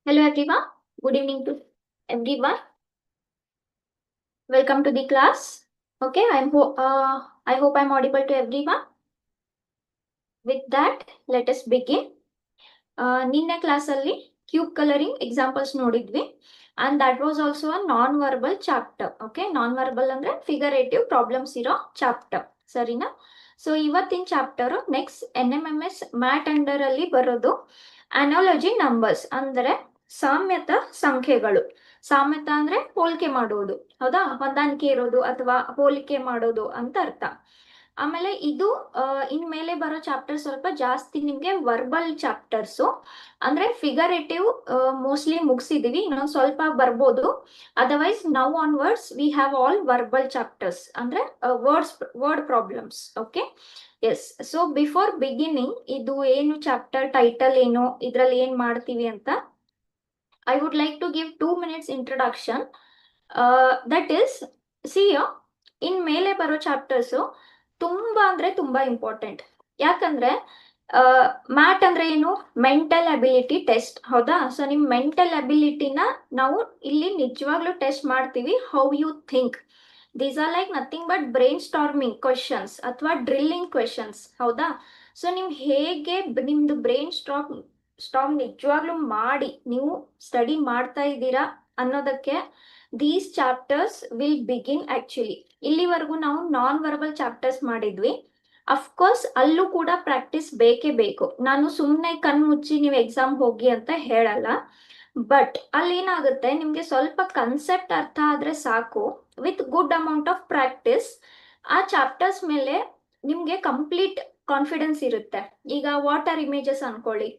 Hello everyone. Good evening to everyone. Welcome to the class. Okay, I hope I'm audible to everyone. With that, let us begin. ನಿನ್ನೆ ಕ್ಲಾಸಲ್ಲಿ cube colouring examples ನೋಡಿದ್ವಿ and that was also a non verbal chapter. Okay, non verbal ಅಂದ್ರೆ figurative problems ಇರೋ chapter, ಸರಿನಾ? So ಇವತ್ತಿನ chapter next NMMS mat under ಅಲ್ಲಿ ಬರೋದು analogy numbers, ಅಂದ್ರೆ ಸಾಮ್ಯತ ಸಂಖ್ಯೆಗಳು. ಸಾಮ್ಯತ ಅಂದ್ರೆ ಹೋಲಿಕೆ ಮಾಡೋದು, ಹೌದಾ? ಹೊಂದಾಣಿಕೆ ಇರೋದು ಅಥವಾ ಹೋಲಿಕೆ ಮಾಡೋದು ಅಂತ ಅರ್ಥ. ಆಮೇಲೆ ಇದು ಇನ್ ಮೇಲೆ ಬರೋ ಚಾಪ್ಟರ್ ಸ್ವಲ್ಪ ಜಾಸ್ತಿ ನಿಮ್ಗೆ ವರ್ಬಲ್ ಚಾಪ್ಟರ್ಸು, ಅಂದ್ರೆ ಫಿಗರೇಟಿವ್ ಮೋಸ್ಟ್ಲಿ ಮುಗಿಸಿದೀವಿ, ಇನ್ನೊಂದು ಸ್ವಲ್ಪ ಬರ್ಬೋದು. Otherwise now onwards we have all verbal chapters, ಅಂದ್ರೆ word problems. Okay, yes. So before beginning, ಇದು ಏನು ಚಾಪ್ಟರ್ ಟೈಟಲ್ ಏನು, ಇದ್ರಲ್ಲಿ ಏನ್ ಮಾಡ್ತೀವಿ ಅಂತ I would like to give 2 minutes introduction. That is, see, ಇನ್ ಮೇಲೆ ಬರೋ ಚಾಪ್ಟರ್ಸು ತುಂಬಾ ಅಂದ್ರೆ ತುಂಬಾ ಇಂಪಾರ್ಟೆಂಟ್. ಯಾಕಂದ್ರೆ ಮ್ಯಾಟ್ ಅಂದ್ರೆ ಏನು? ಮೆಂಟಲ್ ಅಬಿಲಿಟಿ ಟೆಸ್ಟ್, ಹೌದಾ? ಸೊ ನಿಮ್ ಮೆಂಟಲ್ ಅಬಿಲಿಟಿನ ನಾವು ಇಲ್ಲಿ ನಿಜವಾಗ್ಲೂ ಟೆಸ್ಟ್ ಮಾಡ್ತೀವಿ. How you think, these are like nothing but brainstorming questions ಅಥವಾ ಡ್ರಿಲ್ಲಿಂಗ್ ಕ್ವೆಶನ್ಸ್, ಹೌದಾ? ಸೊ ನಿಮ್ ಹೇಗೆ ನಿಮ್ದು ಬ್ರೈನ್ ಸ್ಟಾರ್ಮ್ ನಿಜವಾಗ್ಲೂ ಮಾಡಿ ನೀವು ಸ್ಟಡಿ ಮಾಡ್ತಾ ಇದ್ದೀರಾ ಅನ್ನೋದಕ್ಕೆ these chapters will begin. Actually ಇಲ್ಲಿವರೆಗೂ ನಾವು ನಾನ್ ವರ್ಬಲ್ ಚಾಪ್ಟರ್ಸ್ ಮಾಡಿದ್ವಿ. ಅಫ್ಕೋರ್ಸ್ ಅಲ್ಲೂ ಕೂಡ ಪ್ರಾಕ್ಟೀಸ್ ಬೇಕೇ ಬೇಕು. ನಾನು ಸುಮ್ಮನೆ ಕಣ್ ಮುಚ್ಚಿ ನೀವು ಎಕ್ಸಾಮ್ ಹೋಗಿ ಅಂತ ಹೇಳಲ್ಲ, ಬಟ್ ಅಲ್ಲಿ ಏನಾಗುತ್ತೆ, ನಿಮ್ಗೆ ಸ್ವಲ್ಪ ಕನ್ಸೆಪ್ಟ್ ಅರ್ಥ ಆದ್ರೆ ಸಾಕು. With good amount of practice ಆ ಚಾಪ್ಟರ್ಸ್ ಮೇಲೆ ನಿಮ್ಗೆ ಕಂಪ್ಲೀಟ್ ಕಾನ್ಫಿಡೆನ್ಸ್ ಇರುತ್ತೆ. ಈಗ ವಾಟರ್ ಇಮೇಜಸ್ ಅನ್ಕೊಳ್ಳಿ,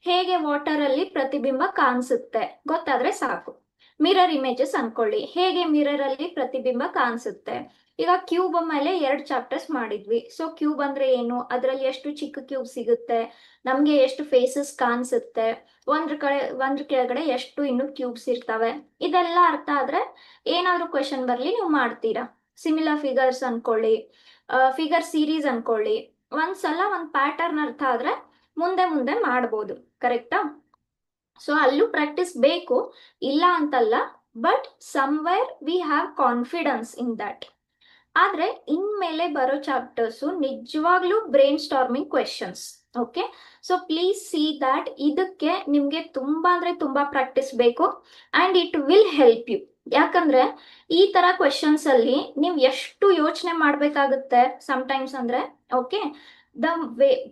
ಹೇಗೆ ವಾಟರ್ ಅಲ್ಲಿ ಪ್ರತಿಬಿಂಬ ಕಾಣಿಸುತ್ತೆ ಗೊತ್ತಾದ್ರೆ ಸಾಕು. ಮಿರರ್ ಇಮೇಜಸ್ ಅನ್ಕೊಳ್ಳಿ, ಹೇಗೆ ಮಿರರ್ ಅಲ್ಲಿ ಪ್ರತಿಬಿಂಬ ಕಾಣಿಸುತ್ತೆ. ಈಗ ಕ್ಯೂಬ್ ಮೇಲೆ 2 ಚಾಪ್ಟರ್ಸ್ ಮಾಡಿದ್ವಿ. ಸೊ ಕ್ಯೂಬ್ ಅಂದ್ರೆ ಏನು, ಅದರಲ್ಲಿ ಎಷ್ಟು ಚಿಕ್ಕ ಕ್ಯೂಬ್ ಸಿಗುತ್ತೆ, ನಮ್ಗೆ ಎಷ್ಟು ಫೇಸಸ್ ಕಾಣಿಸುತ್ತೆ, ಒಂದ್ರ ಕೆಳಗಡೆ ಎಷ್ಟು ಇನ್ನು ಕ್ಯೂಬ್ಸ್ ಇರ್ತವೆ, ಇದೆಲ್ಲ ಅರ್ಥ ಆದ್ರೆ ಏನಾದ್ರು ಕ್ವೆಶನ್ ಬರ್ಲಿ ನೀವು ಮಾಡ್ತೀರಾ. ಸಿಮಿಲರ್ ಫಿಗರ್ಸ್ ಅನ್ಕೊಳ್ಳಿ, ಫಿಗರ್ ಸೀರೀಸ್ ಅನ್ಕೊಳ್ಳಿ, ಒಂದ್ಸಲ ಒಂದ್ ಪ್ಯಾಟರ್ನ್ ಅರ್ಥ ಆದ್ರೆ ಮುಂದೆ ಮುಂದೆ ಮಾಡ್ಬೋದು, ಕರೆಕ್ಟಾ? ಸೊ ಅಲ್ಲೂ ಪ್ರಾಕ್ಟೀಸ್ ಬೇಕು, ಇಲ್ಲ ಅಂತಲ್ಲ, but somewhere we have confidence in that. ಆದ್ರೆ ಇನ್ಮೇಲೆ ಬರೋ ಚಾಪ್ಟರ್ಸು ನಿಜವಾಗ್ಲೂ brainstorming questions. Okay, so please see that. ಇದಕ್ಕೆ ನಿಮ್ಗೆ ತುಂಬಾ ಅಂದ್ರೆ ತುಂಬಾ ಪ್ರಾಕ್ಟೀಸ್ ಬೇಕು and it will help you. ಯಾಕಂದ್ರೆ ಈ ತರ ಕ್ವೆಶನ್ಸ್ ಅಲ್ಲಿ ನೀವು ಎಷ್ಟು ಯೋಚನೆ ಮಾಡ್ಬೇಕಾಗುತ್ತೆ ಸಮ್ಟೈಮ್ಸ್ ಅಂದ್ರೆ. Okay, the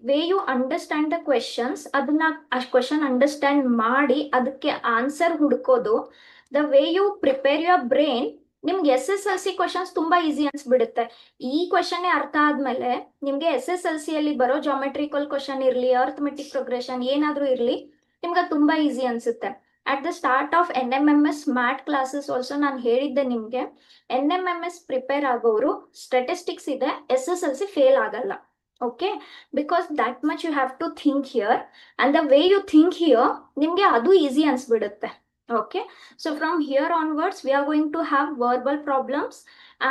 way you understand the questions, ಅದನ್ನ ಆ ಕ್ವೆಶನ್ ಅಂಡರ್ಸ್ಟ್ಯಾಂಡ್ ಮಾಡಿ ಅದಕ್ಕೆ ಆನ್ಸರ್ ಹುಡ್ಕೋದು, the way you prepare your brain. ನಿಮ್ಗೆ SSLC ಕ್ವಶನ್ಸ್ ತುಂಬಾ ಈಸಿ ಅನ್ಸ್ಬಿಡುತ್ತೆ. ಈ ಕ್ವಶನ್ ಅರ್ಥ ಆದ್ಮೇಲೆ ನಿಮ್ಗೆ SSLC ಅಲ್ಲಿ ಬರೋ ಜಾಮೆಟ್ರಿಕಲ್ ಕ್ವಶನ್ ಇರ್ಲಿ, ಅರ್ಥಮೆಟಿಕ್ ಪ್ರೋಗ್ರೆಷನ್ ಏನಾದ್ರೂ ಇರ್ಲಿ, ನಿಮ್ಗೆ ತುಂಬಾ ಈಸಿ ಅನ್ಸುತ್ತೆ. At the start of NMMS math classes also ನಾನು ಹೇಳಿದ್ದೆ ನಿಮ್ಗೆ, NMMS ಪ್ರಿಪೇರ್ ಆಗೋರು ಸ್ಟಾಟಿಸ್ಟಿಕ್ಸ್ ಇದೆ, SSLC ಫೇಲ್ ಆಗಲ್ಲ. Okay, because that much you have to think here, and the way you think here ನಿಮ್ಗೆ ಅದು ಈಸಿ ಅನ್ಸ್ಬಿಡುತ್ತೆ. Okay, so from here onwards we are going to have verbal problems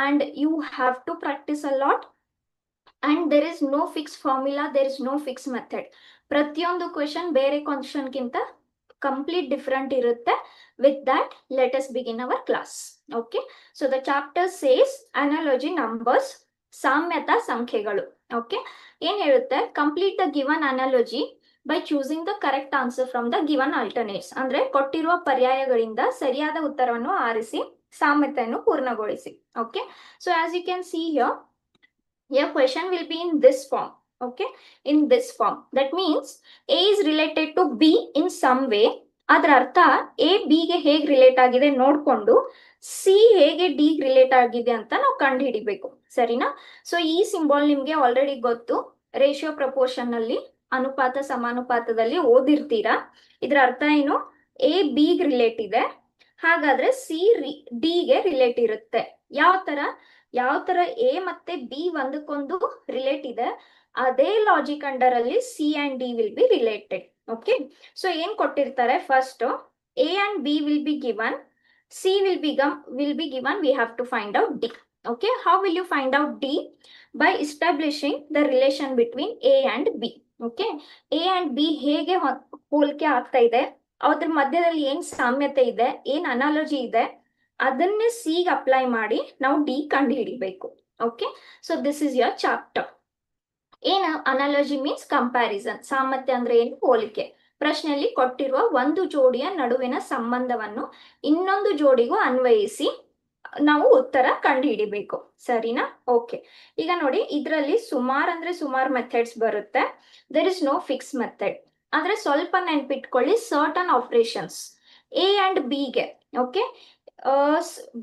and you have to practice a lot, and there is no fixed formula, there is no fixed method. ಪ್ರತಿಯೊಂದು question ಬೇರೆ question ಗಿಂತ complete different ಇರುತ್ತೆ. with that let us begin our class. Okay, so the chapter says analogy numbers, ಸಾಮ್ಯತ ಸಂಖ್ಯೆಗಳು. Okay, ಏನ್ ಹೇಳುತ್ತೆ, complete the given analogy by choosing the correct answer from the given alternates, ಅಂದ್ರೆ ಕೊಟ್ಟಿರುವ ಪರ್ಯಾಯಗಳಿಂದ ಸರಿಯಾದ ಉತ್ತರವನ್ನು ಆರಿಸಿ ಸಾಮ್ಯತೆಯನ್ನು ಪೂರ್ಣಗೊಳಿಸಿ. Okay, so as you can see here, your question will be in this form. Okay, in this form, that means A is related to B in some way. ಅದರ ಅರ್ಥ A B ಗೆ ಹೇಗೆ ರಿಲೇಟ್ ಆಗಿದೆ ನೋಡ್ಕೊಂಡು C ಹೇಗೆ D relate ಆಗಿದೆ ಅಂತ ನಾವು ಕಂಡು ಹಿಡಿಬೇಕು, ಸರಿನಾ? ಸೊ ಈ ಸಿಂಬಾಲ್ ನಿಮ್ಗೆ ಆಲ್ರೆಡಿ ಗೊತ್ತು, ರೇಷಿಯೋ ಪ್ರಪೋರ್ಷನ್ ಅಲ್ಲಿ ಅನುಪಾತ ಸಮಾನುಪಾತದಲ್ಲಿ ಓದಿರ್ತೀರಾ. ಇದ್ರ ಅರ್ಥ ಏನು, A B ಗೆ ರಿಲೇಟ್ ಇದೆ, ಹಾಗಾದ್ರೆ C D ಗೆ ರಿಲೇಟ್ ಇರುತ್ತೆ. ಯಾವ ತರ A ಮತ್ತೆ B ಒಂದಕ್ಕೊಂದು ರಿಲೇಟ್ ಇದೆ, ಅದೇ ಲಾಜಿಕ್ ಅಂಡರ್ ಅಲ್ಲಿ C and D will be related. Okay, so ಏನ್ ಕೊಟ್ಟಿರ್ತಾರೆ, first A and B will be given, C will be given, we have to find out D. Okay, how will you find out D? By establishing the relation between A and B. Okay, A and B ಹೇಗೆ ಹೋಲಿಕೆ ಆಗ್ತಾ ಇದೆ ಅದ್ರ ಮಧ್ಯದಲ್ಲಿ ಏನ್ ಸಾಮ್ಯತೆ ಇದೆ, ಏನ್ analogy ಇದೆ, ಅದನ್ನೇ ಸಿಗೆ ಅಪ್ಲೈ ಮಾಡಿ ನಾವು ಡಿ ಕಂಡು ಹಿಡಿಬೇಕು. Okay, so this is your chapter. ಏನ ಅನಾಲಜಿ ಮೀನ್ಸ್ ಕಂಪ್ಯಾರಿಸನ್. ಸಾಮರ್ಥ್ಯ ಅಂದ್ರೆ ಏನು? ಹೋಲಿಕೆ. ಪ್ರಶ್ನೆಯಲ್ಲಿ ಕೊಟ್ಟಿರುವ ಒಂದು ಜೋಡಿಯ ನಡುವಿನ ಸಂಬಂಧವನ್ನು ಇನ್ನೊಂದು ಜೋಡಿಗೂ ಅನ್ವಯಿಸಿ ನಾವು ಉತ್ತರ ಕಂಡು ಹಿಡಿಬೇಕು. ಸರಿನಾ? ಓಕೆ, ಈಗ ನೋಡಿ, ಇದರಲ್ಲಿ ಸುಮಾರು ಮೆಥಡ್ಸ್ ಬರುತ್ತೆ. There is no fix method. ಆದ್ರೆ ಸ್ವಲ್ಪ ನೆನ್ಪಿಟ್ಕೊಳ್ಳಿ, ಸರ್ಟನ್ ಆಪರೇಷನ್ಸ್ ಎ ಅಂಡ್ ಬಿಗೆ. Okay,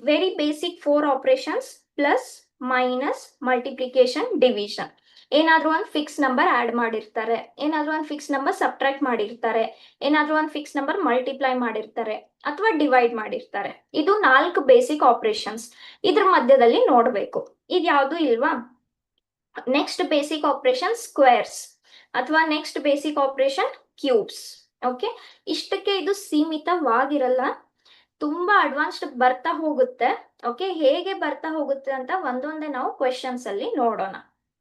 very basic 4 operations, plus, minus, multiplication, division. ಏನಾದ್ರೂ ಒಂದು ಫಿಕ್ಸ್ ನಂಬರ್ ಆಡ್ ಮಾಡಿರ್ತಾರೆ, ಏನಾದ್ರೂ ಒಂದು ಫಿಕ್ಸ್ ನಂಬರ್ ಸಬ್ಟ್ರಾಕ್ಟ್ ಮಾಡಿರ್ತಾರೆ, ಏನಾದ್ರೂ ಒಂದು ಫಿಕ್ಸ್ ನಂಬರ್ ಮಲ್ಟಿಪ್ಲೈ ಮಾಡಿರ್ತಾರೆ ಅಥವಾ ಡಿವೈಡ್ ಮಾಡಿರ್ತಾರೆ. ಇದು 4 ಬೇಸಿಕ್ ಆಪರೇಷನ್ಸ್. ಇದ್ರ ಮಧ್ಯದಲ್ಲಿ ನೋಡ್ಬೇಕು, ಇದು ಯಾವುದು ಇಲ್ವಾ? ನೆಕ್ಸ್ಟ್ ಬೇಸಿಕ್ ಆಪರೇಷನ್ ಸ್ಕ್ವೇರ್ಸ್, ಅಥವಾ next basic operation cubes. Okay, ಇಷ್ಟಕ್ಕೆ ಇದು ಸೀಮಿತವಾಗಿರಲ್ಲ, ತುಂಬಾ ಅಡ್ವಾನ್ಸ್ಡ್ ಬರ್ತಾ ಹೋಗುತ್ತೆ. ಓಕೆ, ಹೇಗೆ ಬರ್ತಾ ಹೋಗುತ್ತೆ ಅಂತ ಒಂದೊಂದೇ ನಾವು ಕ್ವೆಶನ್ಸ್ ಅಲ್ಲಿ ನೋಡೋಣ.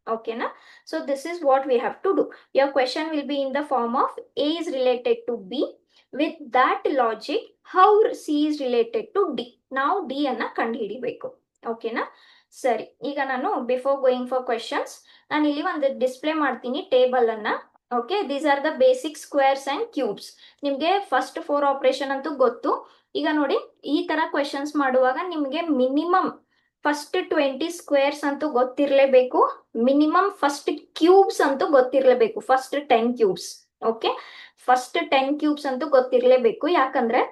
ಓಕೆನಾ? So this is what we have to do. Your question will be in the form of a is related to b, with that logic how c is related to d. ನಾವು d ಅನ್ನ ಕಂಡು ಹಿಡಿಬೇಕು. ಓಕೆನಾ? ಸರಿ, ಈಗ ನಾನು before going for questions, ನಾನು ಇಲ್ಲಿ ಒಂದು ಡಿಸ್ಪ್ಲೇ ಮಾಡ್ತೀನಿ ಟೇಬಲ್ ಅನ್ನ. Okay, these are the basic squares and cubes. ನಿಮ್ಗೆ ಫಸ್ಟ್ 4 ಆಪರೇಷನ್ ಅಂತೂ ಗೊತ್ತು. ಈಗ ನೋಡಿ, ಈ ತರ ಕ್ವೆಶನ್ಸ್ ಮಾಡುವಾಗ ನಿಮ್ಗೆ ಮಿನಿಮಮ್ ಫಸ್ಟ್ 20 ಸ್ಕ್ವೇರ್ಸ್ ಅಂತೂ ಗೊತ್ತಿರ್ಲೇಬೇಕು, ಮಿನಿಮಮ್ ಫಸ್ಟ್ ಕ್ಯೂಬ್ಸ್ ಅಂತೂ ಗೊತ್ತಿರ್ಲೇಬೇಕು, first 10 cubes. Okay, first 10 cubes ಅಂತೂ ಗೊತ್ತಿರ್ಲೇಬೇಕು. ಯಾಕಂದ್ರೆ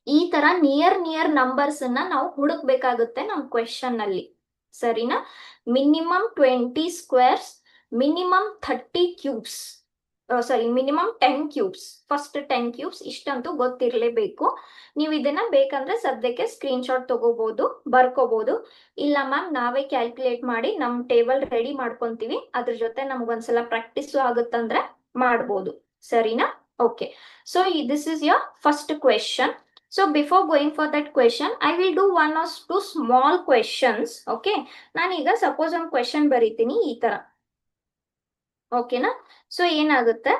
ಈ ತರ ನಿಯರ್ ನಂಬರ್ಸ್ ಅನ್ನ ನಾವು ಹುಡುಕ್ಬೇಕಾಗುತ್ತೆ ನಮ್ ಕ್ವೆಶನ್ ಅಲ್ಲಿ. ಸರಿನಾ? Minimum 20 squares, minimum 30 cubes, minimum 10 cubes, first 10 cubes ಇಷ್ಟಂತೂ ಗೊತ್ತಿರ್ಲೇಬೇಕು. ನೀವು ಇದನ್ನ ಬೇಕಂದ್ರೆ ಸದ್ಯಕ್ಕೆ ಸ್ಕ್ರೀನ್ ಶಾಟ್ ತಗೋಬಹುದು, ಬರ್ಕೋಬಹುದು. ಇಲ್ಲ ಮ್ಯಾಮ್, ನಾವೇ ಕ್ಯಾಲ್ಕುಲೇಟ್ ಮಾಡಿ ನಮ್ ಟೇಬಲ್ ರೆಡಿ ಮಾಡ್ಕೊಂತೀವಿ, ಅದ್ರ ಜೊತೆ ನಮ್ಗೊಂದ್ಸಲ ಪ್ರಾಕ್ಟೀಸ್ ಆಗುತ್ತಂದ್ರೆ ಮಾಡ್ಬೋದು. ಸರಿನಾ? Okay, so this is your first question. So before going for that question, I will do 1 or 2 small questions. Okay, ನಾನೀಗ ಸಪೋಸ್ ಒಂದು ಕ್ವೆಶನ್ ಬರೀತೀನಿ ಈ ತರ. ಓಕೆನಾ? ಸೊ ಏನಾಗುತ್ತೆ,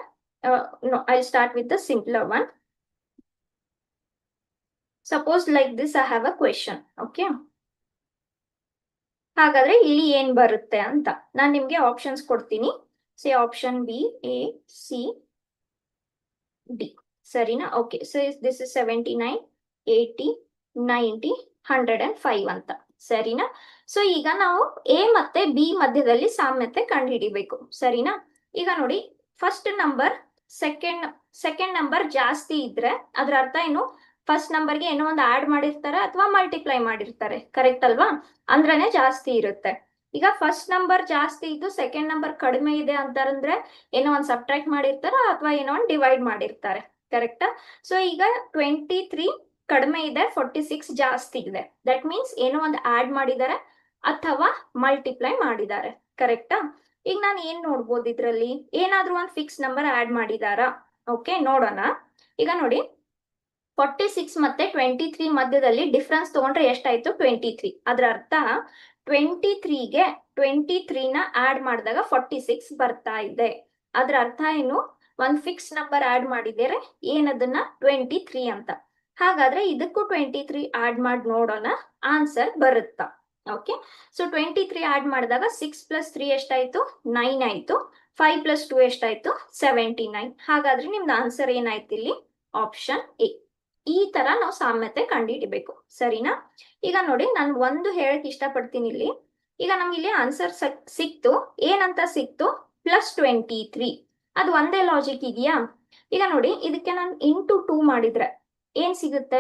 I start with the simpler one. Suppose like this I have a question. Okay, ಹಾಗಾದ್ರೆ ಇಲ್ಲಿ ಏನ್ ಬರುತ್ತೆ ಅಂತ ನಾನು ನಿಮ್ಗೆ ಆಪ್ಷನ್ಸ್ ಕೊಡ್ತೀನಿ. Say option B, A, C, D. ಸರಿನಾ? ಓಕೆ, ಸೊ ದಿಸ್ ಇಸ್ 79, 80, 90, 105 ಅಂತ. ಸರಿನಾ? ಸೊ ಈಗ ನಾವು ಎ ಮತ್ತೆ ಬಿ ಮಧ್ಯದಲ್ಲಿ ಸಾಮ್ಯತೆ ಕಂಡು ಹಿಡಿಬೇಕು. ಸರಿನಾ? ಈಗ ನೋಡಿ, ಫಸ್ಟ್ ನಂಬರ್ ಸೆಕೆಂಡ್ ನಂಬರ್ ಜಾಸ್ತಿ ಇದ್ರೆ ಅದ್ರ ಅರ್ಥ ಏನು? ಫಸ್ಟ್ ನಂಬರ್ಗೆ ಏನೋ ಒಂದು ಆಡ್ ಮಾಡಿರ್ತಾರೆ ಅಥವಾ ಮಲ್ಟಿಪ್ಲೈ ಮಾಡಿರ್ತಾರೆ. ಕರೆಕ್ಟ್ ಅಲ್ವಾ? ಅಂದ್ರೇನೆ ಜಾಸ್ತಿ ಇರುತ್ತೆ. ಈಗ ಫಸ್ಟ್ ನಂಬರ್ ಜಾಸ್ತಿ ಇದ್ದು ಸೆಕೆಂಡ್ ನಂಬರ್ ಕಡಿಮೆ ಇದೆ ಅಂತಾರಂದ್ರೆ ಏನೋ ಒಂದು ಸಬ್ಟ್ರಾಕ್ಟ್ ಮಾಡಿರ್ತಾರ ಅಥವಾ ಏನೋ ಒಂದು ಡಿವೈಡ್ ಮಾಡಿರ್ತಾರೆ. ಕರೆಕ್ಟಾ? ಸೊ ಈಗ 23 ಕಡಿಮೆ ಇದೆ, 46 ಜಾಸ್ತಿ ಇದೆ. ದಟ್ ಮೀನ್ಸ್ ಏನೋ ಒಂದು ಆಡ್ ಮಾಡಿದ್ದಾರೆ ಅಥವಾ ಮಲ್ಟಿಪ್ಲೈ ಮಾಡಿದ್ದಾರೆ. ಕರೆಕ್ಟಾ? ಈಗ ನಾನು ಏನ್ ನೋಡ್ಬೋದು, ಇದ್ರಲ್ಲಿ ಏನಾದ್ರೂ ಒಂದು ಫಿಕ್ಸ್ ನಂಬರ್ ಆಡ್ ಮಾಡಿದಾರಾ? ಓಕೆ, ನೋಡೋಣ. ಈಗ ನೋಡಿ, 46 ಮತ್ತೆ 23 ಮಧ್ಯದಲ್ಲಿ ಡಿಫ್ರೆನ್ಸ್ ತಗೊಂಡ್ರೆ ಎಷ್ಟಾಯ್ತು? 23. ಅದ್ರ ಅರ್ಥ 23ಗೆ 23ನ ಆಡ್ ಮಾಡಿದಾಗ 46 ಬರ್ತಾ ಇದೆ. ಅದ್ರ ಅರ್ಥ ಏನು? ಒಂದ್ ಫಿಕ್ಸ್ ನಂಬರ್ ಆಡ್ ಮಾಡಿದರೆ ಏನದನ್ನ 23 ಅಂತ. ಹಾಗಾದ್ರೆ ಇದಕ್ಕೂ 23 ಆಡ್ ಮಾಡಿ ನೋಡೋಣ, ಆನ್ಸರ್ ಬರುತ್ತಾ? ಓಕೆ, ಸೊ 23 ಆಡ್ ಮಾಡಿದಾಗ 6 + 3 ಎಷ್ಟಾಯ್ತು? 9 ಆಯ್ತು. 5 + 2 ಎಷ್ಟಾಯ್ತು? 79. ಹಾಗಾದ್ರೆ ನಿಮ್ದು ಆನ್ಸರ್ ಏನಾಯ್ತು ಇಲ್ಲಿ? Option A. ಈ ತರ ನಾವು ಸಾಮ್ಯತೆ ಕಂಡುಹಿಡಿಬೇಕು. ಸರಿನಾ? ಈಗ ನೋಡಿ, ನಾನು ಒಂದು ಹೇಳಕ್ ಇಷ್ಟಪಡ್ತೀನಿ ಇಲ್ಲಿ. ಈಗ ನಮ್ಗೆ ಇಲ್ಲಿ ಆನ್ಸರ್ ಸಿಕ್ತು. ಏನಂತ ಸಿಕ್ತು? +23. ಅದು ಒಂದೇ ಲಾಜಿಕ್ ಇದೆಯಾ? ಈಗ ನೋಡಿ, ಇದಕ್ಕೆ ನಾನು ಇಂಟು 2 ಮಾಡಿದ್ರೆ ಏನ್ ಸಿಗುತ್ತೆ?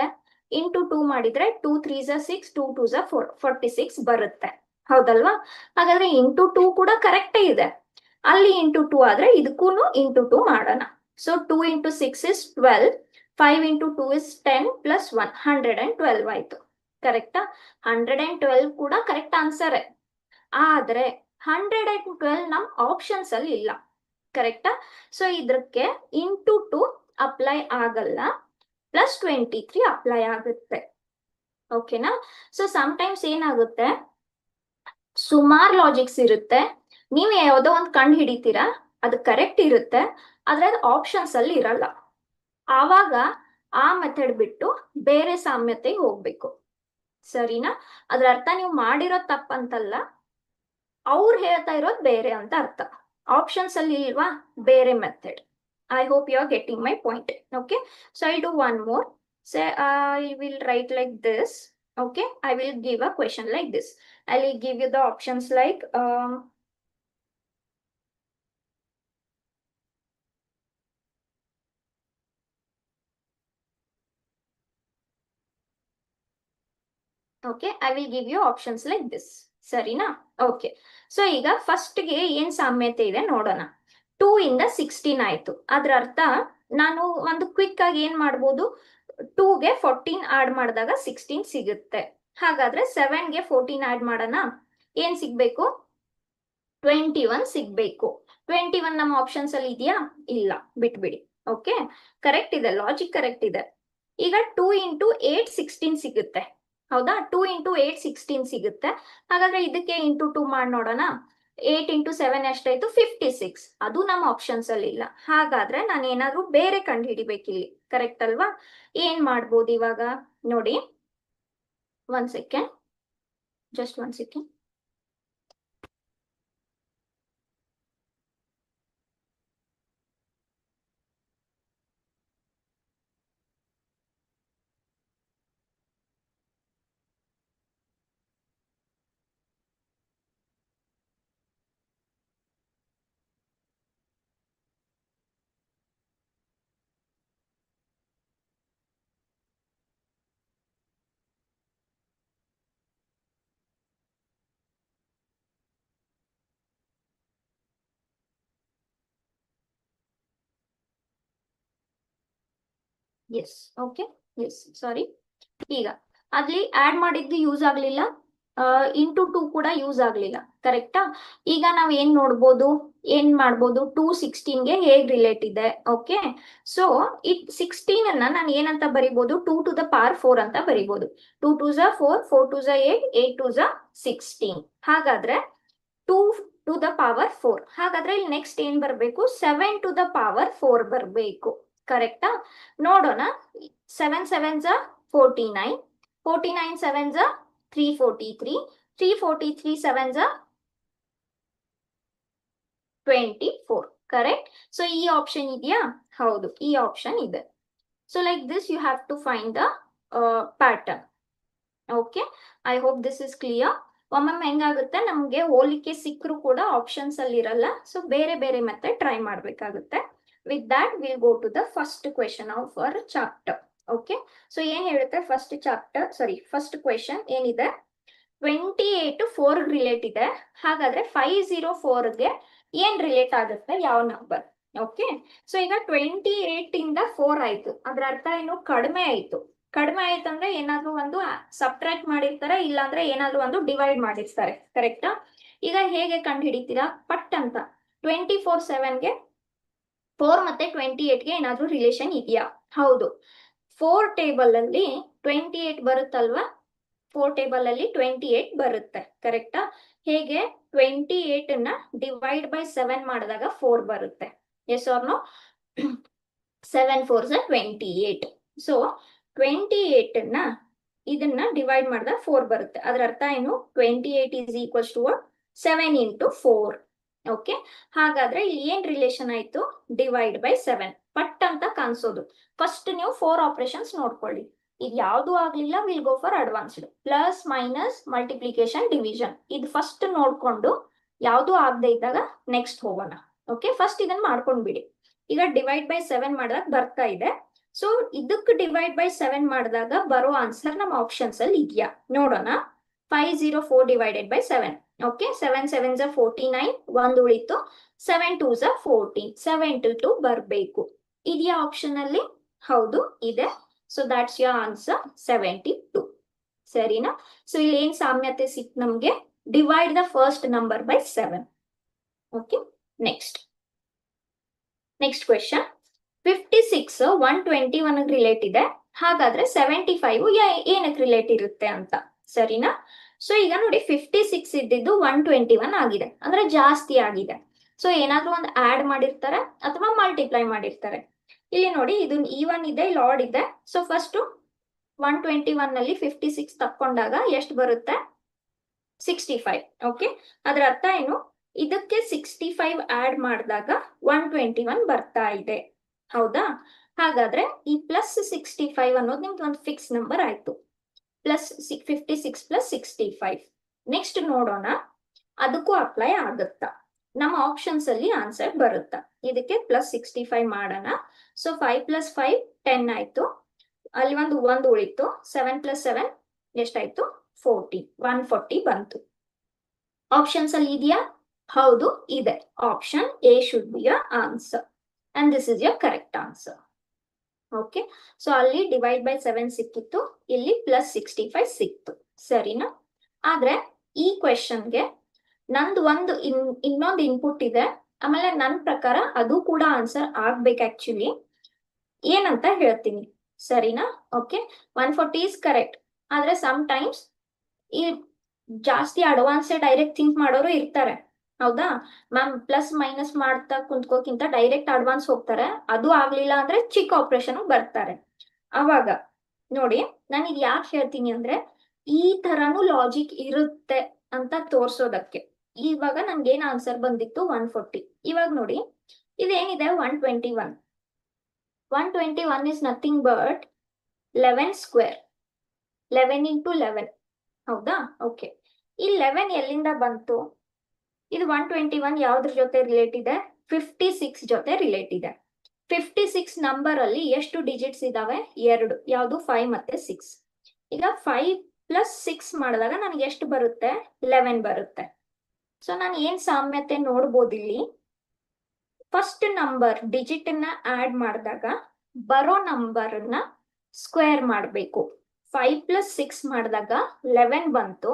ಇಂಟು 2 ಮಾಡಿದ್ರೆ 2 3s 6, 2 2s 4, 46 ಬರುತ್ತೆ. ಹೌದಲ್ವಾ? ಹಾಗಾದ್ರೆ ಇಂಟು 2 ಕೂಡ ಕರೆಕ್ಟೇ ಇದೆ. ಅಲ್ಲಿ ಇಂಟು 2 ಆದ್ರೆ ಇದಕ್ಕೂ ಇಂಟು 2 ಮಾಡೋಣ. ಸೊ 2 × 6 is 12, 5 × 2 is 10 + 1, 112 ಆಯ್ತು. ಕರೆಕ್ಟಾ? 112 ಕೂಡ ಕರೆಕ್ಟ್ ಆನ್ಸರ್. ಆದ್ರೆ 112 ನಮ್ ಆಪ್ಷನ್ಸ್ ಅಲ್ಲಿ ಇಲ್ಲ. ಕರೆಕ್ಟಾ? ಸೊ ಇದಕ್ಕೆ ಇಂಟು 2 ಅಪ್ಲೈ ಆಗಲ್ಲ, +23 ಅಪ್ಲೈ ಆಗುತ್ತೆ. ಓಕೆನಾ? ಸೊ ಸಮ್ಟೈಮ್ಸ್ ಏನಾಗುತ್ತೆ, ಸುಮಾರು ಲಾಜಿಕ್ಸ್ ಇರುತ್ತೆ, ನೀವು ಯಾವುದೋ ಒಂದು ಕಂಡು ಹಿಡಿತೀರಾ, ಅದು ಕರೆಕ್ಟ್ ಇರುತ್ತೆ, ಆದ್ರೆ ಅದು ಆಪ್ಷನ್ಸ್ ಅಲ್ಲಿ ಇರಲ್ಲ. ಆವಾಗ ಆ ಮೆಥಡ್ ಬಿಟ್ಟು ಬೇರೆ ಸಾಮ್ಯತೆಗೆ ಹೋಗ್ಬೇಕು. ಸರಿನಾ? ಅದ್ರ ಅರ್ಥ ನೀವು ಮಾಡಿರೋ ತಪ್ಪಂತಲ್ಲ, ಅವ್ರು ಹೇಳ್ತಾ ಇರೋದು ಬೇರೆ ಅಂತ ಅರ್ಥ. ಆಪ್ಷನ್ಸ್ ಅಲ್ಲಿ ಇಲ್ವಾ ಬೇರೆ method. I hope you are getting my point. Okay, so I'll do one more. Say I will write like this. Okay, I will give a question like this. I will give you the options like okay, I will give you options like this. ಸರಿನಾ? Okay, so ಈಗ ಫಸ್ಟ್ಗೆ ಏನ್ ಸಾಮ್ಯತೆ ಇದೆ ನೋಡೋಣ. 2 ಇಂದ 16 ಆಯ್ತು. ಅದ್ರ ಅರ್ಥ ನಾನು ಒಂದು ಕ್ವಿಕ್ ಆಗಿ ಏನ್ ಮಾಡ್ಬೋದು, 2ಗೆ 14 ಆಡ್ ಮಾಡಿದಾಗ 16 ಸಿಗುತ್ತೆ. ಹಾಗಾದ್ರೆ 7ಗೆ 14 ಆಡ್ ಮಾಡೋಣ, ಏನ್ ಸಿಗ್ಬೇಕು? 21 ಸಿಗ್ಬೇಕು. 21 ನಮ್ಮ ಆಪ್ಷನ್ಸ್ ಅಲ್ಲಿ ಇದೆಯಾ? ಇಲ್ಲ, ಬಿಟ್ಬಿಡಿ. ಓಕೆ, ಕರೆಕ್ಟ್ ಇದೆ, ಲಾಜಿಕ್ ಕರೆಕ್ಟ್ ಇದೆ. ಈಗ 2 ಇಂಟು 8 16 ಸಿಗುತ್ತೆ. ಹೌದಾ? 2 ಇಂಟು 8 16 ಸಿಗುತ್ತೆ. ಹಾಗಾದ್ರೆ ಇದಕ್ಕೆ ಇಂಟು 2 ಮಾಡಿ ನೋಡೋಣ. 8 ಇಂಟು 7 ಎಷ್ಟಾಯ್ತು? 56. ಅದು ನಮ್ಮ ಆಪ್ಷನ್ಸ್ ಅಲ್ಲಿ ಇಲ್ಲ. ಹಾಗಾದ್ರೆ ನಾನು ಏನಾದ್ರೂ ಬೇರೆ ಕಂಡು ಹಿಡಿಬೇಕಿಲ್ಲಿ. ಕರೆಕ್ಟ್ ಅಲ್ವಾ? ಏನ್ ಮಾಡ್ಬೋದು ಇವಾಗ ನೋಡಿ, 1 second, just 1 second. Yes, okay, yes, sorry. ಈಗ ಅಲ್ಲಿ ಆಡ್ ಮಾಡಿದ್ದು ಯೂಸ್ ಆಗ್ಲಿಲ್ಲ, ಇಂಟು 2 ಕೂಡ ಯೂಸ್ ಆಗ್ಲಿಲ್ಲ. ಕರೆಕ್ಟಾ? ಈಗ ನಾವ್ ಏನ್ ನೋಡ್ಬೋದು, ಏನ್ ಮಾಡ್ಬೋದು, 216ಗೆ ಹೇಗ್ ರಿಲೇಟ್ ಇದೆ. ಓಕೆ, ಸೊ ಈ 16 ಅನ್ನ ನಾನು ಏನಂತ ಬರಿಬೋದು, 2 to the power 4 ಅಂತ ಬರಿಬೋದು. 2 2s 4, 4 2s 8, 8 2s 16. ಹಾಗಾದ್ರೆ 2 to the power 4. ಹಾಗಾದ್ರೆ ಇಲ್ಲಿ ನೆಕ್ಸ್ಟ್ ಏನ್ ಬರ್ಬೇಕು, 7 to the power 4 ಬರ್ಬೇಕು. ಕರೆಕ್ಟಾ? ನೋಡೋಣ. 7 7s 49, 49 7s 343, 343 7s 24. Correct? So ಈ ಆಪ್ಷನ್ ಇದೆಯಾ? ಹೌದು, ಈ ಆಪ್ಷನ್ ಇದೆ. So like this you have to find the pattern. Okay, I hope this is clear. ಒಮ್ಮೊಮ್ಮೆ ಹೆಂಗಾಗುತ್ತೆ, ನಮ್ಗೆ ಹೋಲಿಕೆ ಸಿಕ್ಕರು ಕೂಡ ಆಪ್ಷನ್ಸ್ ಅಲ್ಲಿ ಇರಲ್ಲ. ಸೊ ಬೇರೆ ಬೇರೆ ಮೆಥಡ್ ಟ್ರೈ ಮಾಡ್ಬೇಕಾಗುತ್ತೆ. With that will go to the first question of our chapter. Okay, so ಏನ್ ಹೇಳುತ್ತೆ ಫಸ್ಟ್ ಫಸ್ಟ್ ಕ್ವೆಶನ್ ಏನಿದೆ, 28 4 ರಿಲೇಟ್ ಇದೆ. ಹಾಗಾದ್ರೆ 504ಗೆ ಏನ್ ರಿಲೇಟ್ ಆಗುತ್ತೆ, ಯಾವ ನಂಬರ್? ಓಕೆ, ಸೊ ಈಗ 28 ಇಂದ 4 ಆಯ್ತು. ಅದ್ರ ಅರ್ಥ ಏನು? ಕಡಿಮೆ ಆಯ್ತು. ಕಡಿಮೆ ಆಯ್ತಂದ್ರೆ ಏನಾದ್ರೂ ಒಂದು ಸಬ್ಟ್ರಾಕ್ಟ್ ಮಾಡಿರ್ತಾರೆ, ಇಲ್ಲಾಂದ್ರೆ ಏನಾದ್ರೂ ಒಂದು ಡಿವೈಡ್ ಮಾಡಿರ್ತಾರೆ. ಕರೆಕ್ಟಾ? ಈಗ ಹೇಗೆ ಕಂಡು ಹಿಡಿತೀರಾ? ಪಟ್ ಅಂತ 24 7ಗೆ 4 ಮತ್ತೆ 28ಗೆ ಏನಾದ್ರೂ ರಿಲೇಷನ್ ಇದೆಯಾ? ಹೌದು, 4 ಟೇಬಲ್ ಅಲ್ಲಿ 28 ಬರುತ್ತಲ್ವಾ? 4 ಟೇಬಲ್ ಅಲ್ಲಿ 28 ಬರುತ್ತೆ. ಕರೆಕ್ಟಾ? ಹೇಗೆ? 28 ನ ಡಿವೈಡ್ ಬೈ 7 ಮಾಡಿದಾಗ 4 ಬರುತ್ತೆ. S or no? 7 4s 28. So 28 ನ ಇದನ್ನ ಡಿವೈಡ್ ಮಾಡಿದಾಗ 4 ಬರುತ್ತೆ. ಅದರ ಅರ್ಥ ಏನು? 28 is equals to 7 into 4. Okay, ಹಾಗಾದ್ರೆ ಇಲ್ಲಿ ಏನ್ ರಿಲೇಷನ್ ಆಯ್ತು? Divide by 7. ಪಟ್ ಅಂತ ಕಾಣಿಸೋದು. ಫಸ್ಟ್ ನೀವು 4 ಆಪರೇಷನ್ಸ್ ನೋಡ್ಕೊಳ್ಳಿ. ಇದು ಯಾವ್ದು ಆಗ್ಲಿಲ್ಲ, will go for advanced. Plus minus multiplication division, ಇದು ಫಸ್ಟ್ ನೋಡ್ಕೊಂಡು ಯಾವ್ದು ಆಗದೆ ಇದ್ದಾಗ ನೆಕ್ಸ್ಟ್ ಹೋಗೋಣ. ಓಕೆ, ಫಸ್ಟ್ ಇದನ್ನ ಮಾಡ್ಕೊಂಡ್ಬಿಡಿ. ಈಗ ಡಿವೈಡ್ ಬೈ 7 ಮಾಡಿದಾಗ ಬರ್ತಾ ಇದೆ. ಸೊ ಇದಕ್ಕೆ ಡಿವೈಡ್ ಬೈ 7 ಮಾಡಿದಾಗ ಬರೋ ಆನ್ಸರ್ ನಮ್ಮ ಆಪ್ಷನ್ಸ್ ಅಲ್ಲಿ ಇದೆಯಾ ನೋಡೋಣ. 504 ಡಿವೈಡೆಡ್ ಬೈ 7. ಓಕೆ, 7 7s 49, 1 ಉಳಿತು. 7 2s 14, 72 ಬರ್ಬೇಕು. ಇದೆಯಾ ಆಪ್ಷನ್ ಅಲ್ಲಿ? ಹೌದು ಇದೆ. So that's your answer, 72. ಸರಿನಾ? ಸೊ ಇಲ್ಲಿ ಏನ್ ಸಾಮ್ಯತೆ ಸಿಕ್ತು ನಮ್ಗೆ? Divide the first number by 7. Okay, next question. 56 121 relate ಇದೆ. ಹಾಗಾದ್ರೆ 75 ಏನಕ್ಕೆ ರಿಲೇಟ್ ಇರುತ್ತೆ ಅಂತ. ಸರಿನಾ? ಸೊ ಈಗ ನೋಡಿ, 56 ಇದ್ದಿದ್ದು 121 ಆಗಿದೆ, ಅಂದ್ರೆ ಜಾಸ್ತಿ ಆಗಿದೆ. ಸೊ ಏನಾದ್ರೂ ಒಂದು ಆಡ್ ಮಾಡಿರ್ತಾರೆ ಅಥವಾ ಮಲ್ಟಿಪ್ಲೈ ಮಾಡಿರ್ತಾರೆ. ಇಲ್ಲಿ ನೋಡಿ ಇದು ಈವನ್ ಇದೆ, ಇಲ್ಲಿ ಆಡ್ ಇದೆ. ಸೊ ಫಸ್ಟ್ 121 ನಲ್ಲಿ 56 ತಕ್ಕೊಂಡಾಗ ಎಷ್ಟು ಬರುತ್ತೆ? 65. ಓಕೆ, ಅದರ ಅರ್ಥ ಏನು? ಇದಕ್ಕೆ 65 ಆಡ್ ಮಾಡಿದಾಗ 121 ಬರ್ತಾ ಇದೆ. ಹೌದಾ? ಹಾಗಾದ್ರೆ ಈ +65 ಅನ್ನೋದು ನಿಮ್ದು ಒಂದು ಫಿಕ್ಸ್ ನಂಬರ್ ಆಯ್ತು. +56 + 65. ನೆಕ್ಸ್ಟ್ ನೋಡೋಣ ಅದಕ್ಕೂ ಅಪ್ಲೈ ಆಗುತ್ತಾ, ನಮ್ಮ ಆಪ್ಷನ್ಸ್ ಅಲ್ಲಿ ಆನ್ಸರ್ ಬರುತ್ತಾ. ಇದಕ್ಕೆ +65 ಮಾಡೋಣ. ಸೊ 5 + 5 10 ಆಯ್ತು. ಅಲ್ಲಿ ಒಂದು ಉಳಿತು. 7 + 7 ಎಷ್ಟಾಯ್ತು? 40. 140 ಬಂತು. ಆಪ್ಷನ್ಸ್ ಅಲ್ಲಿ ಇದೆಯಾ? ಹೌದು ಇದೆ. Option A should be your answer and this is your correct answer. Okay, so ಅಲ್ಲಿ /7 ಸಿಕ್ಕಿತ್ತು, ಇಲ್ಲಿ +65 ಸಿಕ್ತು. ಸರಿನಾ? ಆದ್ರೆ ಈ ಕ್ವೆಶನ್ಗೆ ನಂದು ಇನ್ನೊಂದು ಇನ್ಪುಟ್ ಇದೆ, ಆಮೇಲೆ ನನ್ನ ಪ್ರಕಾರ ಅದು ಕೂಡ ಆನ್ಸರ್ ಆಗ್ಬೇಕು ಆಕ್ಚುಲಿ. ಏನಂತ ಹೇಳ್ತೀನಿ, ಸರಿನಾ? Okay, 140 is correct. ಆದ್ರೆ ಸಮ್ ಟೈಮ್ಸ್ ಈ ಜಾಸ್ತಿ ಅಡ್ವಾನ್ಸ್ ಡೈರೆಕ್ಟ್ ಥಿಂಕ್ ಮಾಡೋರು ಇರ್ತಾರೆ. ಹೌದಾ ಮ್ಯಾಮ್? ಪ್ಲಸ್ ಮೈನಸ್ ಮಾಡ್ತಾ ಕುಂತ್ಕೋಕ್ಕಿಂತ ಡೈರೆಕ್ಟ್ ಅಡ್ವಾನ್ಸ್ ಹೋಗ್ತಾರೆ. ಅದು ಆಗ್ಲಿಲ್ಲ ಅಂದ್ರೆ ಚಿಕ್ಕ ಆಪರೇಷನ್ ಬರ್ತಾರೆ. ಅವಾಗ ನೋಡಿ, ನಾನು ಇದು ಯಾಕೆ ಹೇಳ್ತೀನಿ ಅಂದ್ರೆ ಈ ತರನು ಲಾಜಿಕ್ ಇರುತ್ತೆ ಅಂತ ತೋರ್ಸೋದಕ್ಕೆ. ಇವಾಗ ನನ್ಗೆ ಏನ್ ಆನ್ಸರ್ ಬಂದಿತ್ತು? 140. ಇವಾಗ ನೋಡಿ ಇದೇನಿದೆ? 121. 121 is nothing but 11 square. 11 into 11. ಹೌದಾ? ಓಕೆ, ಈ 11 ಎಲ್ಲಿಂದ ಬಂತು? ಇದು 121 ಯಾವ್ದ್ರ ಜೊತೆ ರಿಲೇಟ್ ಇದೆ? 56 ಜೊತೆ ರಿಲೇಟ್ ಇದೆ. 56 ನಂಬರ್ ಅಲ್ಲಿ ಎಷ್ಟು ಡಿಜಿಟ್ಸ್ ಇದಾವೆ? 2. ಯಾವ್ದು? 5 ಮತ್ತೆ 6. ಈಗ 5 + 6 ಮಾಡಿದಾಗ ನನಗೆ ಎಷ್ಟು ಬರುತ್ತೆ? 11 ಬರುತ್ತೆ. ಸೊ ನಾನು ಏನ್ ಸಾಮ್ಯತೆ ನೋಡ್ಬೋದು ಇಲ್ಲಿ? ಫಸ್ಟ್ ನಂಬರ್ ಡಿಜಿಟ್ ನ ಆಡ್ ಮಾಡಿದಾಗ ಬರೋ ನಂಬರ್ ನ ಸ್ಕ್ವೇರ್ ಮಾಡಬೇಕು. 5 + 6 ಮಾಡಿದಾಗ 11 ಬಂತು.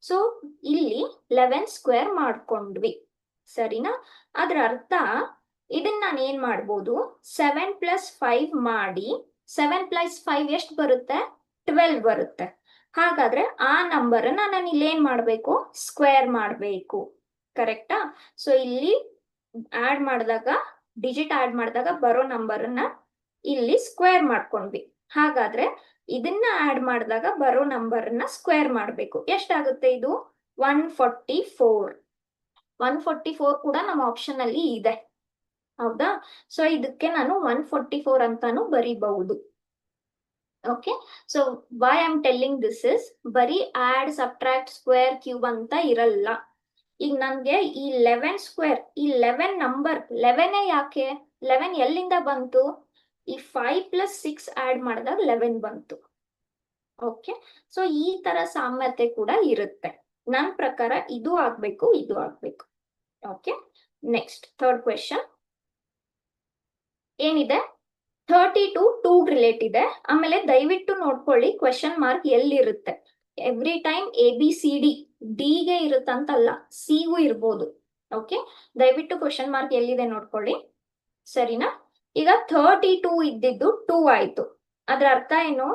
ಸೊ ಇಲ್ಲಿ 11 ಸ್ಕ್ವೇರ್ ಮಾಡ್ಕೊಂಡ್ವಿ. ಸರಿನಾ? ಅದ್ರ ಅರ್ಥ ಇದನ್ನ ನಾನು ಏನ್ ಮಾಡ್ಬೋದು? 7 + 5 ಮಾಡಿ 7 + 5 ಎಷ್ಟು ಬರುತ್ತೆ? 12 ಬರುತ್ತೆ. ಹಾಗಾದ್ರೆ ಆ ನಂಬರ್ ನಾನು ಇಲ್ಲಿ ಏನ್ ಮಾಡ್ಬೇಕು? ಸ್ಕ್ವೇರ್ ಮಾಡ್ಬೇಕು. ಕರೆಕ್ಟಾ? ಸೊ ಇಲ್ಲಿ ಆಡ್ ಮಾಡಿದಾಗ, ಡಿಜಿಟ್ ಆಡ್ ಮಾಡಿದಾಗ ಬರೋ ನಂಬರ್ನ ಇಲ್ಲಿ ಸ್ಕ್ವೇರ್ ಮಾಡ್ಕೊಂಡ್ವಿ. ಹಾಗಾದ್ರೆ ಇದನ್ನ ಆಡ್ ಮಾಡಿದಾಗ ಬರೋ ನಂಬರ್ನ ಸ್ಕ್ವೇರ್ ಮಾಡ್ಬೇಕು. ಎಷ್ಟಾಗುತ್ತೆ ಇದು? 144. 144 ಕೂಡ ನಮ್ಮ ಆಪ್ಷನ್ ಅಲ್ಲಿ ಇದೆ. ಹೌದಾ? ಸೊ ಇದಕ್ಕೆ ನಾನು 144 ಅಂತಾನು ಬರೀಬಹುದು. Okay, so why I am telling this is, ಬರೀ ಆಡ್, ಸಬ್ಟ್ರಾಕ್ಟ್, ಸ್ಕ್ವೇರ್, ಕ್ಯೂಬ್ ಅಂತ ಇರಲ್ಲ. ಈಗ ನನ್ಗೆ ಈ 11 ಸ್ಕ್ವೇರ್, ಈ 11 ನಂಬರ್ 11 ಯಾಕೆ? 11 ಎಲ್ಲಿಂದ ಬಂತು? ಈ 5 + 6 ಆಡ್ ಮಾಡಿದಾಗ 11 ಬಂತು. ಓಕೆ, ಸೊ ಈ ತರ ಸಾಮ್ಯತೆ ಕೂಡ ಇರುತ್ತೆ. ನನ್ನ ಪ್ರಕಾರ ಇದು ಆಗ್ಬೇಕು, ಇದು ಆಗ್ಬೇಕು. ಓಕೆ, ನೆಕ್ಸ್ಟ್ ಥರ್ಡ್ ಕ್ವೆಶನ್ ಏನಿದೆ? 32 2 ರಿಲೇಟ್ ಇದೆ. ಆಮೇಲೆ ದಯವಿಟ್ಟು ನೋಡ್ಕೊಳ್ಳಿ ಕ್ವೆಶನ್ ಮಾರ್ಕ್ ಎಲ್ಲಿರುತ್ತೆ. ಎವ್ರಿ ಟೈಮ್ ABCD D ಗೆ ಇರುತ್ತಂತಲ್ಲ, C ಗೂ ಇರ್ಬೋದು. ಓಕೆ, ದಯವಿಟ್ಟು ಕ್ವೆಶನ್ ಮಾರ್ಕ್ ಎಲ್ಲಿದೆ ನೋಡ್ಕೊಳ್ಳಿ. ಸರಿನಾ? ಈಗ 32 ಇದ್ದಿದ್ದು 2 ಆಯ್ತು. ಅದ್ರ ಅರ್ಥ ಏನು?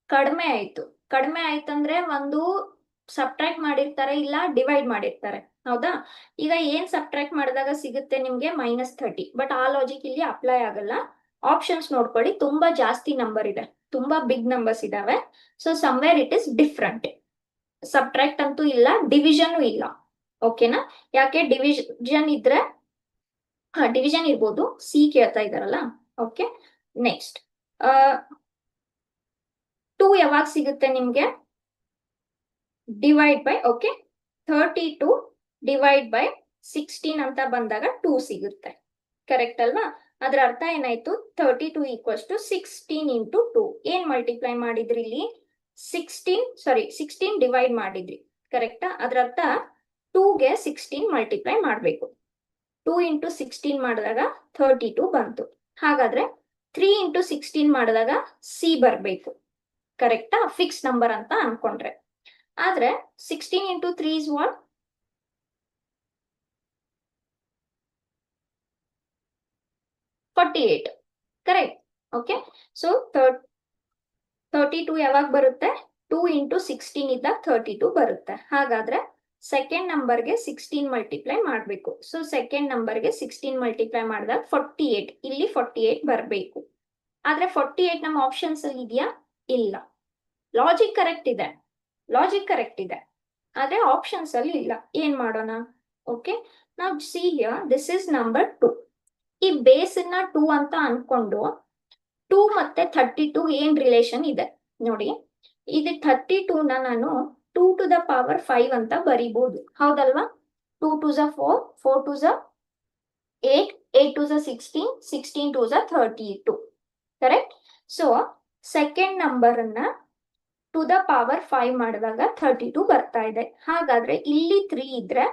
ಕಡಿಮೆ ಆಯ್ತು. ಕಡಿಮೆ ಆಯ್ತಂದ್ರೆ ಒಂದು ಸಬ್ಟ್ರಾಕ್ಟ್ ಮಾಡಿರ್ತಾರೆ, ಇಲ್ಲ ಡಿವೈಡ್ ಮಾಡಿರ್ತಾರೆ. ಹೌದಾ? ಈಗ ಏನ್ ಸಬ್ಟ್ರಾಕ್ಟ್ ಮಾಡಿದಾಗ ಸಿಗುತ್ತೆ ನಿಮ್ಗೆ? -30. ಬಟ್ ಆ ಲಾಜಿಕ್ ಇಲ್ಲಿ ಅಪ್ಲೈ ಆಗಲ್ಲ. ಆಪ್ಷನ್ಸ್ ನೋಡ್ಕೊಳ್ಳಿ, ತುಂಬಾ ಜಾಸ್ತಿ ನಂಬರ್ ಇದೆ, ತುಂಬಾ ಬಿಗ್ ನಂಬರ್ಸ್ ಇದಾವೆ. So somewhere it is different. Subtract ಅಂತೂ ಇಲ್ಲ, ಡಿವಿಷನ್ ಇಲ್ಲ. ಓಕೆನಾ? ಯಾಕೆ ಡಿವಿಷನ್ ಇದ್ರೆ ಡಿವಿಷನ್ ಇರ್ಬೋದು. ಸಿ ಕೇಳ್ತಾ ಇದಾರಲ್ಲ. ಓಕೆ, ನೆಕ್ಸ್ಟ್ 2 ಯಾವಾಗ ಸಿಗುತ್ತೆ ನಿಮ್ಗೆ? Divide by. Okay, 32 divide by 16 ಅಂತ ಬಂದಾಗ 2 ಸಿಗುತ್ತೆ. ಕರೆಕ್ಟ್ ಅಲ್ವಾ? ಅದ್ರ ಅರ್ಥ ಏನಾಯ್ತು? 32 = 16 × 2. ಏನ್ ಮಲ್ಟಿಪ್ಲೈ ಮಾಡಿದ್ರಿ ಇಲ್ಲಿ? 16 ಡಿವೈಡ್ ಮಾಡಿದ್ರಿ. ಕರೆಕ್ಟಾ? ಅದ್ರ ಅರ್ಥ 2ಗೆ 16 ಮಲ್ಟಿಪ್ಲೈ ಮಾಡ್ಬೇಕು. 2 × 16 ಮಾಡಿದಾಗ 32 ಬಂತು. ಹಾಗಾದ್ರೆ 3 × 16 ಮಾಡಿದಾಗ C ಬರ್ಬೇಕು. ಕರೆಕ್ಟಾ? ಫಿಕ್ಸ್ ನಂಬರ್ ಅಂತ ಅನ್ಕೊಂಡ್ರೆ. ಆದ್ರೆ 16 × 3 is what? 48. Correct. Okay, so 32 ಯಾವಾಗ ಬರುತ್ತೆ? 2 × 16 ಇದ್ದಾಗ 32 ಬರುತ್ತೆ. ಹಾಗಾದ್ರೆ ಸೆಕೆಂಡ್ ನಂಬರ್ಗೆ 16 ಮಲ್ಟಿಪ್ಲೈ ಮಾಡಬೇಕು. ಸೊ ಸೆಕೆಂಡ್ ನಂಬರ್ಗೆ 16 ಮಲ್ಟಿಪ್ಲೈ ಮಾಡಿದಾಗ 48. ಇಲ್ಲಿ 48 ಬರಬೇಕು. ಆದ್ರೆ 48 ನಮ್ಮ ಆಪ್ಷನ್ಸ್ ಅಲ್ಲಿ ಇದೆಯಾ? ಇಲ್ಲ. ಲಾಜಿಕ್ ಕರೆಕ್ಟ್ ಇದೆ, ಲಾಜಿಕ್ ಕರೆಕ್ಟ್ ಇದೆ, ಆದ್ರೆ ಆಪ್ಷನ್ಸ್ ಅಲ್ಲಿ ಇಲ್ಲ. ಏನ್ ಮಾಡೋಣ? ಓಕೆ, ನಾವು see here this is number 2. ಈ ಬೇಸ್ ನ 2 ಅಂತ ಅನ್ಕೊಂಡು 2 ಮತ್ತೆ 32 ಏನ್ ರಿಲೇಷನ್ ಇದೆ ನೋಡಿ. ಇದು 32ನ ನಾನು 2 to the power 5 ಅಂತ ಬರಿಬಹುದು, ಹೌದಲ್ವಾ? 2 2s 4, 4 2s 8, 8 2s 16, 16 2s 32, correct? So second number ಅನ್ನ ಟು ದ ಪವರ್ 5 ಮಾಡಿದಾಗ 32 ಬರ್ತಾ ಇದೆ. ಹಾಗಾದ್ರೆ ಇಲ್ಲಿ 3 ಇದ್ರೆ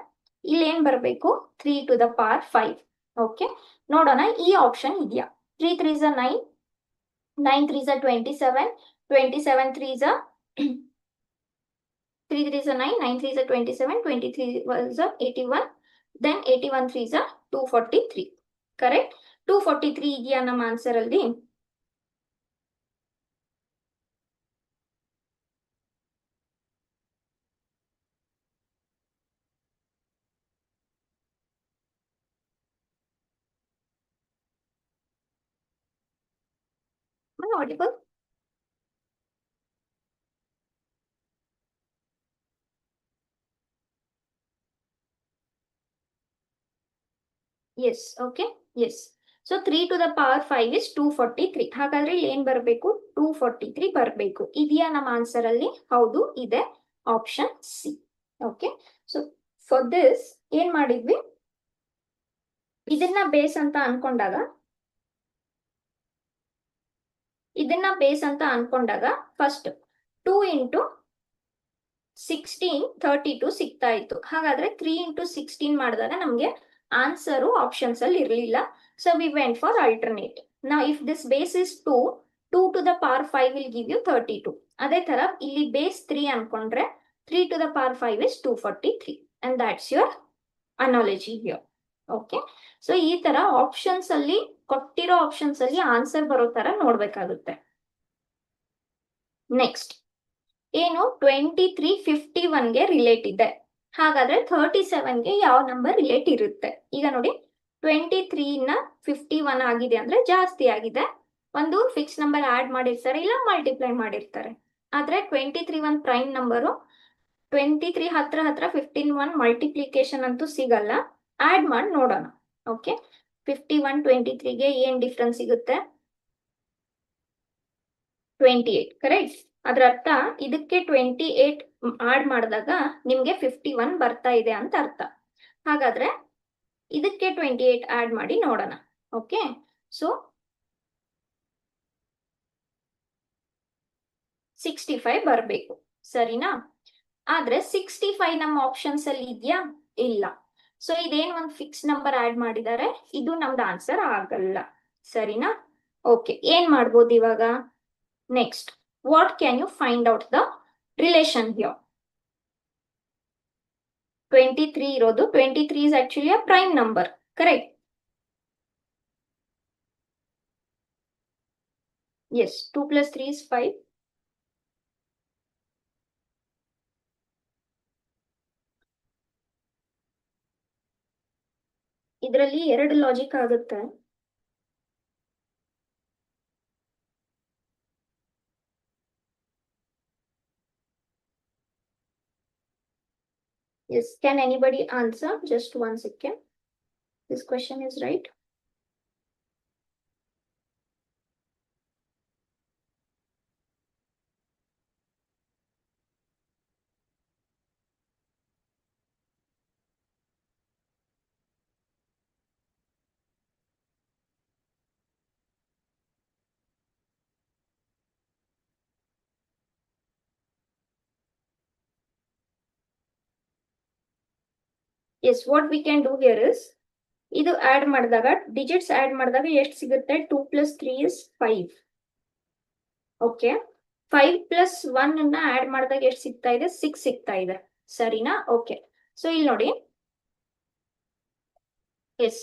ಇಲ್ಲಿ ಏನ್ ಬರಬೇಕು? 3 to the power 5. ಓಕೆ, ನೋಡೋಣ ಈ ಆಪ್ಷನ್ ಇದೆಯಾ. 3 3s 9, 9 3s 27, 27 3s 3 3s 9, 9 3s 27, 23 was 81, then 81 3s 243. Correct? 243 ಇದೆಯಾ ನಮ್ಮ ಆನ್ಸರ್ ಅಲ್ಲಿ? audible? Yes, okay, yes. So 3 to the power 5 is 243. ಹಾಗಾದ್ರೆ ಇಲ್ಲಿ ಏನ್ ಬರಬೇಕು? 243 ಬರಬೇಕು. ಇದೆಯಾ ನಮ್ಮ ಆನ್ಸರ್ ಅಲ್ಲಿ? ಹೌದು ಇದೆ, option C. Okay, so for this ಏನ್ ಮಾಡಿದ್ವಿ? ಇದನ್ನ ಬೇಸ್ ಅಂತ ಅನ್ಕೊಂಡಾಗ ಫಸ್ಟ್ 2 ಇಂಟು 16 32 ಸಿಗ್ತಾ ಇತ್ತು. ಹಾಗಾದ್ರೆ 3 ಇಂಟು 16 ಮಾಡಿದಾಗ ನಮ್ಗೆ ಆನ್ಸರು ಆಪ್ಷನ್ಸ್ ಅಲ್ಲಿ ಇರಲಿಲ್ಲ. So we went for alternate. ನಾವು if this base is 2, 2 to the power 5 will give you 32. ಅದೇ ತರ ಇಲ್ಲಿ ಬೇಸ್ 3 ಅನ್ಕೊಂಡ್ರೆ 3 to the power 5 is 243, and that's your analogy here. Okay, so ಈ ತರ ಆಪ್ಷನ್ಸ್ ಅಲ್ಲಿ ಕೊಟ್ಟಿರೋ ಆಪ್ಷನ್ಸ್ ಅಲ್ಲಿ ಆನ್ಸರ್ ಬರೋ ತರ ನೋಡ್ಬೇಕಾಗುತ್ತೆ. ನೆಕ್ಸ್ಟ್ ಏನು? 23 51ಗೆ ರಿಲೇಟ್ ಇದೆ. ಹಾಗಾದ್ರೆ 37ಗೆ ಯಾವ ನಂಬರ್ ರಿಲೇಟ್ ಇರುತ್ತೆ? ಈಗ ನೋಡಿ, 23 ನ 51 ಆಗಿದೆ ಅಂದ್ರೆ ಜಾಸ್ತಿ ಆಗಿದೆ. ಒಂದು ಫಿಕ್ಸ್ ನಂಬರ್ ಆಡ್ ಮಾಡಿರ್ತಾರೆ, ಇಲ್ಲ ಮಲ್ಟಿಪ್ಲೈ ಮಾಡಿರ್ತಾರೆ. ಆದ್ರೆ 23 ಒಂದು ಪ್ರೈಮ್ ನಂಬರು. 23 ಹತ್ರ 15 ಮಲ್ಟಿಪ್ಲಿಕೇಶನ್ ಅಂತೂ ಸಿಗಲ್ಲ. ಆಡ್ ಮಾಡಿ ನೋಡೋಣ. ಓಕೆ, 51 23ಗೆ ಏನ್ ಡಿಫ್ರೆನ್ಸ್ ಸಿಗುತ್ತೆ? 28, ಕರೆಕ್ಟ್? ಅದ್ರ ಅರ್ಥ ಇದಕ್ಕೆ 28 ಆಡ್ ಮಾಡಿದಾಗ ನಿಮ್ಗೆ 51 ಬರ್ತಾ ಇದೆ ಅಂತ ಅರ್ಥ. ಹಾಗಾದ್ರೆ ಇದಕ್ಕೆ 28 ಆಡ್ ಮಾಡಿ ನೋಡೋಣ. ಓಕೆ, ಸೊ 65 ಬರಬೇಕು, ಸರಿನಾ? ಆದ್ರೆ 65 ನಮ್ಮ ಆಪ್ಷನ್ಸ್ ಅಲ್ಲಿ ಇದೆಯಾ? ಇಲ್ಲ. ಸೊ ಇದೇನ್ ಒಂದು ಫಿಕ್ಸ್ ನಂಬರ್ ಆಡ್ ಮಾಡಿದ್ದಾರೆ, ಇದು ನಮ್ದು ಆನ್ಸರ್ ಆಗಲ್ಲ, ಸರಿನಾ? ಓಕೆ, ಏನ್ ಮಾಡ್ಬೋದು ಇವಾಗ? Next, what can you find out the relation here? 23 ಇರೋದು, 23 is actually a prime number, correct? Yes, 2 plus 3 is 5. ಇದರಲ್ಲಿ ಎರಡು ಲಾಜಿಕ್ ಆಗುತ್ತೆ. Yes, can anybody answer? Just 1 second. This question is right. Yes, what we can do here is, ಇದು add ಮಾಡಿದಾಗ digits add ಮಾಡಿದಾಗ ಎಷ್ಟು ಸಿಗುತ್ತೆ? 2 plus 3 is 5. Okay, 5 plus 1 ಅನ್ನ add ಮಾಡಿದಾಗ ಎಷ್ಟು ಸಿಗ್ತಾ ಇದೆ? 6 ಸಿಗ್ತಾ ಇದೆ, ಸರಿನಾ? ಓಕೆ, ಸೊ ಇಲ್ಲಿ ನೋಡಿ, ಎಸ್,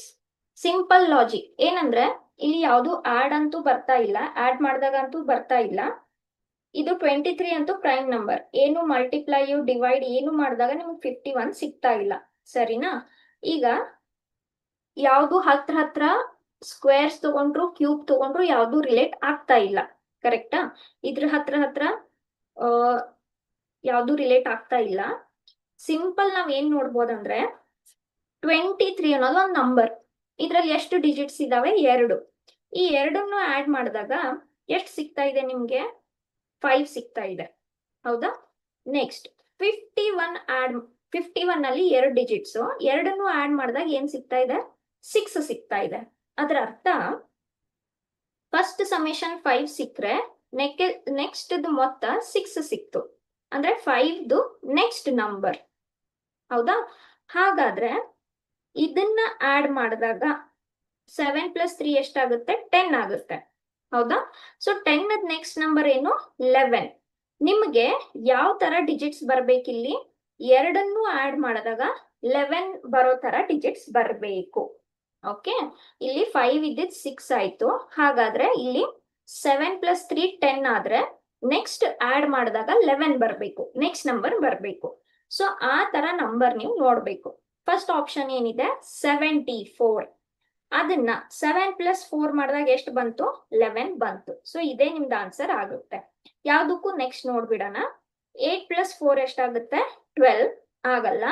ಸಿಂಪಲ್ ಲಾಜಿಕ್ ಏನಂದ್ರೆ ಇಲ್ಲಿ ಯಾವುದು ಆಡ್ ಅಂತೂ ಬರ್ತಾ ಇಲ್ಲ, ಆಡ್ ಮಾಡಿದಾಗ ಅಂತೂ ಬರ್ತಾ ಇಲ್ಲ. ಇದು 23 ಅಂತೂ ಪ್ರೈಮ್ ನಂಬರ್, ಏನು ಮಲ್ಟಿಪ್ಲೈ ಡಿವೈಡ್ ಏನು ಮಾಡಿದಾಗ ನಿಮ್ಗೆ 51 ಸಿಗ್ತಾ ಇಲ್ಲ, ಸರಿನಾ? ಈಗ ಯಾವುದು ಹತ್ರ ಸ್ಕ್ವೇರ್ಸ್ ತಗೊಂಡ್ರು ಕ್ಯೂಬ್ ತಗೊಂಡ್ರು ಯಾವ್ದು ರಿಲೇಟ್ ಆಗ್ತಾ ಇಲ್ಲ. ಕರೆಕ್ಟಾ? ಇದ್ರ ಹತ್ರ ಯಾವ್ದು ರಿಲೇಟ್ ಆಗ್ತಾ ಇಲ್ಲ. ಸಿಂಪಲ್ ನಾವ್ ಏನ್ ನೋಡ್ಬೋದಂದ್ರೆ 23 ಅನ್ನೋದು ಒಂದು ನಂಬರ್. ಇದ್ರಲ್ಲಿ ಎಷ್ಟು ಡಿಜಿಟ್ಸ್ ಇದಾವೆ? 2. ಈ ಎರಡನ್ನು ಆಡ್ ಮಾಡಿದಾಗ ಎಷ್ಟು ಸಿಗ್ತಾ ಇದೆ ನಿಮ್ಗೆ? 5 ಸಿಗ್ತಾ ಇದೆ. ಹೌದಾ? ನೆಕ್ಸ್ಟ್ 51 ಅಲ್ಲಿ 2 ಡಿಜಿಟ್ಸ್, ಎರಡನ್ನು ಆಡ್ ಮಾಡಿದಾಗ ಏನ್ ಸಿಗ್ತಾ ಇದೆ? 6 ಸಿಗ್ತಾ ಇದೆ. ಅದರ ಅರ್ಥ ಫಸ್ಟ್ ಸಮೇಶನ್ 5 ಸಿಕ್ಕ್ರೆ ನೆಕ್ಸ್ಟ್ ಮೊತ್ತ 6 ಸಿಕ್ತು. ಅಂದ್ರೆ 5 ನೆಕ್ಸ್ಟ್ ನಂಬರ್. ಹೌದಾ? ಹಾಗಾದ್ರೆ ಇದನ್ನ ಆಡ್ ಮಾಡಿದಾಗ 7 + 3 ಎಷ್ಟಾಗುತ್ತೆ? 10 ಆಗುತ್ತೆ. ಹೌದಾ? ಸೊ 10 ನೆಕ್ಸ್ಟ್ ನಂಬರ್ ಏನು? 11. ನಿಮ್ಗೆ ಯಾವ ತರ ಡಿಜಿಟ್ಸ್ ಬರ್ಬೇಕಿಲ್ಲಿ? ಎರಡನ್ನೂ ಆಡ್ ಮಾಡಿದಾಗ 11 ಬರೋ ತರ ಡಿಜಿಟ್ಸ್ ಬರ್ಬೇಕು. ಓಕೆ, ಇಲ್ಲಿ 5 ಇದ್ದಿದ್ 6 ಆಯ್ತು. ಹಾಗಾದ್ರೆ ಇಲ್ಲಿ 7 + 3 10 ಆದ್ರೆ ನೆಕ್ಸ್ಟ್ ಆಡ್ ಮಾಡಿದಾಗ 11 ಬರ್ಬೇಕು, ನೆಕ್ಸ್ಟ್ ನಂಬರ್ ಬರ್ಬೇಕು. ಸೊ ಆ ತರ ನಂಬರ್ ನೀವು ನೋಡ್ಬೇಕು. ಫಸ್ಟ್ ಆಪ್ಷನ್ ಏನಿದೆ? 74. ಅದನ್ನ 7 + 4 ಮಾಡಿದಾಗ ಎಷ್ಟು ಬಂತು? 11 ಬಂತು. ಸೊ ಇದೇ ನಿಮ್ದು ಆನ್ಸರ್ ಆಗುತ್ತೆ. ಯಾವ್ದಕ್ಕೂ ನೆಕ್ಸ್ಟ್ ನೋಡ್ಬಿಡೋಣ. 8 + 4 ಎಷ್ಟಾಗುತ್ತೆ? 12 ಆಗಲ್ಲ.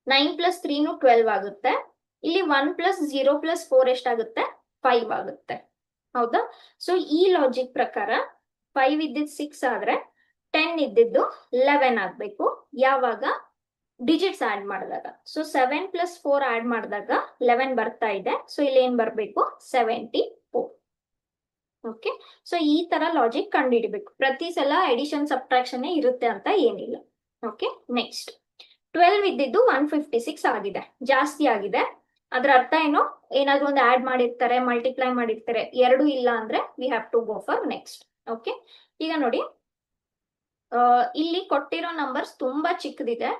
9 + 3 12 ಆಗುತ್ತೆ. ಇಲ್ಲಿ 1 + 0 + 4 ಎಷ್ಟಾಗುತ್ತೆ? 5 ಆಗುತ್ತೆ. ಹೌದಾ? ಸೊ ಈ ಲಾಜಿಕ್ ಪ್ರಕಾರ 5 ಇದ್ದಿದ್ದು 6 ಆದ್ರೆ 10 ಇದ್ದಿದ್ದು 11 ಆಗ್ಬೇಕು. ಯಾವಾಗ? ಡಿಜಿಟ್ಸ್ ಆಡ್ ಮಾಡಿದಾಗ. ಸೊ 7 + 4 ಆಡ್ ಮಾಡಿದಾಗ 11 ಬರ್ತಾ ಇದೆ. ಸೊ ಇಲ್ಲಿ ಏನ್ ಬರ್ಬೇಕು? 74. ಓಕೆ, ಸೊ ಈ ತರ ಲಾಜಿಕ್ ಕಂಡುಹಿಡಿಬೇಕು. ಪ್ರತಿ ಸಲ ಎಡಿಷನ್ ಸಬ್ಟ್ರಾಕ್ಷನ್ ಇರುತ್ತೆ ಅಂತ ಏನಿಲ್ಲ. ಓಕೆ, ನೆಕ್ಸ್ಟ್ 12 ಇದ್ದಿದ್ದು 156 ಆಗಿದೆ, ಜಾಸ್ತಿ ಆಗಿದೆ. ಅದ್ರ ಅರ್ಥ ಏನು? ಏನಾದ್ರೂ ಒಂದು ಆಡ್ ಮಾಡಿರ್ತಾರೆ, ಮಲ್ಟಿಪ್ಲೈ ಮಾಡಿರ್ತಾರೆ. ಎರಡು ಇಲ್ಲ ಅಂದ್ರೆ we have to go for next. Okay, ಈಗ ನೋಡಿ, ಇಲ್ಲಿ ಕೊಟ್ಟಿರೋ ನಂಬರ್ಸ್ ತುಂಬಾ ಚಿಕ್ಕದಿದೆ.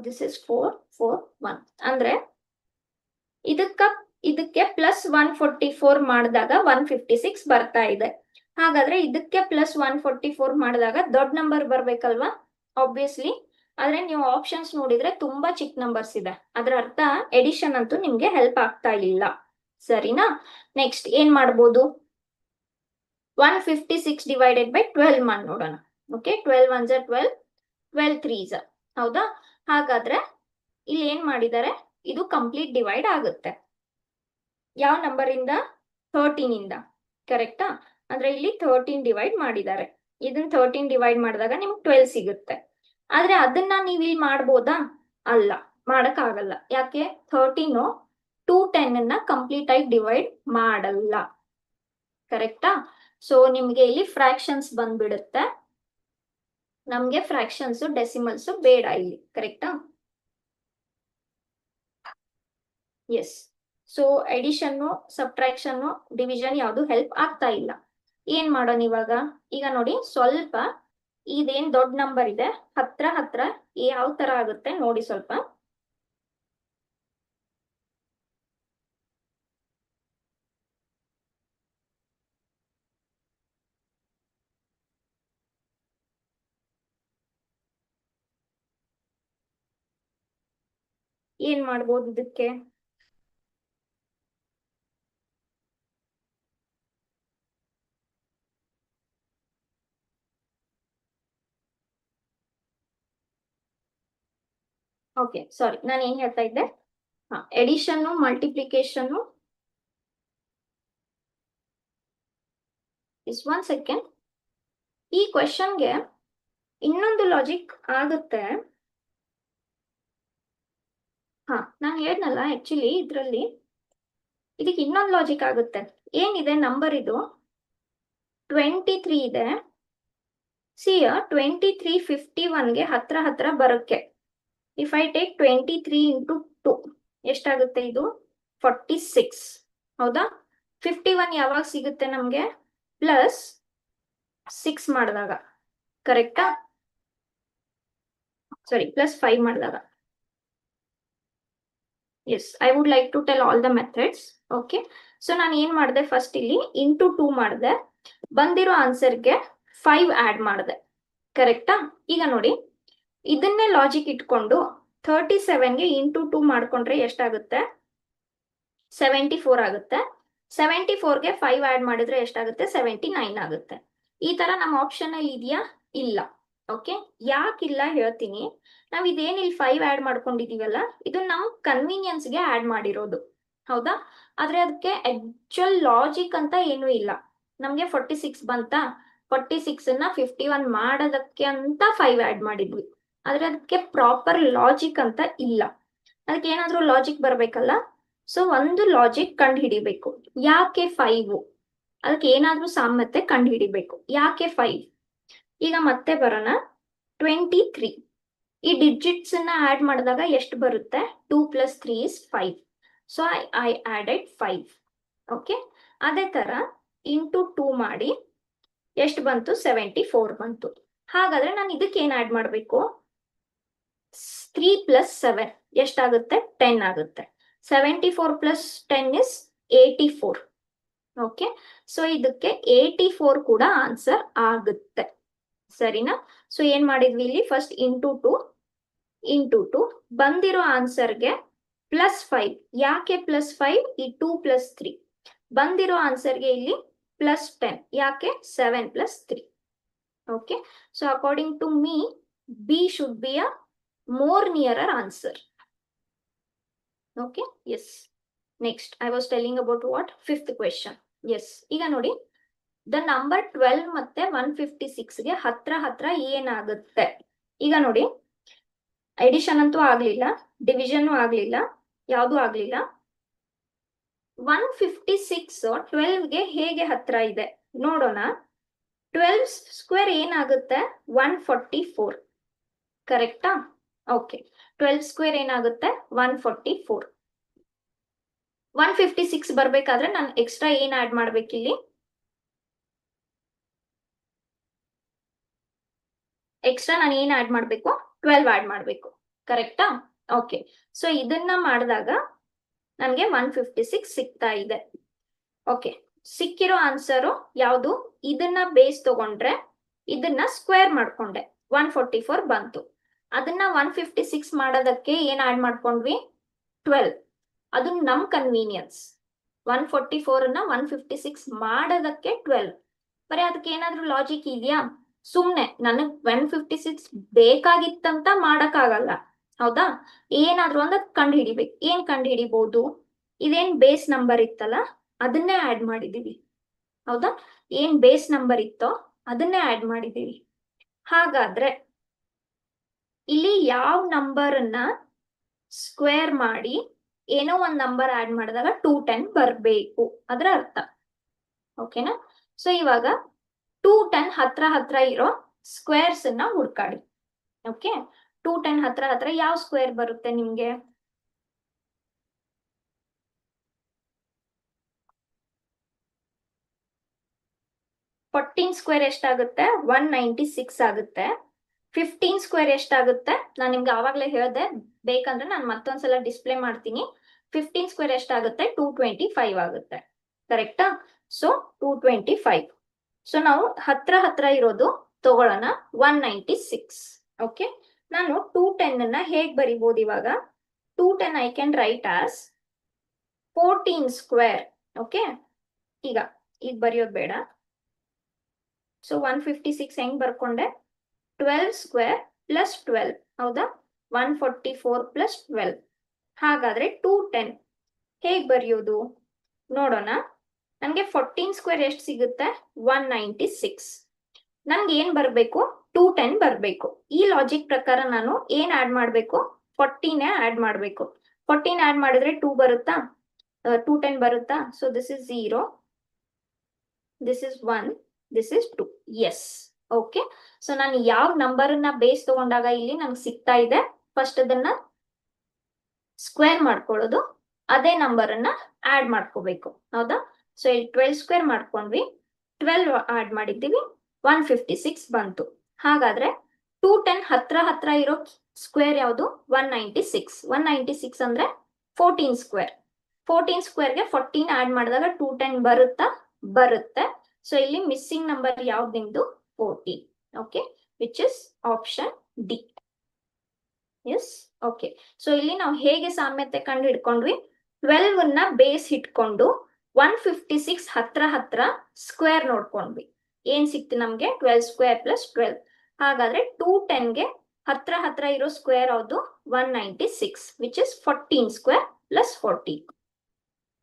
ದಿಸ್ ಇಸ್ 4 4 1 ಅಂದ್ರೆ ಇದಕ್ಕೆ +144 ಮಾಡಿದಾಗ 156 ಬರ್ತಾ ಇದೆ. ಹಾಗಾದ್ರೆ ಇದಕ್ಕೆ +144 ಮಾಡಿದಾಗ ದೊಡ್ಡ ನಂಬರ್ ಬರ್ಬೇಕಲ್ವಾ? ಆಬ್ವಿಯಸ್ಲಿ. ಆದ್ರೆ ನೀವು ಆಪ್ಷನ್ಸ್ ನೋಡಿದ್ರೆ ತುಂಬಾ ಚಿಕ್ಕ ನಂಬರ್ಸ್ ಇದೆ. ಅದರ ಅರ್ಥ ಎಡಿಷನ್ ಅಂತೂ ನಿಮ್ಗೆ ಹೆಲ್ಪ್ ಆಗ್ತಾ ಇಲ್ಲ. ಸರಿನಾ? ನೆಕ್ಸ್ಟ್ ಏನ್ ಮಾಡ್ಬೋದು? 156 ಡಿವೈಡೆಡ್ ಬೈ 12 ಮಾಡಿ ನೋಡೋಣ. Okay, 12 1s 12, 12 3s. ಹೌದಾ? ಹಾಗಾದ್ರೆ ಇಲ್ಲಿ ಏನ್ ಮಾಡಿದ್ದಾರೆ? ಇದು ಕಂಪ್ಲೀಟ್ ಡಿವೈಡ್ ಆಗುತ್ತೆ. ಯಾವ ನಂಬರ್ ಇಂದ? 13 ಇಂದ. ಕರೆಕ್ಟಾ? ಅಂದ್ರೆ ಇಲ್ಲಿ 13 ಡಿವೈಡ್ ಮಾಡಿದ್ದಾರೆ. ಇದನ್ನ 13 ಡಿವೈಡ್ ಮಾಡಿದಾಗ ನಿಮ್ಗೆ 12 ಸಿಗುತ್ತೆ. ಆದ್ರೆ ಅದನ್ನ ನೀವು ಇಲ್ಲಿ ಮಾಡ್ಬೋದಾ? ಅಲ್ಲ, ಮಾಡಕ್ ಆಗಲ್ಲ. ಯಾಕೆ? 13 210 ಕಂಪ್ಲೀಟ್ ಆಗಿ ಡಿವೈಡ್ ಮಾಡಲ್ಲ. ಕರೆಕ್ಟಾ? ಸೊ ನಿಮ್ಗೆ ಇಲ್ಲಿ ಫ್ರಾಕ್ಷನ್ಸ್ ಬಂದ್ಬಿಡುತ್ತೆ. ನಮ್ಗೆ ಫ್ರಾಕ್ಷನ್ಸ್ ಡೆಸಿಮಲ್ಸ್ ಬೇಡ ಇಲ್ಲಿ. ಕರೆಕ್ಟಾ? Yes. So addition, subtraction, division ಯಾವುದು ಹೆಲ್ಪ್ ಆಗ್ತಾ ಇಲ್ಲ. ಏನ್ ಮಾಡೋಣ ಇವಾಗ? ಈಗ ನೋಡಿ, ಸ್ವಲ್ಪ ಇದೇನ್ ದೊಡ್ಡ ನಂಬರ್ ಇದೆ, ಹತ್ರ ಯಾವ ತರ ಆಗುತ್ತೆ ನೋಡಿ ಸ್ವಲ್ಪ. ಏನ್ ಮಾಡ್ಬೋದು ಇದಕ್ಕೆ? ಓಕೆ, ಸಾರಿ, ನಾನು ಏನ್ ಹೇಳ್ತಾ ಇದ್ದೆ? Addition, multiplication. One second. ಈ ಕ್ವೆಶನ್ಗೆ ಇನ್ನೊಂದು ಲಾಜಿಕ್ ಆಗುತ್ತೆ. ನಾನು ಹೇಳ್ನಲ್ಲ, ಆಕ್ಚುಲಿ ಇದರಲ್ಲಿ ಇದಕ್ಕೆ ಇನ್ನೊಂದು ಲಾಜಿಕ್ ಆಗುತ್ತೆ. ಏನಿದೆ ನಂಬರ್? ಇದು 23 ಇದೆ. ಸಿಯ 23 51ಗೆ ಹತ್ರ ಬರೋಕ್ಕೆ ಇಫ್ ಐ ಟೇಕ್ 23 × 2 ಎಷ್ಟಾಗುತ್ತೆ? ಇದು 46. ಹೌದಾ? 51 ಯಾವಾಗ ಸಿಗುತ್ತೆ ನಮ್ಗೆ? +6 ಮಾಡಿದಾಗ. ಕರೆಕ್ಟಾ? ಸಾರಿ, +5 ಮಾಡಿದಾಗ. Yes, I would like to tell all the methods. Okay, so ನಾನು ಏನ್ ಮಾಡಿದೆ? ಫಸ್ಟ್ ಇಲ್ಲಿ ಇಂಟು 2 ಮಾಡಿದೆ. ಬಂದಿರೋ ಆನ್ಸರ್ಗೆ 5 ಆಡ್ ಮಾಡಿದೆ. ಕರೆಕ್ಟಾ? ಈಗ ನೋಡಿ, ಇದನ್ನೇ ಲಾಜಿಕ್ ಇಟ್ಕೊಂಡು 37ಗೆ ಇಂಟು 2 ಮಾಡ್ಕೊಂಡ್ರೆ ಎಷ್ಟಾಗುತ್ತೆ? 74 ಆಗುತ್ತೆ. 74ಗೆ 5 ಆಡ್ ಮಾಡಿದ್ರೆ ಎಷ್ಟಾಗುತ್ತೆ? 79 ಆಗುತ್ತೆ. ಈ ತರ ನಮ್ಮ ಆಪ್ಷನ್ ಅಲ್ಲಿ ಇದೆಯಾ? ಇಲ್ಲ. ಓಕೆ, ಯಾಕಿಲ್ಲ ಹೇಳ್ತೀನಿ. ನಾವ್ ಇದೇನ್ ಇಲ್ಲಿ 5 ಆಡ್ ಮಾಡ್ಕೊಂಡಿದೀವಲ್ಲ, ಇದು ನಮ್ ಕನ್ವೀನಿಯನ್ಸ್ಗೆ ಆಡ್ ಮಾಡಿರೋದು, ಹೌದಾ? ಆದ್ರೆ ಅದಕ್ಕೆ ಆಕ್ಚುಯಲ್ ಲಾಜಿಕ್ ಅಂತ ಏನೂ ಇಲ್ಲ. ನಮ್ಗೆ 46 ಬಂತಾ, 46 51 ಮಾಡೋದಕ್ಕೆ ಅಂತ 5 ಆಡ್ ಮಾಡಿದ್ವಿ. ಆದ್ರೆ ಅದಕ್ಕೆ ಪ್ರಾಪರ್ ಲಾಜಿಕ್ ಅಂತ ಇಲ್ಲ. ಅದಕ್ಕೆ ಏನಾದ್ರೂ ಲಾಜಿಕ್ ಬರ್ಬೇಕಲ್ಲ. ಸೊ ಒಂದು ಲಾಜಿಕ್ ಕಂಡು ಹಿಡಿಬೇಕು. ಯಾಕೆ 5? ಅದಕ್ಕೆ ಏನಾದ್ರೂ ಸಾಮ್ಯತೆ ಕಂಡು ಹಿಡಿಬೇಕು. ಯಾಕೆ 5? ಈಗ ಮತ್ತೆ ಬರೋಣ. 23 ಈ ಡಿಜಿಟ್ಸ್ ಆಡ್ ಮಾಡಿದಾಗ ಎಷ್ಟು ಬರುತ್ತೆ? 2 + 3 is 5. So I added 5. Okay, ಅದೇ ತರ ಇಂಟು 2 ಮಾಡಿ ಎಷ್ಟು ಬಂತು? 74 ಬಂತು. ಹಾಗಾದ್ರೆ ನಾನು ಇದಕ್ಕೆ ಏನ್ ಆಡ್ ಮಾಡಬೇಕು? 3 + 7 ಎಷ್ಟಾಗುತ್ತೆ? 10 ಆಗುತ್ತೆ. 74 + 10 is 84. ಓಕೆ, ಸೊ ಇದಕ್ಕೆ 84 ಕೂಡ ಆನ್ಸರ್ ಆಗುತ್ತೆ. ಸರಿನಾ? ಸೊ ಏನ್ ಮಾಡಿದ್ವಿ ಇಲ್ಲಿ? ಫಸ್ಟ್ ಇಂಟು 2 ಬಂದಿರೋ ಆನ್ಸರ್ಗೆ +5. ಯಾಕೆ +5? ಈ 2 + 3 ಬಂದಿರೋ ಆನ್ಸರ್ಗೆ ಇಲ್ಲಿ +10. ಯಾಕೆ? 7 + 3. Okay, so according to me B should be a more nearer answer. Okay, yes. Next, I was telling about what? 5th question. Yes, ಈಗ ನೋಡಿ, ದ ನಂಬರ್ 12 ಮತ್ತೆ 156ಗೆ ಹತ್ರ ಏನಾಗುತ್ತೆ? ಈಗ ನೋಡಿ, ಎಡಿಷನ್ ಅಂತೂ ಆಗ್ಲಿಲ್ಲ, ಡಿವಿಷನ್ ಆಗ್ಲಿಲ್ಲ, ಯಾವುದು ಆಗ್ಲಿಲ್ಲ. 156 12ಗೆ ಹೇಗೆ ಹತ್ರ ಇದೆ ನೋಡೋಣ. 12 ಸ್ಕ್ವೇರ್ ಏನಾಗುತ್ತೆ? 144. ಕರೆಕ್ಟಾ? ಓಕೆ, 12 ಸ್ಕ್ವೇರ್ ಏನಾಗುತ್ತೆ? 144. 156 ಬರ್ಬೇಕಾದ್ರೆ ನಾನು ಎಕ್ಸ್ಟ್ರಾ ಏನ್ ಆಡ್ ಮಾಡ್ಬೇಕಿಲ್ಲಿ? ಎಕ್ಸ್ಟ್ರಾ ನಾನು ಏನ್ ಆಡ್ ಮಾಡ್ಬೇಕು? 12 ಆಡ್ ಮಾಡ್ಬೇಕು. ಕರೆಕ್ಟಾ? ಓಕೆ, ಸೊ ಇದನ್ನ ಮಾಡಿದಾಗ ನನಗೆ 156 ಸಿಗ್ತಾ ಇದೆ. ಓಕೆ, ಸಿಕ್ಕಿರೋ ಆನ್ಸರು ಯಾವುದು? ಇದನ್ನ ಬೇಸ್ ತಗೊಂಡ್ರೆ ಇದನ್ನ ಸ್ಕ್ವೇರ್ ಮಾಡ್ಕೊಂಡೆ 144 ಬಂತು. ಅದನ್ನ 156 ಮಾಡೋದಕ್ಕೆ ಏನ್ ಆಡ್ ಮಾಡ್ಕೊಂಡ್ವಿ? 12. ಅದು ನಮ್ ಕನ್ವೀನಿಯನ್ಸ್. 144 156 ಮಾಡೋದಕ್ಕೆ 12. ಬರೀ ಅದಕ್ಕೆ ಏನಾದ್ರೂ ಲಾಜಿಕ್ ಇದೆಯಾ? ಸುಮ್ನೆ ನನಗ್ 156 ಬೇಕಾಗಿತ್ತಂತ ಮಾಡಕ್ಕಾಗಲ್ಲ, ಹೌದಾ? ಏನಾದ್ರೂ ಒಂದ್ ಕಂಡು ಹಿಡಿಬೇಕು. ಏನ್ ಕಂಡು ಹಿಡಿಬಹುದು? ಇದೇನ್ ಬೇಸ್ ನಂಬರ್ ಇತ್ತಲ್ಲ, ಅದನ್ನೇ ಆಡ್ ಮಾಡಿದೀವಿ, ಹೌದಾ? ಏನ್ ಬೇಸ್ ನಂಬರ್ ಇತ್ತೋ ಅದನ್ನೇ ಆಡ್ ಮಾಡಿದೀವಿ. ಹಾಗಾದ್ರೆ ಇಲ್ಲಿ ಯಾವ ನಂಬರ್ ಅನ್ನ ಸ್ಕ್ವೇರ್ ಮಾಡಿ ಏನೋ ಒಂದ್ ನಂಬರ್ ಆಡ್ ಮಾಡಿದಾಗ 210 ಬರ್ಬೇಕು, ಅದರ ಅರ್ಥ. ಓಕೆನಾ? ಸೊ ಇವಾಗ 210 ಹತ್ರ ಇರೋ ಸ್ಕ್ವೇರ್ಸ್ ಅನ್ನ ಹುಡ್ಕಾಡಿ. ಓಕೆ, 210 ಹತ್ರ ಯಾವ ಸ್ಕ್ವೇರ್ ಬರುತ್ತೆ ನಿಮ್ಗೆ? ಫೋರ್ಟೀನ್ ಸ್ಕ್ವೇರ್ ಎಷ್ಟಾಗುತ್ತೆ? 196 ಆಗುತ್ತೆ. 15 ಸ್ಕ್ವೇರ್ ಎಷ್ಟಾಗುತ್ತೆ? ನಾನು ನಿಮ್ಗೆ ಆವಾಗಲೇ ಹೇಳ್ದೆ, ಬೇಕಂದ್ರೆ ನಾನು ಮತ್ತೊಂದ್ಸಲ ಡಿಸ್ಪ್ಲೇ ಮಾಡ್ತೀನಿ. 15 ಸ್ಕ್ವೇರ್ ಎಷ್ಟಾಗುತ್ತೆ? 225 ಆಗುತ್ತೆ. ಕರೆಕ್ಟಾ? ಸೊ 225. ಸೊ ನಾವು ಹತ್ರ ಇರೋದು ತಗೊಳ್ಳೋಣ, 196. ಓಕೆ, ನಾನು 210 ಹೇಗ್ ಬರಿಬಹುದು ಇವಾಗ? 210 I can write as 14 square. Okay, ಈಗ ಬರೆಯೋದು ಬೇಡ. ಸೊ 156 ಹೆಂಗ್ ಬರ್ಕೊಂಡೆ? 12 ಸ್ಕ್ವೇರ್ ಪ್ಲಸ್ 12, ಹೌದಾ? 144 + 12. ಹಾಗಾದ್ರೆ 210 ಹೇಗ್ ಬರೆಯೋದು ನೋಡೋಣ. ನನಗೆ 14 ಸ್ಕ್ವೇರ್ ಎಷ್ಟು ಸಿಗುತ್ತೆ? 196. ನನ್ಗೆ ಏನ್ ಬರ್ಬೇಕು? 210 ಬರ್ಬೇಕು. ಈ ಲಾಜಿಕ್ ಪ್ರಕಾರ ನಾನು ಏನ್ ಆಡ್ ಮಾಡ್ಬೇಕು? 14 ಆಡ್ ಮಾಡ್ಬೇಕು. 14 ಆಡ್ ಮಾಡಿದ್ರೆ 2 ಬರುತ್ತಾ? 210 ಬರುತ್ತಾ? So this is 0, this is 1, this is 2. Yes. Okay, so ನಾನು ಯಾವ ನಂಬರ್ ಅನ್ನ ಬೇಸ್ ತಗೊಂಡಾಗ ಇಲ್ಲಿ ನಂಗೆ ಸಿಗ್ತಾ ಇದೆ, ಫಸ್ಟ್ ಅದನ್ನ ಸ್ಕ್ವೇರ್ ಮಾಡ್ಕೊಳ್ಳೋದು, ಅದೇ ನಂಬರ್ ಅನ್ನ ಆಡ್ ಮಾಡ್ಕೋಬೇಕು, ಹೌದಾ? ಸೊ ಇಲ್ಲಿ 12 ಸ್ಕ್ವೇರ್ ಮಾಡ್ಕೊಂಡ್ವಿ, 12 ಆಡ್ ಮಾಡಿದ್ದೀವಿ, 156 ಬಂತು. ಹಾಗಾದ್ರೆ 210 ಹತ್ರ ಇರೋ ಸ್ಕ್ವೇರ್ ಯಾವುದು? 196. 196 ಅಂದ್ರೆ 14 ಸ್ಕ್ವೇರ್. 14 ಸ್ಕ್ವೇರ್ಗೆ 14 ಆಡ್ ಮಾಡಿದಾಗ 210 ಬರುತ್ತಾ? ಬರುತ್ತೆ. ಸೊ ಇಲ್ಲಿ ಮಿಸ್ಸಿಂಗ್ ನಂಬರ್ ಯಾವ್ದು ನಿಮ್ದು? 14. Okay, which is option D. Yes. Okay, so ಇಲ್ಲಿ ನಾವು ಹೇಗೆ ಸಾಮ್ಯತೆ ಕಂಡು ಹಿಡ್ಕೊಂಡ್ವಿ? 12 ಬೇಸ್ ಇಟ್ಕೊಂಡು 156 ಹತ್ರ ಸ್ಕ್ವೇರ್ ನೋಡ್ಕೊಂಡ್ವಿ. ಏನ್ ಸಿಕ್ತು ನಮ್ಗೆ? 12 ಸ್ಕ್ವೇರ್ ಪ್ಲಸ್ 12. ಹಾಗಾದ್ರೆ 210ಗೆ ಹತ್ರ ಇರೋ ಸ್ಕ್ವೇರ್ ಯಾವುದು? 196, which is 14 square plus 40.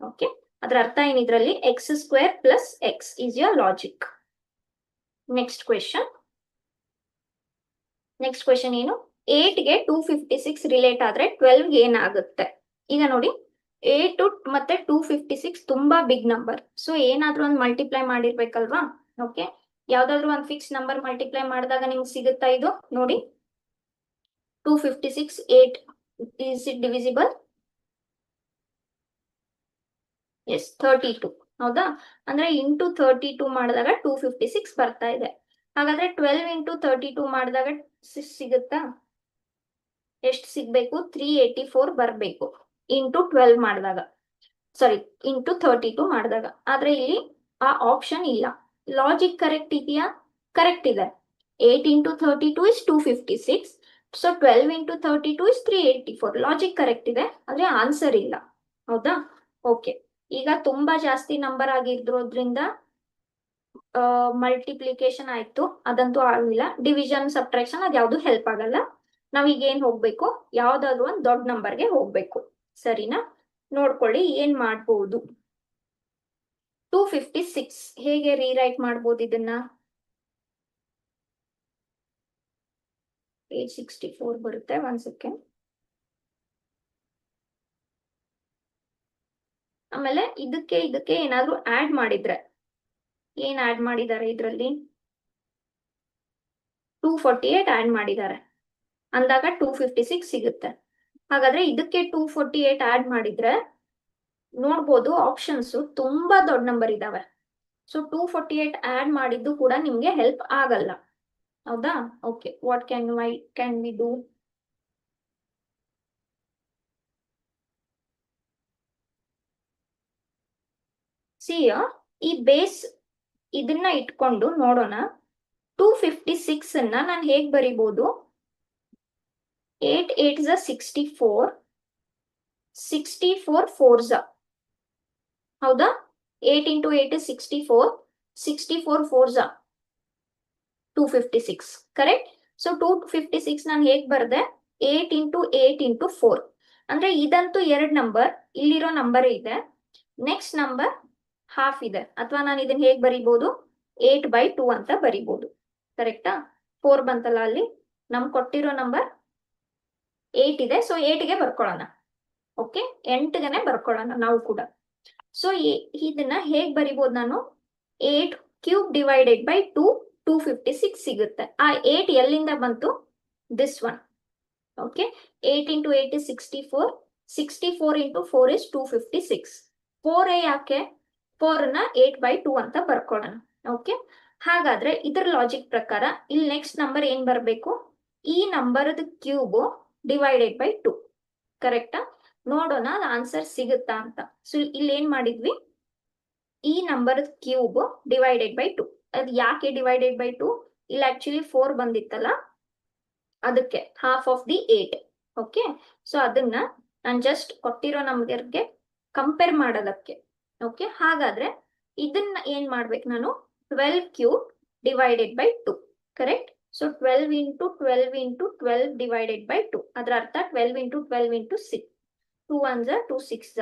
Okay, ಅದರ ಅರ್ಥ ಏನಿದ್ರಲ್ಲಿ? X square plus x is your logic. Next question ಏನು? 8ಗೆ 256 ರಿಲೇಟ್ ಆದ್ರೆ 12ಗೆ ಏನಾಗುತ್ತೆ? ಈಗ ನೋಡಿ, 8 ಮತ್ತೆ 256 ತುಂಬಾ ಬಿಗ್ ನಂಬರ್. ಸೊ ಏನಾದ್ರೂ ಒಂದು ಮಲ್ಟಿಪ್ಲೈ ಮಾಡಿರ್ಬೇಕಲ್ವಾ? ಓಕೆ, ಯಾವ್ದಾದ್ರು ಒಂದು ಫಿಕ್ಸ್ ನಂಬರ್ ಮಲ್ಟಿಪ್ಲೈ ಮಾಡಿದಾಗ ನಿಮ್ಗೆ ಸಿಗುತ್ತಾ ಇದು? ನೋಡಿ, 256 8 is it divisible? ಎಸ್, 32. ಹೌದಾ? ಅಂದ್ರೆ ಇಂಟು 32 ಮಾಡಿದಾಗ 256 ಬರ್ತಾ ಇದೆ. ಹಾಗಾದ್ರೆ 12 ಇಂಟು 32 ಮಾಡಿದಾಗ ಸಿಗುತ್ತಾ? ಎಷ್ಟು ಸಿಗ್ಬೇಕು? 384 ಬರ್ಬೇಕು ಇಂಟು 12 ಮಾಡಿದಾಗ, ಸಾರಿ ಇಂಟು 32 ಮಾಡಿದಾಗ. ಆದ್ರೆ ಇಲ್ಲಿ ಆ ಆಪ್ಷನ್ ಇಲ್ಲ. ಲಾಜಿಕ್ ಕರೆಕ್ಟ್ ಇದೆಯಾ? ಕರೆಕ್ಟ್ ಇದೆ. 8 into 32 is 256. So 12 into 32 is 384. Logic correct ಇದೆ, ಆದ್ರೆ ಆನ್ಸರ್ ಇಲ್ಲ. ಹೌದಾ? ಓಕೆ, ಈಗ ತುಂಬಾ ಜಾಸ್ತಿ ನಂಬರ್ ಆಗಿರೋದ್ರಿಂದ ಮಲ್ಟಿಪ್ಲಿಕೇಶನ್ ಆಯ್ತು, ಅದಂತೂ ಆಗಿಲ್ಲ. ಡಿವಿಷನ್, ಸಬ್ಟ್ರಾಕ್ಷನ್ ಅದ್ಯಾವುದು ಹೆಲ್ಪ್ ಆಗಲ್ಲ. ನಾವೀಗ ಏನ್ ಹೋಗ್ಬೇಕು? ಯಾವ್ದಾದ್ರು ಒಂದು ದೊಡ್ಡ ನಂಬರ್ಗೆ ಹೋಗ್ಬೇಕು. ಸರಿನಾ? ನೋಡ್ಕೊಳ್ಳಿ ಏನ್ ಮಾಡ್ಬೋದು. 256 ಹೇಗೆ ರೀರೈಟ್ ಮಾಡ್ಬೋದು ಇದನ್ನ? 864 ಬರುತ್ತೆ. 1 ಸೆಕೆಂಡ್. ಆಮೇಲೆ ಇದಕ್ಕೆ ಏನಾದ್ರು ಆಡ್ ಮಾಡಿದ್ರೆ, ಏನ್ ಆಡ್ ಮಾಡಿದ್ದಾರೆ ಇದರಲ್ಲಿ? 248 ಆಡ್ ಮಾಡಿದ್ದಾರೆ ಅಂದಾಗ 256 ಸಿಗುತ್ತೆ. ಹಾಗಾದ್ರೆ ಇದಕ್ಕೆ 248 ಆಡ್ ಮಾಡಿದ್ರೆ ನೋಡ್ಬೋದು ಆಪ್ಷನ್ಸ್ ತುಂಬಾ ದೊಡ್ಡ ನಂಬರ್ ಇದಾವೆ. ಸೊ 248 ಆಡ್ ಮಾಡಿದ್ದು ಕೂಡ ನಿಮ್ಗೆ ಹೆಲ್ಪ್ ಆಗಲ್ಲ. ಹೌದಾ? Okay, what can we do? ಈ ಬೇಸ್ ಇದನ್ನ ಇಟ್ಕೊಂಡು ನೋಡೋಣ. 256 ಅನ್ನ ನಾನು ಹೇಗ್ ಬರಿಬಹುದು? 8 8 64, 64 4 ಹೌದಾ? 8 ಇಂಟು 8 is 64, 64 4 256. ಕರೆಕ್ಟ್? ಸೊ 256 ನಾನು ಹೇಗ್ ಬರ್ದೆ? 8 ಇಂಟು 8 ಇಂಟು 4. ಅಂದ್ರೆ ಇದಂತೂ 2 ನಂಬರ್, ಇಲ್ಲಿರೋ ನಂಬರ್ ಇದೆ. ನೆಕ್ಸ್ಟ್ ನಂಬರ್ ಹಾಫ್ ಇದೆ, ಅಥವಾ ನಾನು ಇದನ್ನ ಹೇಗ್ ಬರಿಬಹುದು? 8/2 ಅಂತ ಬರಿಬಹುದು. ಕರೆಕ್ಟಾ? 4 ಬಂತಲ್ಲ ಅಲ್ಲಿ. ನಮ್ಗೆ ಕೊಟ್ಟಿರೋ ನಂಬರ್ 8 ಇದೆ, ಸೊ 8ಗೆ ಬರ್ಕೊಳ್ಳೋಣ. ಓಕೆ, 8ಗೆ ಬರ್ಕೊಳ್ಳೋಣ ನಾವು ಕೂಡ. ಸೊ ಇದನ್ನ ಹೇಗ್ ಬರಿಬಹುದು ನಾನು? 8 ಕ್ಯೂಬ್ ಡಿವೈಡೆಡ್ ಬೈ 2, 256 ಸಿಗುತ್ತೆ. ಆ 8 ಎಲ್ಲಿಂದ ಬಂತು? This one. Okay, 8 into 8 is 64, 64 into 4 is 256. 4 ಯಾಕೆ? 4ನ 8/2 ಅಂತ ಬರ್ಕೊಳ್ಳೋಣ. ಓಕೆ, ಹಾಗಾದ್ರೆ ಇದರ ಲಾಜಿಕ್ ಪ್ರಕಾರ ಇಲ್ಲಿ ನೆಕ್ಸ್ಟ್ ನಂಬರ್ ಏನ್ ಬರಬೇಕು? ಈ ನಂಬರ್ದ ಕ್ಯೂಬ್ ಡಿವೈಡೆಡ್ ಬೈ 2. ಕರೆಕ್ಟಾ? ನೋಡೋಣ ಆನ್ಸರ್ ಸಿಗುತ್ತಾ ಅಂತ. ಸೊ ಇಲ್ಲಿ ಏನ್ ಮಾಡಿದ್ವಿ? ಈ ನಂಬರ್ ಕ್ಯೂಬ್ ಡಿವೈಡೆಡ್ ಬೈ 2. ಅದು ಯಾಕೆ ಡಿವೈಡೆಡ್ ಬೈ 2? ಇಲ್ಲಿ ಆಕ್ಚುಲಿ 4 ಬಂದಿತ್ತಲ್ಲ, ಅದಕ್ಕೆ half of the 8. Okay, so ಅದನ್ನ ನಾನು ಜಸ್ಟ್ ಕೊಟ್ಟಿರೋ ನಂಬರ್ಗೆ ಕಂಪೇರ್ ಮಾಡೋದಕ್ಕೆ. ಓಕೆ, ಹಾಗಾದ್ರೆ ಇದನ್ನ ಏನ್ ಮಾಡ್ಬೇಕು ನಾನು? 12 cube divided by 2. Correct? So 12 into 12 into 12 divided by 2. ಅದರ ಅರ್ಥ 12 into 12 into 6. 2 1s are 2 6s.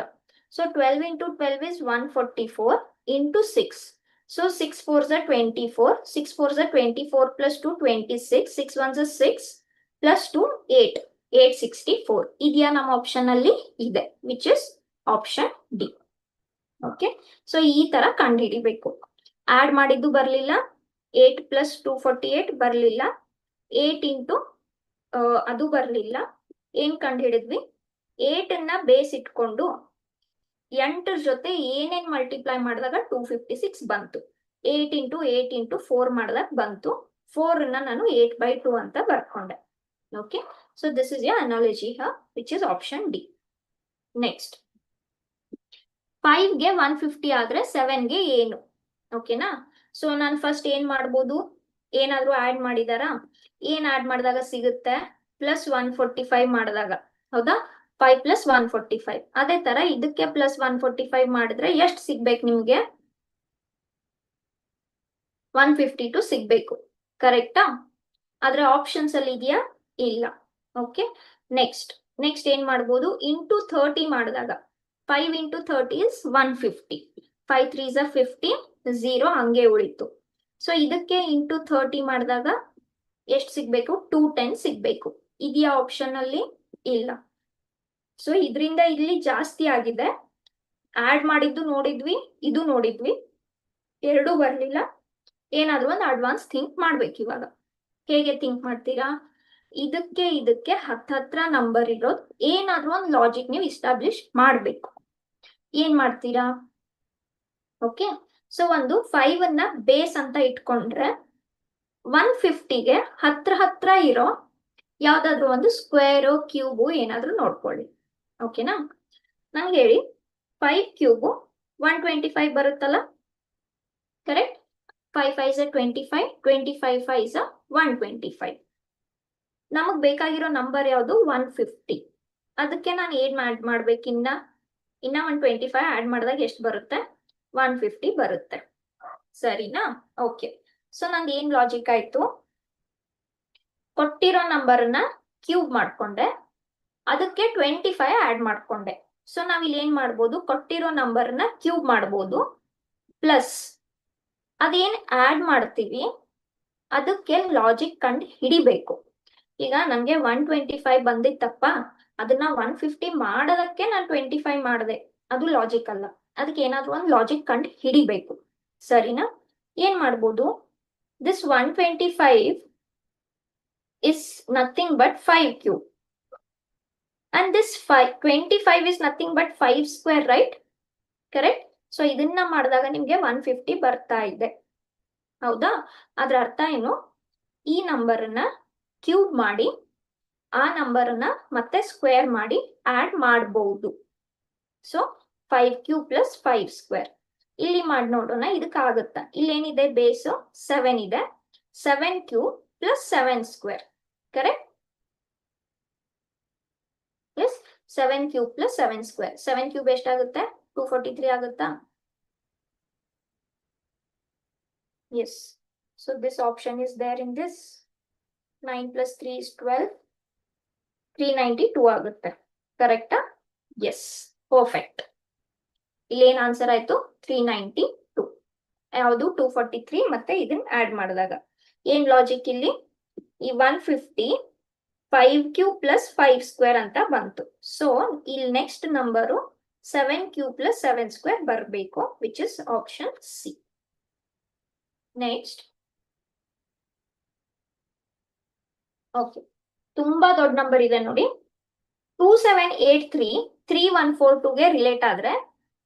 So 12 into 12 is 144 into 6. So 6 4s are 24. 6 4s are 24 plus 2 26. 6 1s are 6 plus 2 8. 864. ಇದೆಯಾ ನಮ್ಮ ಆಪ್ಷನ್ ಅಲ್ಲಿ? ಇದೆ, which is option D. Okay, so ಈ ತರ ಕಂಡುಹಿಡಿಬೇಕು. Add ಮಾಡಿದ್ದು ಬರ್ಲಿಲ್ಲ, 8 plus 248 ಬರ್ಲಿಲ್ಲ, 8 ಇಂಟು ಅದು ಬರ್ಲಿಲ್ಲ. ಏನ್ ಕಂಡುಹಿಡಿದ್ವಿ? 8 ಬೇಸ್ ಇಟ್ಕೊಂಡು 8 ಜೊತೆ ಏನೇನ್ ಮಲ್ಟಿಪ್ಲೈ ಮಾಡಿದಾಗ 256 ಬಂತು. 8 ಇಂಟು 8 ಇಂಟು 4 ಮಾಡಿದಾಗ ಬಂತು. 4 ನಾನು 8/2 ಅಂತ ಬರ್ಕೊಂಡೆ. Okay, so this is your analogy which is option D. Next, 5ಗೆ 150 ಆದ್ರೆ 7ಗೆ ಏನು? ಓಕೆನಾ? ಸೊ ನಾನು ಫಸ್ಟ್ ಏನ್ ಮಾಡ್ಬೋದು? ಏನಾದ್ರೂ ಆಡ್ ಮಾಡಿದಾರಾ? ಏನ್ ಆಡ್ ಮಾಡಿದಾಗ ಸಿಗುತ್ತೆ? ಪ್ಲಸ್ 145 ಮಾಡಿದಾಗ. ಹೌದಾ? 5 ಪ್ಲಸ್ 145. ಅದೇ ತರ ಇದಕ್ಕೆ ಪ್ಲಸ್ 145 ಮಾಡಿದ್ರೆ ಎಷ್ಟು ಸಿಗ್ಬೇಕು ನಿಮ್ಗೆ? 152 ಸಿಗ್ಬೇಕು. ಕರೆಕ್ಟಾ? ಆದ್ರೆ ಆಪ್ಷನ್ಸ್ ಅಲ್ಲಿ ಇದೆಯಾ? ಇಲ್ಲ. ಓಕೆ, ನೆಕ್ಸ್ಟ್ ಏನ್ ಮಾಡ್ಬೋದು? ಇಂಟು 30 ಮಾಡಿದಾಗ 5 ಇಂಟು 30 ಇಸ್ 150. 5 3s are 50, 0 ಹಂಗೆ ಉಳಿತು. ಸೊ ಇದಕ್ಕೆ ಇಂಟು 30 ಮಾಡಿದಾಗ ಎಷ್ಟು ಸಿಗ್ಬೇಕು? 210 ಸಿಗ್ಬೇಕು. ಇದೆಯಾ ಆಪ್ಷನ್ ಅಲ್ಲಿ? ಇಲ್ಲ. ಸೊ ಇದರಿಂದ ಇಲ್ಲಿ ಜಾಸ್ತಿ ಆಗಿದೆ. ಆಡ್ ಮಾಡಿದ್ದು ನೋಡಿದ್ವಿ, ಇದು ನೋಡಿದ್ವಿ, ಎರಡೂ ಬರ್ಲಿಲ್ಲ. ಏನಾದ್ರೂ ಒಂದು ಅಡ್ವಾನ್ಸ್ ಥಿಂಕ್ ಮಾಡ್ಬೇಕು ಇವಾಗ. ಹೇಗೆ ಥಿಂಕ್ ಮಾಡ್ತೀರಾ? ಇದಕ್ಕೆ ಹತ್ರ ನಂಬರ್ ಇರೋದು ಏನಾದ್ರೂ ಒಂದು ಲಾಜಿಕ್ ನೀವು ಇಸ್ಟಾಬ್ಲಿಷ್ ಮಾಡ್ಬೇಕು. ಏನ್ ಮಾಡ್ತೀರಾ? ಓಕೆ, ಸೊ ಒಂದು 5 ಅನ್ನ ಬೇಸ್ ಅಂತ ಇಟ್ಕೊಂಡ್ರೆ 150ಗೆ ಹತ್ರ ಇರೋ ಯಾವ್ದಾದ್ರು ಒಂದು ಸ್ಕ್ವೇರು ಕ್ಯೂಬು ಏನಾದ್ರೂ ನೋಡ್ಕೊಳ್ಳಿ. ಓಕೆನಾ? ನಂಗೆ ಹೇಳಿ, 5 ಕ್ಯೂಬು 125 ಬರುತ್ತಲ್ಲ, correct? 5 5s are 25, 25 5s are 125. ನಮಗ್ ಬೇಕಾಗಿರೋ ನಂಬರ್ ಯಾವುದು? 150. ಅದಕ್ಕೆ ನಾನು ಏನ್ ಮಾಡ್ಬೇಕು? ಇನ್ನ 125 ಆಡ್ ಮಾಡಿದಾಗ ಎಷ್ಟು ಬರುತ್ತೆ? 150 ಬರುತ್ತೆ. ಸರಿನಾ? ಓಕೆ, ಸೊ ನಂದು ಏನ್ ಲಾಜಿಕ್ ಆಯ್ತು? ಕೊಟ್ಟಿರೋ ನಂಬರ್ನ ಕ್ಯೂಬ್ ಮಾಡ್ಕೊಂಡೆ, ಅದಕ್ಕೆ 25 ಆಡ್ ಮಾಡ್ಕೊಂಡೆ. ಸೊ ನಾವಿಲ್ಲಿ ಏನ್ ಮಾಡ್ಬೋದು? ಕೊಟ್ಟಿರೋ ನಂಬರ್ನ ಕ್ಯೂಬ್ ಮಾಡ್ಬೋದು, ಪ್ಲಸ್ ಅದೇನ್ ಆಡ್ ಮಾಡ್ತೀವಿ ಅದಕ್ಕೆ ಲಾಜಿಕ್ ಕಂಡು ಹಿಡಿಬೇಕು. ಈಗ ನಂಗೆ 125 ಬಂದಿತ್ತಪ್ಪ, ಅದನ್ನ 150 ಮಾಡೋದಕ್ಕೆ ನಾನು 25 ಮಾಡಿದೆ, ಅದು ಲಾಜಿಕ್ ಅಲ್ಲ. ಅದಕ್ಕೆ ಏನಾದ್ರೂ ಒಂದು ಲಾಜಿಕ್ ಕಂಡು ಹಿಡಿಬೇಕು. ಸರಿನಾ? ಏನ್ ಮಾಡ್ಬೋದು? This 125 is nothing but 5 cube and this 25 is nothing but 5 square, right? Correct? So ಇದನ್ನ ಮಾಡಿದಾಗ ನಿಮ್ಗೆ 150 ಬರ್ತಾ ಇದೆ. ಹೌದಾ? ಅದ್ರ ಅರ್ಥ ಏನು? ಈ ನಂಬರ್ನ ಕ್ಯೂಬ್ ಮಾಡಿ ಆ ನಂಬರ್ನ ಮತ್ತೆ ಸ್ಕ್ವೇರ್ ಮಾಡಿ ಆಡ್ ಮಾಡಬಹುದು. So 5 cube plus 5 square. ಇಲ್ಲಿ ಮಾಡಿ ನೋಡೋಣ, ಇದಕ್ಕಾಗುತ್ತಾ? ಇಲ್ಲೇನಿದೆ? ಬೇಸು 7 ಇದೆ. 7 cube plus 7 square, correct? Plus 7 cube plus 7 square. 7 cube ಎಷ್ಟಾಗುತ್ತೆ? 243 ಆಗುತ್ತಾ? Yes. So this option is there in this. 9 plus 3 is 12. 392 ಆಗುತ್ತೆ. ಕರೆಕ್ಟಾ? S, perfect. ಇಲ್ಲೇನ್ ಆನ್ಸರ್ ಆಯ್ತು? 392. ಯಾವುದು? 243 ಮತ್ತೆ ಇದನ್ನ ಆಡ್ ಮಾಡಿದಾಗ. ಏನ್ ಲಾಜಿಕ್ ಇಲ್ಲಿ? ಈ 150 5 ಕ್ಯೂಬ್ ಪ್ಲಸ್ 5 ಸ್ಕ್ವೇರ್ ಅಂತ ಬಂತು. ಸೊ ಇಲ್ಲಿ next number 7 cube plus 7 square ಬರಬೇಕು, which is option C. Next, okay, ತುಂಬಾ ದೊಡ್ಡ ನಂಬರ್ ಇದೆ ನೋಡಿ. 2783 3142ಗೆ ರಿಲೇಟ್ ಆದ್ರೆ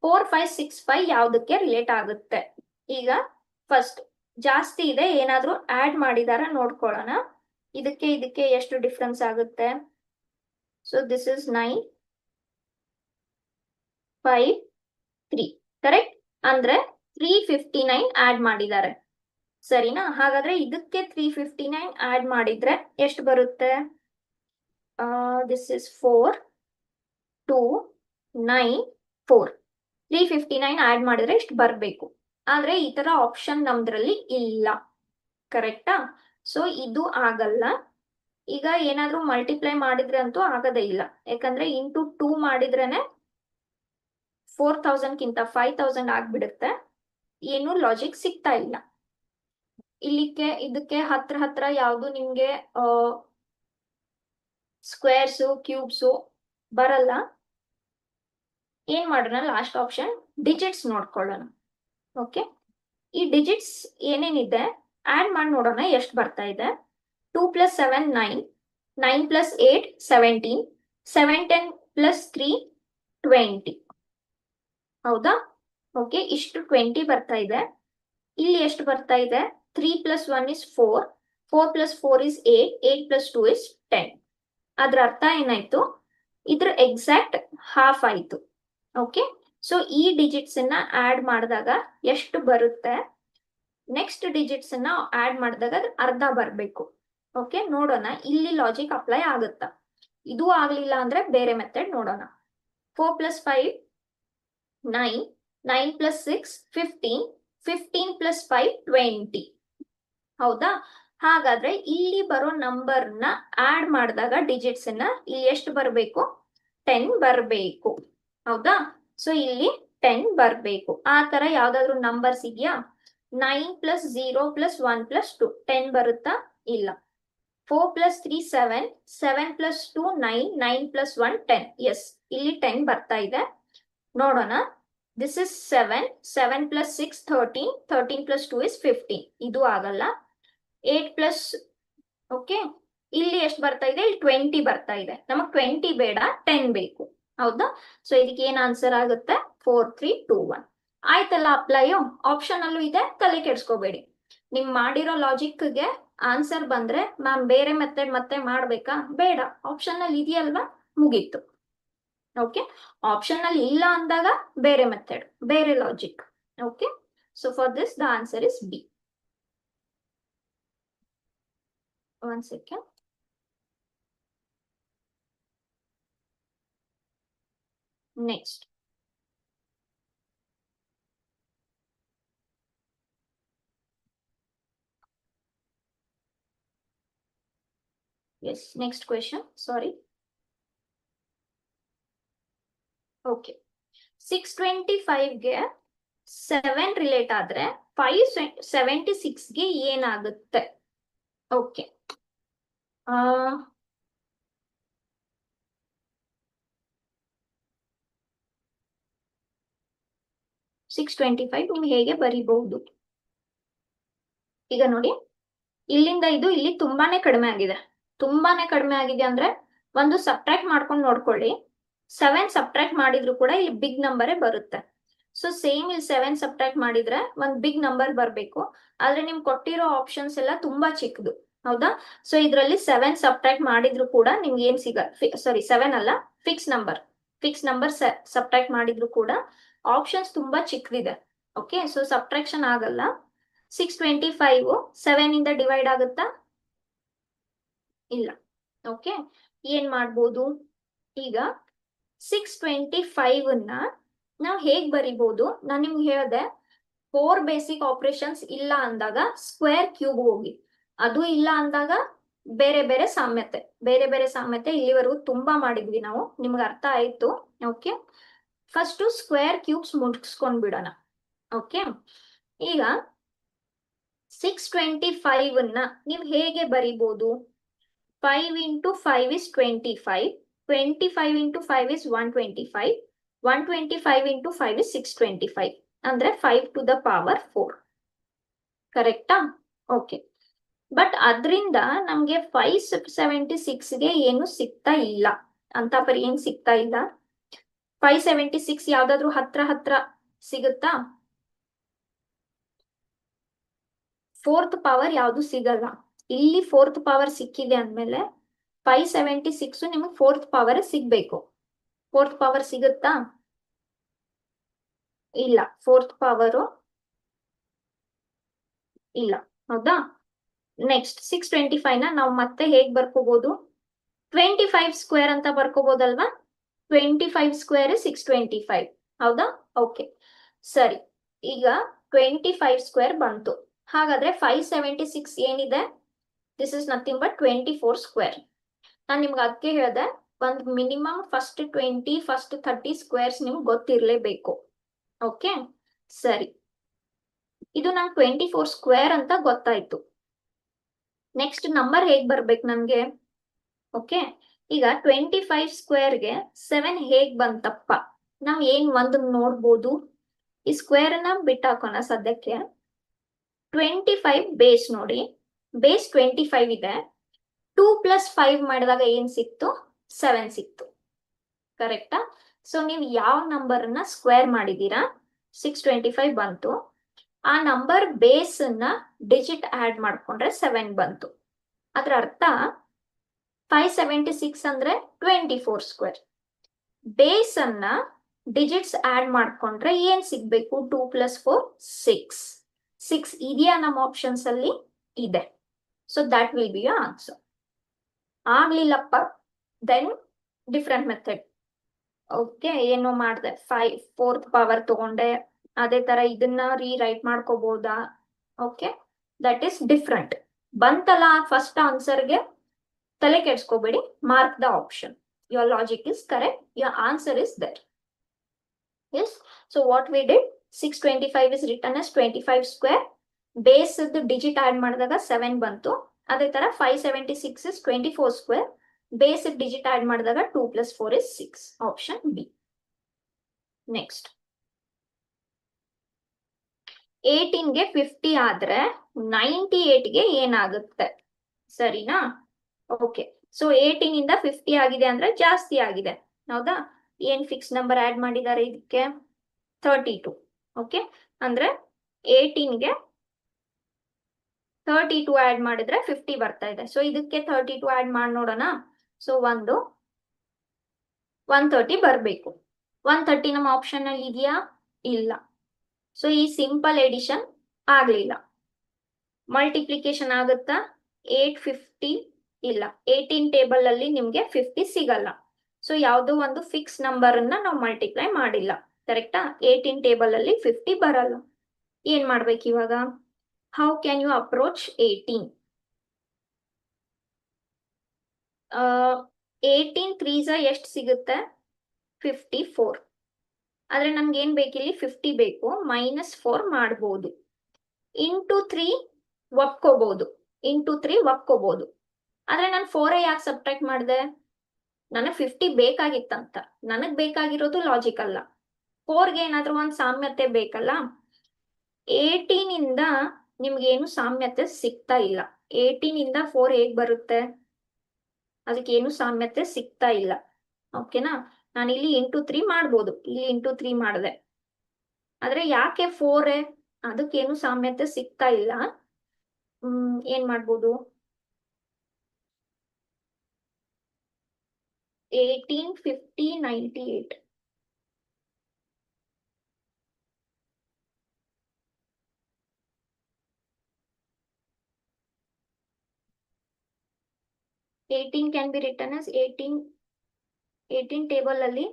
4565 ಯಾವ್ದಕ್ಕೆ ರಿಲೇಟ್ ಆಗುತ್ತೆ? ಈಗ ಫಸ್ಟ್ ಜಾಸ್ತಿ ಇದೆ, ಏನಾದ್ರೂ ಆಡ್ ಮಾಡಿದಾರ ನೋಡ್ಕೊಳ್ಳೋಣ. ಇದಕ್ಕೆ ಎಷ್ಟು ಡಿಫ್ರೆನ್ಸ್ ಆಗುತ್ತೆ? So this is 953, correct? ಅಂದ್ರೆ 359 ಆಡ್ ಮಾಡಿದ್ದಾರೆ. ಸರಿನಾ? ಹಾಗಾದ್ರೆ ಇದಕ್ಕೆ 359 ಆಡ್ ಮಾಡಿದ್ರೆ ಎಷ್ಟು ಬರುತ್ತೆ? This is 4 2 9 4. 359 ಆಡ್ ಮಾಡಿದ್ರೆ ಎಷ್ಟು ಬರ್ಬೇಕು? ಆದ್ರೆ ಈ ತರ ಆಪ್ಷನ್ ನಮ್ದ್ರಲ್ಲಿ ಇಲ್ಲ, ಕರೆಕ್ಟಾ? ಸೊ ಇದು ಆಗಲ್ಲ. ಈಗ ಏನಾದ್ರೂ ಮಲ್ಟಿಪ್ಲೈ ಮಾಡಿದ್ರೆ ಅಂತೂ ಆಗದೇ ಇಲ್ಲ, ಯಾಕಂದ್ರೆ ಇಂಟು 2 ಮಾಡಿದ್ರೇನೆ 4000 ಕಿಂತ 5000 ಆಗ್ಬಿಡುತ್ತೆ. ಏನು ಲಾಜಿಕ್ ಸಿಗ್ತಾ ಇಲ್ಲ. ಇದಕ್ಕೆ ಹತ್ರ ಯಾವುದು ನಿಮ್ಗೆ ಸ್ಕ್ವೇರ್ಸು ಕ್ಯೂಬ್ಸು ಬರಲ್ಲ. ಏನ್ ಮಾಡೋಣ? ಲಾಸ್ಟ್ ಆಪ್ಷನ್ ಡಿಜಿಟ್ಸ್ ನೋಡ್ಕೊಳ್ಳೋಣ. ಓಕೆ, ಈ ಡಿಜಿಟ್ಸ್ ಏನೇನಿದೆ ಆಡ್ ಮಾಡಿ ನೋಡೋಣ ಎಷ್ಟು ಬರ್ತಾ ಇದೆ. 2 plus 7 9, 9 plus 8 17, 7 10 plus 3 20. ಹೌದಾ? ಓಕೆ, ಇಷ್ಟು 20 ಬರ್ತಾ ಇದೆ. ಇಲ್ಲಿ ಎಷ್ಟು ಬರ್ತಾ ಇದೆ? 3 plus 1 is 4, 4 plus 4 is 8, 8 plus 2 is 10. ಅದ್ರ ಅರ್ಥ ಏನಾಯ್ತು? ಇದ್ರ ಎಕ್ಸಾಕ್ಟ್ ಹಾಫ್ ಆಯ್ತು. ಓಕೆ, ಸೊ ಈ ಡಿಜಿಟ್ಸ್ ಅನ್ನ ಆಡ್ ಮಾಡಿದಾಗ ಎಷ್ಟು ಬರುತ್ತೆ? ನೆಕ್ಸ್ಟ್ ಡಿಜಿಟ್ಸ್ ಅನ್ನ ಆಡ್ ಮಾಡಿದಾಗ ಅರ್ಧ ಬರ್ಬೇಕು. ಓಕೆ, ನೋಡೋಣ ಇಲ್ಲಿ ಲಾಜಿಕ್ ಅಪ್ಲೈ ಆಗುತ್ತಾ. ಇದು ಆಗ್ಲಿಲ್ಲ ಅಂದ್ರೆ ಬೇರೆ ಮೆಥಡ್ ನೋಡೋಣ. 4 + 5 9, 9 + 6 15, 15 + 5 20. ಹೌದಾ? ಹಾಗಾದ್ರೆ ಇಲ್ಲಿ ಬರೋ ನಂಬರ್ನ ಆಡ್ ಮಾಡಿದಾಗ ಡಿಜಿಟ್ಸ್ ಅನ್ನ ಇಲ್ಲಿ ಎಷ್ಟು ಬರಬೇಕು? 10 ಬರಬೇಕು. ಹೌದಾ? ಸೊ ಇಲ್ಲಿ 10 ಬರಬೇಕು. ಆ ತರ ಯಾವ್ದಾದ್ರು ನಂಬರ್ಸ್ ಇದೆಯಾ? 9 + 0 + 1 + 2 10 ಬರುತ್ತಾ? ಇಲ್ಲ. 4 + 3 7, 7 + 2 9, 9 + 1 10. ಎಸ್, ಇಲ್ಲಿ 10 ಬರ್ತಾ ಇದೆ. ನೋಡೋಣ. This is 7, 7 + 6 13, 13 + 2 is 15. ಇದು ಆಗಲ್ಲ. 8 + ಓಕೆ, ಇಲ್ಲಿ ಎಷ್ಟು ಬರ್ತಾ ಇದೆ? ಇಲ್ಲಿ 20 ಬರ್ತಾ ಇದೆ. ನಮಗ್ 20 ಬೇಡ, 10 ಬೇಕು. ಹೌದಾ? ಸೊ ಇದಕ್ಕೆ ಏನ್ ಆನ್ಸರ್ ಆಗುತ್ತೆ? 4 3 2 1. ಆಯ್ತಲ್ಲ ಅಪ್ಲೈಯು? ಆಪ್ಷನ್ ಅಲ್ಲೂ ಇದೆ, ತಲೆ ಕೆಡ್ಸ್ಕೋಬೇಡಿ. ನಿಮ್ ಮಾಡಿರೋ ಲಾಜಿಕ್ಗೆ ಆನ್ಸರ್ ಬಂದ್ರೆ ಮ್ಯಾಮ್ ಬೇರೆ ಮೆಥಡ್ ಮತ್ತೆ ಮಾಡ್ಬೇಕಾ? ಬೇಡ, ಆಪ್ಷನ್ ಅಲ್ಲಿ ಇದೆಯಲ್ವಾ, ಮುಗೀತು. ಓಕೆ, ಆಪ್ಷನ್ ಅಲ್ಲಿ ಇಲ್ಲ ಅಂದಾಗ ಬೇರೆ ಮೆಥಡ್, ಬೇರೆ logic. Okay, so for this the answer is B. One second. Next. Yes, next question. Sorry. Okay. 625 ಗೆ 7 ರಿಲೇಟ್ ಆದ್ರೆ 576 ಗೆ ಏನಾಗುತ್ತೆ? ಓಕೆ, 625 ನೀವು ಹೇಗೆ ಬರೀಬಹುದು? ಈಗ ನೋಡಿ, ಇಲ್ಲಿಂದ ಇದು ಇಲ್ಲಿ ತುಂಬಾನೇ ಕಡಿಮೆ ಆಗಿದೆ. ತುಂಬಾನೇ ಕಡಿಮೆ ಆಗಿದೆ ಅಂದ್ರೆ ಒಂದು ಸಬ್ಟ್ರಾಕ್ಟ್ ಮಾಡ್ಕೊಂಡು ನೋಡ್ಕೊಳ್ಳಿ. 7 ಸಬ್ಟ್ರಾಕ್ಟ್ ಮಾಡಿದ್ರು ಕೂಡ ಇಲ್ಲಿ ಬಿಗ್ ನಂಬರೇ ಬರುತ್ತೆ. ಸೊ ಸೇಮ್ ಇಲ್ಲಿ 7 ಸಬ್ಟ್ರಾಕ್ಟ್ ಮಾಡಿದ್ರೆ ಒಂದ್ ಬಿಗ್ ನಂಬರ್ ಬರ್ಬೇಕು. ಆದ್ರೆ ನಿಮ್ಗೆ ಕೊಟ್ಟಿರೋ ಆಪ್ಷನ್ಸ್ ಎಲ್ಲ ತುಂಬಾ ಚಿಕ್ಕದು. ಹೌದಾ? ಸೊ ಇದ್ರಲ್ಲಿ 7 ಸಬ್ಟ್ರಾಕ್ಟ್ ಮಾಡಿದ್ರು ಕೂಡ ನಿಮ್ಗೆ ಏನ್ ಸಾರಿ 7 ಅಲ್ಲ, ಫಿಕ್ಸ್ ನಂಬರ್ ಸಬ್ಟ್ರಾಕ್ಟ್ ಮಾಡಿದ್ರು ಕೂಡ ಆಪ್ಷನ್ಸ್ ತುಂಬಾ ಚಿಕ್ಕದಿದೆ. ಓಕೆ, ಸೊ ಸಬ್ಟ್ರಾಕ್ಷನ್ ಆಗಲ್ಲ. 625 7 ಇಂದ ಡಿವೈಡ್ ಆಗುತ್ತಾ? ಇಲ್ಲ. ಓಕೆ, ಏನ್ ಮಾಡ್ಬೋದು? ಈಗ 625 ನಾವು ಹೇಗ್ ಬರಿಬಹುದು? ನಾನು ನಿಮ್ಗೆ ಹೇಳಿದೆ, 4 ಬೇಸಿಕ್ ಆಪರೇಷನ್ಸ್ ಇಲ್ಲ ಅಂದಾಗ ಸ್ಕ್ವೇರ್ ಕ್ಯೂಬ್ ಹೋಗಿ, ಅದು ಇಲ್ಲ ಅಂದಾಗ ಬೇರೆ ಬೇರೆ ಸಾಮ್ಯತೆ ಇಲ್ಲಿವರೆಗೂ ತುಂಬಾ ಮಾಡಿದ್ವಿ ನಾವು, ನಿಮ್ಗೆ ಅರ್ಥ ಆಯ್ತು. ಓಕೆ, ಫಸ್ಟ್ ಸ್ಕ್ವೇರ್ ಕ್ಯೂಬ್ಸ್ ಮುಗಿಸ್ಕೊಂಡ್ ಬಿಡೋಣ. ಓಕೆ, ಈಗ 625 ನೀವು ಹೇಗೆ ಬರಿಬಹುದು? 5 × 5 is 25, 25 × 5 is 125, 125 × 5 is 625. ಅಂದ್ರೆ 5 to the power 4. ಕರೆಕ್ಟಾ? ಓಕೆ, ಬಟ್ ಅದರಿಂದ ನಮ್ಗೆ 576 ಗೆ ಏನು ಸಿಗ್ತಾ ಇಲ್ಲ ಅಂತ ಪರಿ. ಏನ್ ಸಿಗ್ತಾ ಇಲ್ಲ? 576 ಯಾವ್ದಾದ್ರು ಹತ್ರ ಸಿಗುತ್ತಾ? 4th ಪವರ್ ಯಾವ್ದು ಸಿಗಲ್ಲ. ಇಲ್ಲಿ 4th ಪವರ್ ಸಿಕ್ಕಿದೆ ಅಂದ್ಮೇಲೆ 576 ನಿಮಗೆ 4th ಪವರ್ ಸಿಗ್ಬೇಕು. 4th ಪವರ್ ಸಿಗುತ್ತಾ? ಇಲ್ಲ, 4th ಪವರು ಇಲ್ಲ. ಹೌದಾ? ನೆಕ್ಸ್ಟ್ 625 ನಾವು ಮತ್ತೆ ಹೇಗ್ ಬರ್ಕೋಬಹುದು? 25 ಸ್ಕ್ವೇರ್ ಅಂತ ಬರ್ಕೋಬಹುದಲ್ವಾ? 25 ಸ್ಕ್ವೇರ್ 625. ಹೌದಾ? ಓಕೆ, ಸರಿ. ಈಗ 25 ಸ್ಕ್ವೇರ್ ಬಂತು. ಹಾಗಾದ್ರೆ 576 ಏನಿದೆ? This is nothing but 24 square. ನಾನು ನಿಮ್ಗೆ ಅದಕ್ಕೆ ಹೇಳಿದೆ, ಒಂದು ಮಿನಿಮಮ್ ಫಸ್ಟ್ 20 ಫಸ್ಟ್ 30 ಸ್ಕ್ವೇರ್ಸ್ ನಿಮ್ಗೆ ಗೊತ್ತಿರ್ಲೇಬೇಕು. ಓಕೆ, ಸರಿ. ಇದು ನಂಗೆ 24 ಸ್ಕ್ವೇರ್ ಅಂತ ಗೊತ್ತಾಯ್ತು. ನೆಕ್ಸ್ಟ್ ನಂಬರ್ ಹೇಗ್ ಬರ್ಬೇಕು ನನ್ಗೆ? ಓಕೆ, ಈಗ 25 ಸ್ಕ್ವೇರ್ಗೆ 7 ಹೇಗ್ ಬಂತಪ್ಪ? ನಾವ್ ಏನ್ ಒಂದು ನೋಡ್ಬೋದು, ಈ ಸ್ಕ್ವೇರ್ ನ ಬಿಟ್ಟಾಕೋಣ ಸದ್ಯಕ್ಕೆ. 25 ಬೇಸ್ ನೋಡಿ, ಬೇಸ್ 25 ಇದೆ. 2 + 5 ಮಾಡಿದಾಗ ಏನ್ ಸಿಕ್ತು? 7 ಸಿಕ್ತು. ಕರೆಕ್ಟಾ? ಸೊ ನೀವು ಯಾವ ನಂಬರ್ನ ಸ್ಕ್ವೇರ್ ಮಾಡಿದೀರಾ, 625 ಬಂತು. ಆ ನಂಬರ್ ಬೇಸ್ ಅನ್ನ ಡಿಜಿಟ್ ಆಡ್ ಮಾಡ್ಕೊಂಡ್ರೆ 7 ಬಂತು. ಅದ್ರ ಅರ್ಥ 576 ಅಂದ್ರೆ 24 ಸ್ಕ್ವೇರ್. ಬೇಸ್ ಅನ್ನ ಡಿಜಿಟ್ಸ್ ಆಡ್ ಮಾಡ್ಕೊಂಡ್ರೆ ಏನ್ ಸಿಗ್ಬೇಕು? 2 + 4 6. 6 ಇದೆಯಾ ನಮ್ಮ ಆಪ್ಷನ್ಸ್ ಅಲ್ಲಿ? ಇದೆ. So that will be your answer. ಆಗ್ಲಿಲ್ಲಪ್ಪ ದೆನ್ ಡಿಫ್ರೆಂಟ್ ಮೆಥಡ್. ಓಕೆ, ಏನು ಮಾಡಿದೆ, 4th ಪವರ್ ತಗೊಂಡೆ, ಅದೇ ತರ ಇದನ್ನ ರೀರೈಟ್ ಮಾಡ್ಕೋಬಹುದಾ? Okay, that is different. ಬಂತಲ್ಲ ಫಸ್ಟ್ ಆನ್ಸರ್ಗೆ, ತಲೆ ಕೆಡ್ಸ್ಕೋಬೇಡಿ, mark the option. your logic is correct, your answer is there. Yes, so what we did, 625 is written as 25 square. Base digit add ಮಾಡಿದಾಗ 7 ಬಂತು. ಅದೇ ತರ 576 is 24 square. Base digit add ಮಾಡಿದಾಗ 2 plus 4 is 6. Option B. Next, 18ಗೆ 50 ಆದ್ರೆ 98ಗೆ ಏನಾಗುತ್ತೆ? ಸರಿನಾ? Okay, so 18 ಇಂದ 50 ಆಗಿದೆ ಅಂದ್ರೆ ಜಾಸ್ತಿ ಆಗಿದೆ, ಹೌದಾ? ಏನ್ ಫಿಕ್ಸ್ ನಂಬರ್ ಆಡ್ ಮಾಡಿದ್ದಾರೆ ಇದಕ್ಕೆ? 32. ಓಕೆ, ಅಂದ್ರೆ 18ಗೆ 32 ಆಡ್ ಮಾಡಿದ್ರೆ 50 ಬರ್ತಾ ಇದೆ. ಸೊ ಇದಕ್ಕೆ 32 ಆಡ್ ಮಾಡಿ ನೋಡೋಣ. ಸೊ 130 ಬರ್ಬೇಕು. 130 ನಮ್ಮ ಆಪ್ಷನ್ ಅಲ್ಲಿ ಇದೆಯಾ? ಇಲ್ಲ. ಸೊ ಈ ಸಿಂಪಲ್ ಎಡಿಷನ್ ಆಗ್ಲಿಲ್ಲ. ಮಲ್ಟಿಪ್ಲಿಕೇಶನ್ ಆಗುತ್ತಾ? 850 ಇಲ್ಲ. 18 ಟೇಬಲ್ ಅಲ್ಲಿ ನಿಮ್ಗೆ 50 ಸಿಗಲ್ಲ. ಸೊ ಯಾವುದೋ ಒಂದು ಫಿಕ್ಸ್ ನಂಬರ್ ಅನ್ನ ನಾವು ಮಲ್ಟಿಪ್ಲೈ ಮಾಡಿಲ್ಲ, ಕರೆಕ್ಟಾ? 18 ಟೇಬಲ್ ಅಲ್ಲಿ 50 ಬರಲ್ಲ. ಏನ್ ಮಾಡ್ಬೇಕು ಇವಾಗ? How can you approach 18? 18 3s ಎಷ್ಟು ಸಿಗುತ್ತೆ? 54. ಆದ್ರೆ ನಮ್ಗೆ ಏನ್ ಬೇಕಿಲ್ಲಿ? 50 ಬೇಕು. -4 ಮಾಡ್ಬೋದು. ಇಂಟು 3 ಒಪ್ಕೋಬಹುದು, ಆದ್ರೆ ನಾನು 4 ಯಾಕೆ ಸಬ್ಟ್ರಾಕ್ಟ್ ಮಾಡಿದೆ? ನನಗೆ 50 ಬೇಕಾಗಿತ್ತಂತ. ನನಗ್ ಬೇಕಾಗಿರೋದು ಲಾಜಿಕ್ ಅಲ್ಲ, 4ಗೆ ಏನಾದ್ರೂ ಒಂದು ಸಾಮ್ಯತೆ ಬೇಕಲ್ಲ. 18 ಇಂದ ನಿಮ್ಗೇನು ಸಾಮ್ಯತೆ ಸಿಗ್ತಾ ಇಲ್ಲ. 18 ಇಂದ 4 ಹೇಗ್ ಬರುತ್ತೆ? ಅದಕ್ಕೆ ಏನು ಸಾಮ್ಯತೆ ಸಿಗ್ತಾ ಇಲ್ಲ. ಓಕೆನಾ? ನಾನು ಇಲ್ಲಿ ಇಂಟು 3 ಮಾಡ್ಬೋದು, ಇಲ್ಲಿ ಇಂಟು 3 ಮಾಡಿದೆ. ಆದ್ರೆ ಯಾಕೆ 4? ಅದಕ್ಕೇನು ಸಾಮ್ಯತೆ ಸಿಗ್ತಾ ಇಲ್ಲ. ಏನ್ ಮಾಡ್ಬೋದು? 18, 50, 98. Eighteen can be written as 18 table ಅಲ್ಲಿ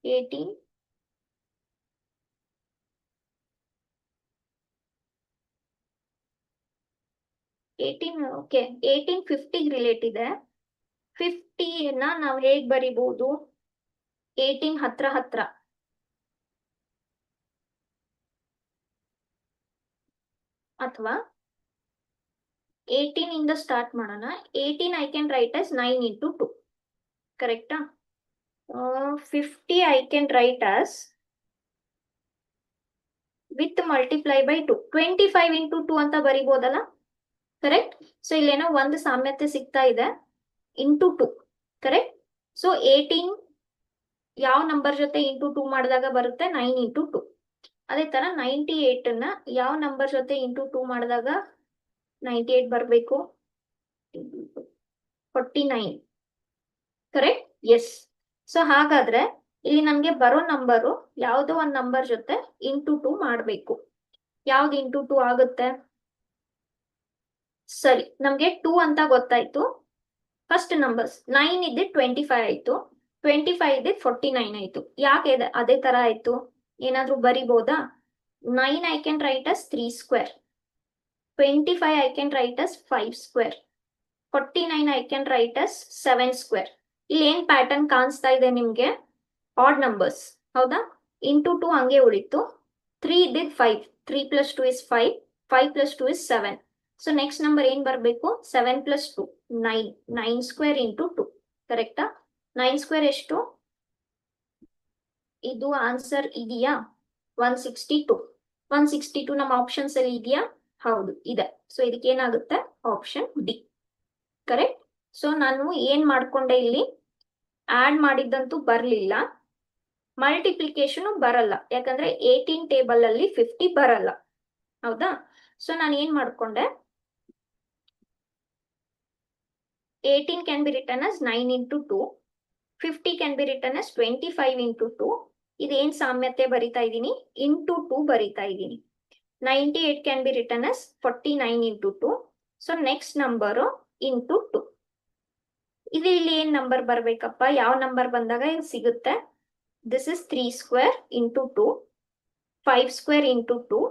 18 ಓಕೆ, 1850 ರಿಲೇಟ್ ಇದೆ. 50ನ ನಾವು ಹೇಗ್ ಬರಿಬಹುದು? 18 ಹತ್ರ ಅಥವಾ 18 ಇಂದ ಸ್ಟಾರ್ಟ್ ಮಾಡೋಣ. 18 I can right as 9 into 2, ಕರೆಕ್ಟಾ? 50 I can right as with multiply by 2, 25 into 2 ಅಂತ ಬರಿಬೋದಲ್ಲ, ಕರೆಕ್ಟ್? ಸೊ ಇಲ್ಲೇನೋ ಒಂದು ಸಾಮ್ಯತೆ ಸಿಗ್ತಾ ಇದೆ, ಇಂಟು 2, ಕರೆಕ್ಟ್? ಸೊ 18 ಯಾವ ನಂಬರ್ ಜೊತೆ ಇಂಟು 2 ಮಾಡಿದಾಗ ಬರುತ್ತೆ? 9 into 2. ಅದೇ ತರ 98 ನ ಯಾವ ನಂಬರ್ ಜೊತೆ ಇಂಟು 2 ಮಾಡಿದಾಗ 98 ಬರಬೇಕು? 49, ಕರೆಕ್ಟ್? ಎಸ್. ಸೊ ಹಾಗಾದ್ರೆ ಇಲ್ಲಿ ನಮ್ಗೆ ಬರೋ ನಂಬರು ಯಾವುದೋ ಒಂದು ನಂಬರ್ ಜೊತೆ ಇಂಟು 2 ಮಾಡ್ಬೇಕು. ಯಾವ್ದು ಇಂಟು 2 ಆಗುತ್ತೆ? ಸರಿ, ನಮ್ಗೆ 2 ಅಂತ ಗೊತ್ತಾಯ್ತು. ಫಸ್ಟ್ ನಂಬರ್ಸ್ 9 ಇದ್ದಿದ್ 25 ಆಯ್ತು, 25 ಇದ್ದಿದ್ 49 ಆಯ್ತು. ಯಾಕೆ ಅದೇ ತರ ಆಯ್ತು? ಏನಾದ್ರೂ ಬರಿಬೋದಾ? 9 I can right as 3 square, 25 I can right as 5 square, 49 I can right as 7 square. ಇಲ್ಲಿ ಏನ್ ಪ್ಯಾಟರ್ನ್ ಕಾಣಿಸ್ತಾ ಇದೆ ನಿಮ್ಗೆ? ಆಡ್ ನಂಬರ್ಸ್, ಹೌದಾ? ಇಂಟು 2 ಹಂಗೆ ಉಳಿತು. 3 ಇದ್ದಿದ್ 5, 3 plus 2 is 5, 5 plus 2 is 7. So next number ಏನ್ ಬರ್ಬೇಕು? 7 plus 2, 9. 9 square into 2, ಕರೆಕ್ಟಾ? 9 square ಎಷ್ಟು? ಇದು ಆನ್ಸರ್ ಇದೆಯಾ? 162. 162 ನಮ್ಮ ಆಪ್ಷನ್ಸ್ ಅಲ್ಲಿ ಇದೆಯಾ? ಹೌದು ಇದೆ. ಸೊ ಇದಕ್ಕೆ ಏನಾಗುತ್ತೆ? Option D, correct? ಸೊ ನಾನು ಏನ್ ಮಾಡ್ಕೊಂಡೆ ಇಲ್ಲಿ? ಆಡ್ ಮಾಡಿದ್ದಂತೂ ಬರ್ಲಿಲ್ಲ, ಮಲ್ಟಿಪ್ಲಿಕೇಶನ್ ಬರಲ್ಲ, ಯಾಕಂದ್ರೆ 18 ಟೇಬಲ್ ಅಲ್ಲಿ 50 ಬರಲ್ಲ, ಹೌದಾ? ಸೊ ನಾನು ಏನ್ ಮಾಡ್ಕೊಂಡೆ? 18 can be written as 9 into 2, 50 can be written as 25 into 2. ಇದೇನ್ ಸಾಮ್ಯತೆ ಬರಿತಾ ಇದ್ದೀನಿ? ಇಂಟು 2 ಬರಿತಾ ಇದ್ದೀನಿ. 98 can be written as 49 into 2. So next number into 2. ಇದು ಇಲ್ಲಿ ಏನ್ ನಂಬರ್ ಬರ್ಬೇಕಪ್ಪ, ಯಾವ ನಂಬರ್ ಬಂದಾಗ ಇದು ಸಿಗುತ್ತೆ? This is 3 square into 2, 5 square into 2,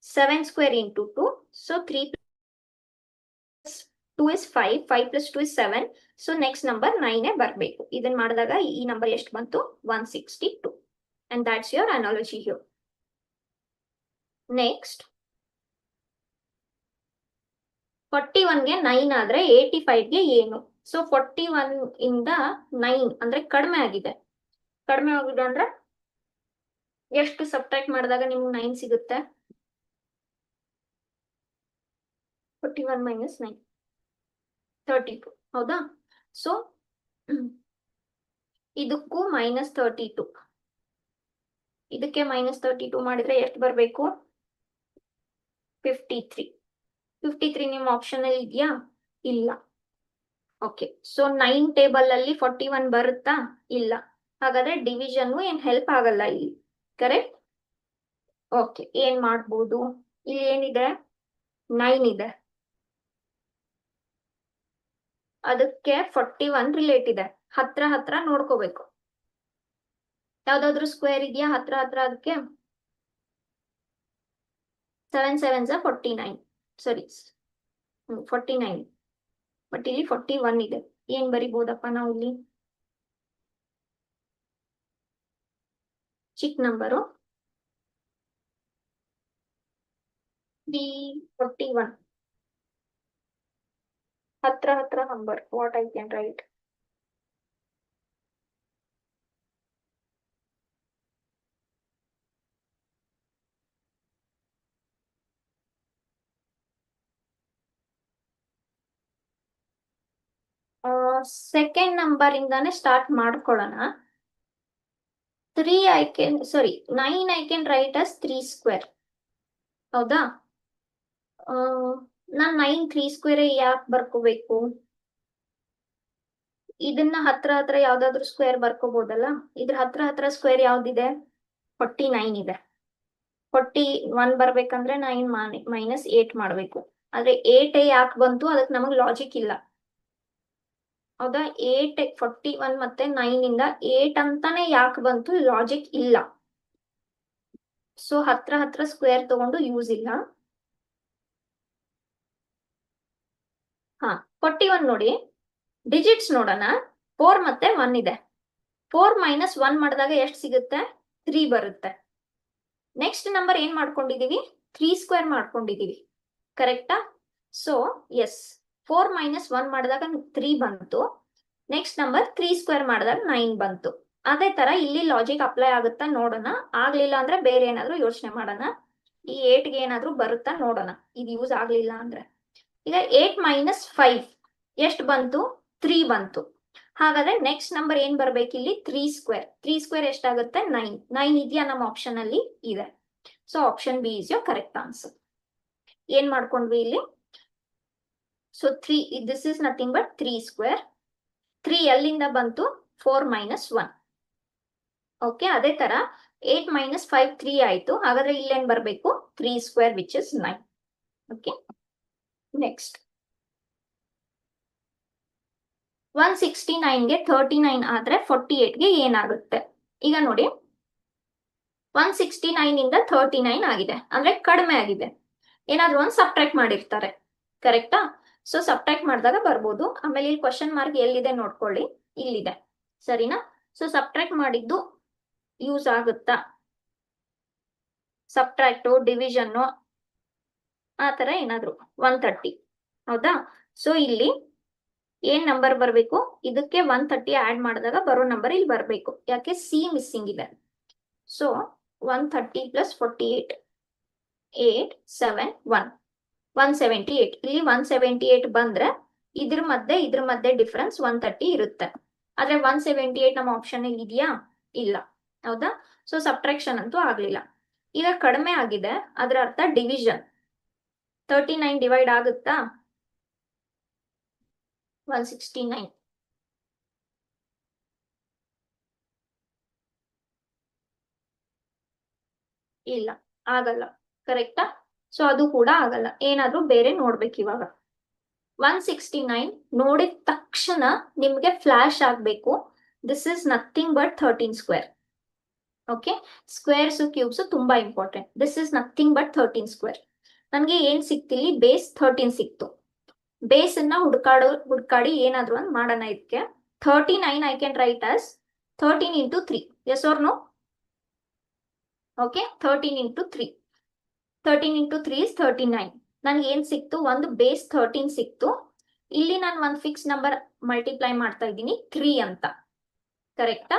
7 square into 2. So 3 plus 2 is 5, 5 plus 2 is 7. So next number 9 ಬರಬೇಕು. ಇದನ್ನ ಮಾಡಿದಾಗ ಈ ನಂಬರ್ ಎಷ್ಟು ಬಂತು? 162. And that's your analogy here. Next, 41 ಗೆ 9 ಆದ್ರೆ 85 ಗೆ ಏನು? ಸೊ 41 ಇಂದ 9 ಅಂದ್ರೆ ಕಡಿಮೆ ಆಗಿದೆ. ಕಡಿಮೆ ಆಗಿದೆ ಅಂದ್ರೆ ಎಷ್ಟು ಸಬ್ಟ್ರಾಕ್ಟ್ ಮಾಡಿದಾಗ ನಿಮ್ಗೆ 9 ಸಿಗುತ್ತೆ? 41 ಮೈನಸ್ 9, 32. ಹೌದಾ? ಸೊ ಇದಕ್ಕೂ -32, ಇದಕ್ಕೆ -32 ಮಾಡಿದ್ರೆ ಎಷ್ಟು ಬರಬೇಕು? 53. 53 ನಿಮ್ಮ ಆಪ್ಷನ್ ಅಲ್ಲಿ ಇದೆಯಾ? ಇಲ್ಲ. ಓಕೆ, ಸೊ 9 ಟೇಬಲ್ ಅಲ್ಲಿ 41 ಬರುತ್ತಾ? ಇಲ್ಲ. ಹಾಗಾದ್ರೆ ಡಿವಿಷನ್ ಏನ್ ಹೆಲ್ಪ್ ಆಗಲ್ಲ ಇಲ್ಲಿ, ಕರೆಕ್ಟ್? ಓಕೆ, ಏನ್ ಮಾಡ್ಬೋದು? ಇಲ್ಲಿ ಏನಿದೆ? 9 ಇದೆ, ಅದಕ್ಕೆ 41 ರಿಲೇಟ್ ಇದೆ. ಹತ್ರ ಹತ್ರ ನೋಡ್ಕೋಬೇಕು. ಯಾವ್ದಾದ್ರು ಸ್ಕ್ವೇರ್ ಇದೆಯಾ ಹತ್ರ ಹತ್ರ? ಅದಕ್ಕೆ 7 7s 49, ಸಾರಿ 49. ಬಟ್ ಇಲ್ಲಿ 41 ಇದೆ. ಏನ್ ಬರಿಬಹುದಪ್ಪ ನಾವು ಇಲ್ಲಿ? ಚಿಕ್ಕ ನಂಬರು 341. ಹತ್ರ ಹತ್ರ number, what I can right? Second number ಇಂದಾನೆ ಸ್ಟಾರ್ಟ್ ಮಾಡ್ಕೊಳ್ಳೋಣ. 3 I can, sorry 9 I can right us 3 square. ಹೌದಾ? ನಾನ್ 9 3 ಸ್ಕ್ವೇರ್ ಯಾಕೆ ಬರ್ಕೋಬೇಕು? ಇದನ್ನ ಹತ್ರ ಹತ್ರ ಯಾವ್ದಾದ್ರು ಸ್ಕ್ವೇರ್ ಬರ್ಕೋಬಹುದಲ್ಲ. ಇದ್ರ ಹತ್ರ ಹತ್ರ ಸ್ಕ್ವೇರ್ ಯಾವ್ದಿದೆ? 49 ಇದೆ. 41 ಬರ್ಬೇಕಂದ್ರೆ 9 ಮೈನಸ್ 8 ಮಾಡ್ಬೇಕು. ಆದ್ರೆ 8 ಯಾಕೆ ಬಂತು? ಅದಕ್ಕೆ ನಮಗ್ ಲಾಜಿಕ್ ಇಲ್ಲ. ಹೌದಾ? 8 41 ಮತ್ತೆ 9 ಇಂದ 8 ಅಂತಾನೆ ಯಾಕೆ ಬಂತು? ಲಾಜಿಕ್ ಇಲ್ಲ. ಸೊ ಹತ್ರ ಹತ್ರ ಸ್ಕ್ವೇರ್ ತಗೊಂಡು ಯೂಸ್ ಇಲ್ಲ. ಹಾ, 41 ನೋಡಿ, ಡಿಜಿಟ್ಸ್ ನೋಡೋಣ. 4 ಮತ್ತೆ 1 ಇದೆ. 4 ಮೈನಸ್ 1 ಮಾಡಿದಾಗ ಎಷ್ಟು ಸಿಗುತ್ತೆ? 3 ಬರುತ್ತೆ. ನೆಕ್ಸ್ಟ್ ನಂಬರ್ ಏನ್ ಮಾಡ್ಕೊಂಡಿದೀವಿ? 3 ಸ್ಕ್ವೇರ್ ಮಾಡ್ಕೊಂಡಿದೀವಿ, ಕರೆಕ್ಟಾ? ಸೊ ಎಸ್, 4 ಮೈನಸ್ 1 ಮಾಡಿದಾಗ 3 ಬಂತು. ನೆಕ್ಸ್ಟ್ ನಂಬರ್ 3 ಸ್ಕ್ವೇರ್ ಮಾಡಿದಾಗ 9 ಬಂತು. ಅದೇ ತರ ಇಲ್ಲಿ ಲಾಜಿಕ್ ಅಪ್ಲೈ ಆಗುತ್ತಾ ನೋಡೋಣ. ಆಗ್ಲಿಲ್ಲ ಅಂದ್ರೆ ಬೇರೆ ಏನಾದ್ರು ಯೋಚನೆ ಮಾಡೋಣ. ಈ 8 ಗೆ ಏನಾದ್ರು ಬರುತ್ತಾ ನೋಡೋಣ, ಇದು ಯೂಸ್ ಆಗ್ಲಿಲ್ಲ ಅಂದ್ರೆ. ಈಗ 8 ಮೈನಸ್ 5 ಎಷ್ಟು ಬಂತು? 3 ಬಂತು. ಹಾಗಾದ್ರೆ ನೆಕ್ಸ್ಟ್ ನಂಬರ್ ಏನ್ ಬರ್ಬೇಕು ಇಲ್ಲಿ? 3 ಸ್ಕ್ವೇರ್. 3 ಸ್ಕ್ವೇರ್ ಎಷ್ಟಾಗುತ್ತೆ? 9. 9 ಇದೆಯಾ ನಮ್ಮ ಆಪ್ಷನ್ ಅಲ್ಲಿ? ಇದೆ. So option B is your correct answer. ಏನ್ ಮಾಡ್ಕೊಂಡ್ವಿ ಇಲ್ಲಿ? So 3, this is nothing but 3 square. 3 ಎಲ್ಲಿಂದ ಬಂತು? 4 ಮೈನಸ್ 1. ಓಕೆ, ಅದೇ ತರ 8 ಮೈನಸ್ 5 3 ಆಯ್ತು. ಹಾಗಾದ್ರೆ ಇಲ್ಲೇನ್ ಬರ್ಬೇಕು? 3 square which is 9. Okay, next 169 ಗೆ 39 ಆದ್ರೆ 48 ಗೆ ಏನಾಗುತ್ತೆ? ಈಗ ನೋಡಿ, 169 ಇಂದ 39 ಆಗಿದೆ ಅಂದ್ರೆ ಕಡಿಮೆ ಆಗಿದೆ. ಏನಾದ್ರೂ ಒಂದು ಸಬ್ಟ್ರಾಕ್ಟ್ ಮಾಡಿರ್ತಾರೆ, ಕರೆಕ್ಟಾ? ಸೊ ಸಬ್ಟ್ರಾಕ್ಟ್ ಮಾಡಿದಾಗ ಬರ್ಬೋದು. ಆಮೇಲೆ ಇಲ್ಲಿ ಕ್ವಶನ್ ಮಾರ್ಕ್ ಎಲ್ಲಿದೆ ನೋಡ್ಕೊಳ್ಳಿ, ಇಲ್ಲಿದೆ, ಸರಿನಾ? ಸೊ ಸಬ್ಟ್ರಾಕ್ಟ್ ಮಾಡಿದ್ದು ಯೂಸ್ ಆಗುತ್ತಾ? ಸಬ್ಟ್ರಾಕ್ಟು, ಡಿವಿಷನ್ ಆ ತರ ಏನಾದ್ರು 130. ಹೌದಾ? ಸೊ ಇಲ್ಲಿ ಏನ್ ನಂಬರ್ ಬರ್ಬೇಕು? ಇದಕ್ಕೆ 130 ಆಡ್ ಮಾಡಿದಾಗ ಬರೋ ನಂಬರ್ ಇಲ್ಲಿ ಬರ್ಬೇಕು. ಯಾಕೆ? ಸಿ ಮಿಸ್ಸಿಂಗ್ ಇದೆ. So 130 plus 48, 8 7 1, 178. ಇಲ್ಲಿ 178 ಬಂದ್ರೆ ಇದ್ರ ಮಧ್ಯೆ ಡಿಫರೆನ್ಸ್ 130 ಇರುತ್ತೆ. ಆದ್ರೆ 178 ನಮ್ಮ ಆಪ್ಷನ್ ಅಲ್ಲಿ ಇದೆಯಾ? ಇಲ್ಲ. ಹೌದಾ? ಸೊ ಸಬ್ಟ್ರಾಕ್ಷನ್ ಅಂತೂ ಆಗ್ಲಿಲ್ಲ. ಈಗ ಕಡಿಮೆ ಆಗಿದೆ, ಅದರ ಅರ್ಥ ಡಿವಿಷನ್. 39 ಡಿವೈಡ್ ಆಗುತ್ತಾ? 169. ಇಲ್ಲ, ಆಗಲ್ಲ, ಕರೆಕ್ಟಾ? ಸೊ ಅದು ಕೂಡ ಆಗಲ್ಲ. ಏನಾದ್ರೂ ಬೇರೆ ನೋಡ್ಬೇಕು ಇವಾಗ. 169 ನೋಡಿದ ತಕ್ಷಣ ನಿಮ್ಗೆ ಫ್ಲಾಶ್ ಆಗ್ಬೇಕು, this is nothing but 13 square. Okay, squares cubes ತುಂಬಾ important. This is nothing but 13 square. ನನಗೆ ಏನ್ ಸಿಕ್ತಿಲ್ಲಿ ಬೇಸ್ 13 ಸಿಕ್ತು. ಬೇಸ್ ಅನ್ನ ಹುಡ್ಕಾಡಿ ಏನಾದ್ರು ಒಂದು ಮಾಡೋಣ. ಇದಕ್ಕೆ 39 I can write as 13 into 3. Yes or no? Okay, 13 into 3. 13 into 3 is 39. ನನ್ಗೆ ಏನ್ ಸಿಕ್ತು? ಒಂದು ಬೇಸ್ 13 ಸಿಕ್ತು. ಇಲ್ಲಿ ನಾನು ಒಂದು ಫಿಕ್ಸ್ ನಂಬರ್ ಮಲ್ಟಿಪ್ಲೈ ಮಾಡ್ತಾ ಇದ್ದೀನಿ 3 ಅಂತ. ಕರೆಕ್ಟಾ?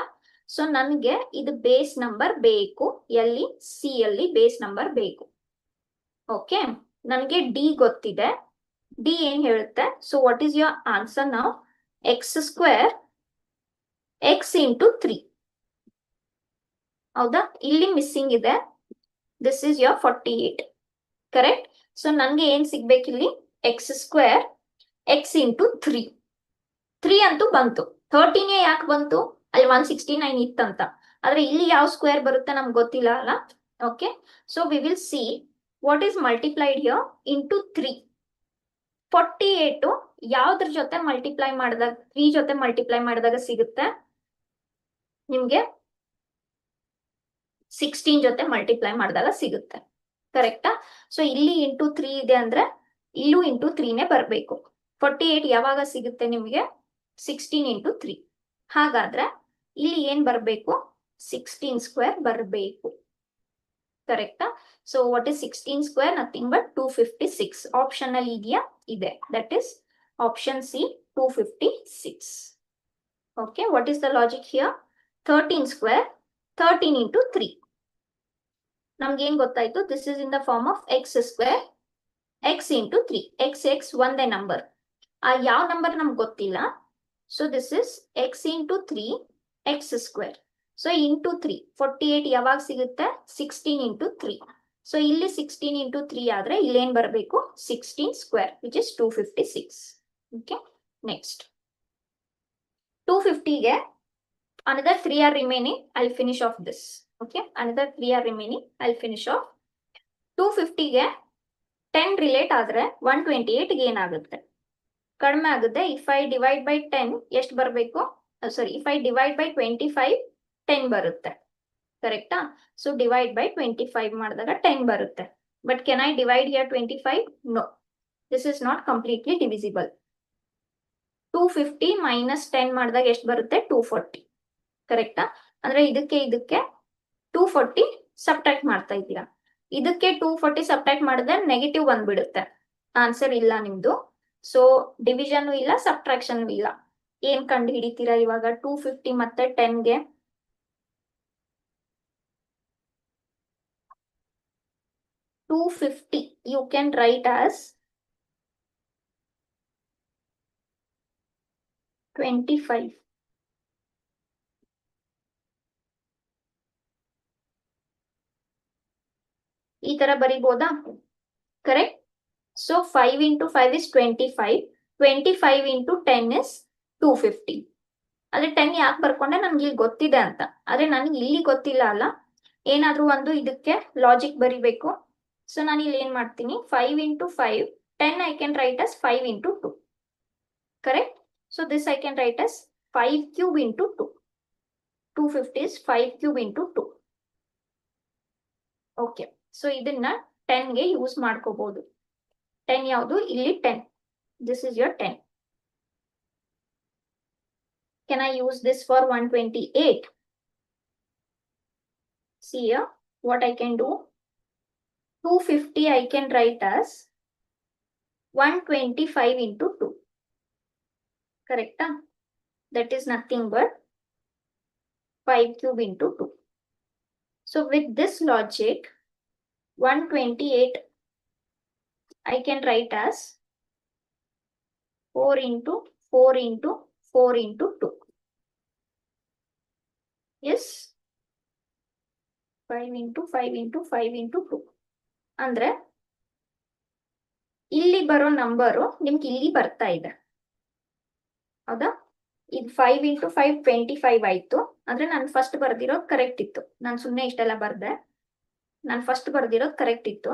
ಸೊ ನನ್ಗೆ ಇದು ಬೇಸ್ ನಂಬರ್ ಬೇಕು. ಎಲ್ಲಿ? ಸಿ ಅಲ್ಲಿ ಬೇಸ್ ನಂಬರ್ ಬೇಕು. ಓಕೆ, ನನಗೆ ಡಿ ಗೊತ್ತಿದೆ. ಡಿ ಏನ್ ಹೇಳುತ್ತೆ? So what is your answer ನಾವು? X square x into 3. ಹೌದಾ? ಇಲ್ಲಿ ಮಿಸ್ಸಿಂಗ್ ಇದೆ. This is your 48. Correct? So ನನ್ಗೆ ಏನ್ ಸಿಗ್ಬೇಕಿಲ್ಲಿ? X square x into 3. 3 ಅಂತೂ ಬಂತು. 13 ಯಾಕೆ ಬಂತು? ಅಲ್ಲಿ 169 ಇತ್ತಂತ. ಆದ್ರೆ ಇಲ್ಲಿ ಯಾವ ಸ್ಕ್ವೇರ್ ಬರುತ್ತೆ ನಮ್ಗೆ ಗೊತ್ತಿಲ್ಲ ಅಲ್ಲ. Okay, so we will see what is multiplied here into 3. 48 ಯಾವ್ದ್ರ ಜೊತೆ ಮಲ್ಟಿಪ್ಲೈ ಮಾಡಿದಾಗ, 3 ಜೊತೆ ಮಲ್ಟಿಪ್ಲೈ ಮಾಡಿದಾಗ ಸಿಗುತ್ತೆ ನಿಮ್ಗೆ? 16 ಜೊತೆ ಮಲ್ಟಿಪ್ಲೈ ಮಾಡಿದಾಗ ಸಿಗುತ್ತೆ. ಕರೆಕ್ಟಾ? ಸೊ ಇಲ್ಲಿ ಇಂಟು 3 ಇದೆ ಅಂದ್ರೆ ಇಲ್ಲೂ ಇಂಟು 3ನೇ ಬರ್ಬೇಕು. 48 ಯಾವಾಗ ಸಿಗುತ್ತೆ ನಿಮ್ಗೆ? 16 into 3. ಹಾಗಾದ್ರೆ ಇಲ್ಲಿ ಏನ್ ಬರ್ಬೇಕು? 16 ಸ್ಕ್ವೇರ್ ಬರ್ಬೇಕು. ಕರೆಕ್ಟಾ? So what is 16 square? Nothing but 256. Option ಅಲ್ಲಿ ಇದೆಯಾ? ಇದೆ. That is option C, 256. Okay, what is the logic here? 13 square 13 into 3. ನಮ್ಗೆ ಏನ್ ಗೊತ್ತಾಯ್ತು? This is in the form of x square x into 3. X ಒಂದೇ number. ಆ ಯಾವ number ನಮ್ಗೆ ಗೊತ್ತಿಲ್ಲ. So this is x into 3 x square. So into 3. 48 ಯಾವಾಗ ಸಿಗುತ್ತೆ? 16 into 3. ಸೊ ಇಲ್ಲಿ 16 into 3 ಆದ್ರೆ ಇಲ್ಲೇನ್ ಬರಬೇಕು? 16 square which is 256. Okay, next 250ಗೆ another 3 are remaining. I'll finish off this. Okay, another 3 are remaining. I'll finish off. 250ಗೆ 10 relate ಆದ್ರೆ 128 ಏನಾಗುತ್ತೆ? ಕಡಿಮೆ ಆಗುತ್ತೆ. ಇಫ್ ಐ ಡಿವೈಡ್ ಬೈ 10 ಎಷ್ಟು ಬರಬೇಕು? ಸಾರಿ, ಇಫ್ ಐ ಡಿವೈಡ್ ಬೈ 25 10 ಬರುತ್ತೆ. ಕರೆಕ್ಟಾ? ಸೊ ಡಿವೈಡ್ ಬೈ 25 ಮಾಡಿದಾಗ 10 ಬರುತ್ತೆ. But can I divide here 25? No, this is not completely divisible. 250 minus 10 ಮಾಡಿದಾಗ ಎಷ್ಟು ಬರುತ್ತೆ? 240. ಕರೆಕ್ಟಾ? ಅಂದ್ರೆ ಇದಕ್ಕೆ 240 ಸಬ್ಟ್ರಾಕ್ಟ್ ಮಾಡ್ತಾ ಇದ್ದೀರಾ. ಇದಕ್ಕೆ 240 ಸಬ್ಟ್ರಾಕ್ಟ್ ಮಾಡಿದ್ರೆ ನೆಗೆಟಿವ್ ಬಂದ್ಬಿಡುತ್ತೆ. ಆನ್ಸರ್ ಇಲ್ಲ ನಿಮ್ದು. ಸೊ ಡಿವಿಷನ್ ಇಲ್ಲ, ಸಬ್ಟ್ರಾಕ್ಷನ್ ಇಲ್ಲ. ಏನ್ ಕಂಡು ಹಿಡಿತೀರಾ ಇವಾಗ? 250 ಮತ್ತೆ 10ಗೆ 250 you can write as 25. ಈ ತರ ಬರೀಬೋದಾ? Correct? So 5 into 5 is 25. 25 into 10 is 250. ಅದೇ 10 ಯಾಕೆ ಬರ್ಕೊಂಡೆ? ನನ್ಗೆ ಇಲ್ಲಿ ಗೊತ್ತಿದೆ ಅಂತ. ಆದ್ರೆ ನನ್ಗೆ ಇಲ್ಲಿ ಗೊತ್ತಿಲ್ಲ ಅಲ್ಲ. ಏನಾದ್ರೂ ಒಂದು ಇದಕ್ಕೆ ಲಾಜಿಕ್ ಬರಿಬೇಕು. ಸೊ ನಾನು ಇಲ್ಲಿ ಏನ್ ಮಾಡ್ತೀನಿ? 5 into 5, 10 I can write as 5 into 2. Correct? So this I can write as 5 cube into 2. 250 is 5 cube into 2. Okay. So ಇದನ್ನ 10ಗೆ ಯೂಸ್ ಮಾಡ್ಕೋಬಹುದು. 10 ಯಾವುದು? ಇಲ್ಲಿ 10. This is your 10. Can I use this for 128? See here, what I can do? 250 I can write as 125 into 2. Correct? That is nothing but 5 cube into 2. So with this logic, 128 I can write as 4 into 4 into 4 into 2. Yes? 5 into 5 into 5 into 2. ಅಂದ್ರೆ ಇಲ್ಲಿ ಬರೋ number ನಿಮ್ಗೆ ಇಲ್ಲಿ ಬರ್ತಾ ಇದೆ. ಹೌದಾ? ಇದು 5 into 5 25 ಆಯ್ತು. ಅಂದ್ರೆ ನಾನು ಫಸ್ಟ್ ಬರ್ದಿರೋದು ಕರೆಕ್ಟ್ ಇತ್ತು. ನಾನು ಸುಮ್ಮನೆ ಇಷ್ಟೆಲ್ಲ ಬರ್ದೆ. ನಾನು ಫಸ್ಟ್ ಬರ್ದಿರೋದು ಕರೆಕ್ಟ್ ಇತ್ತು.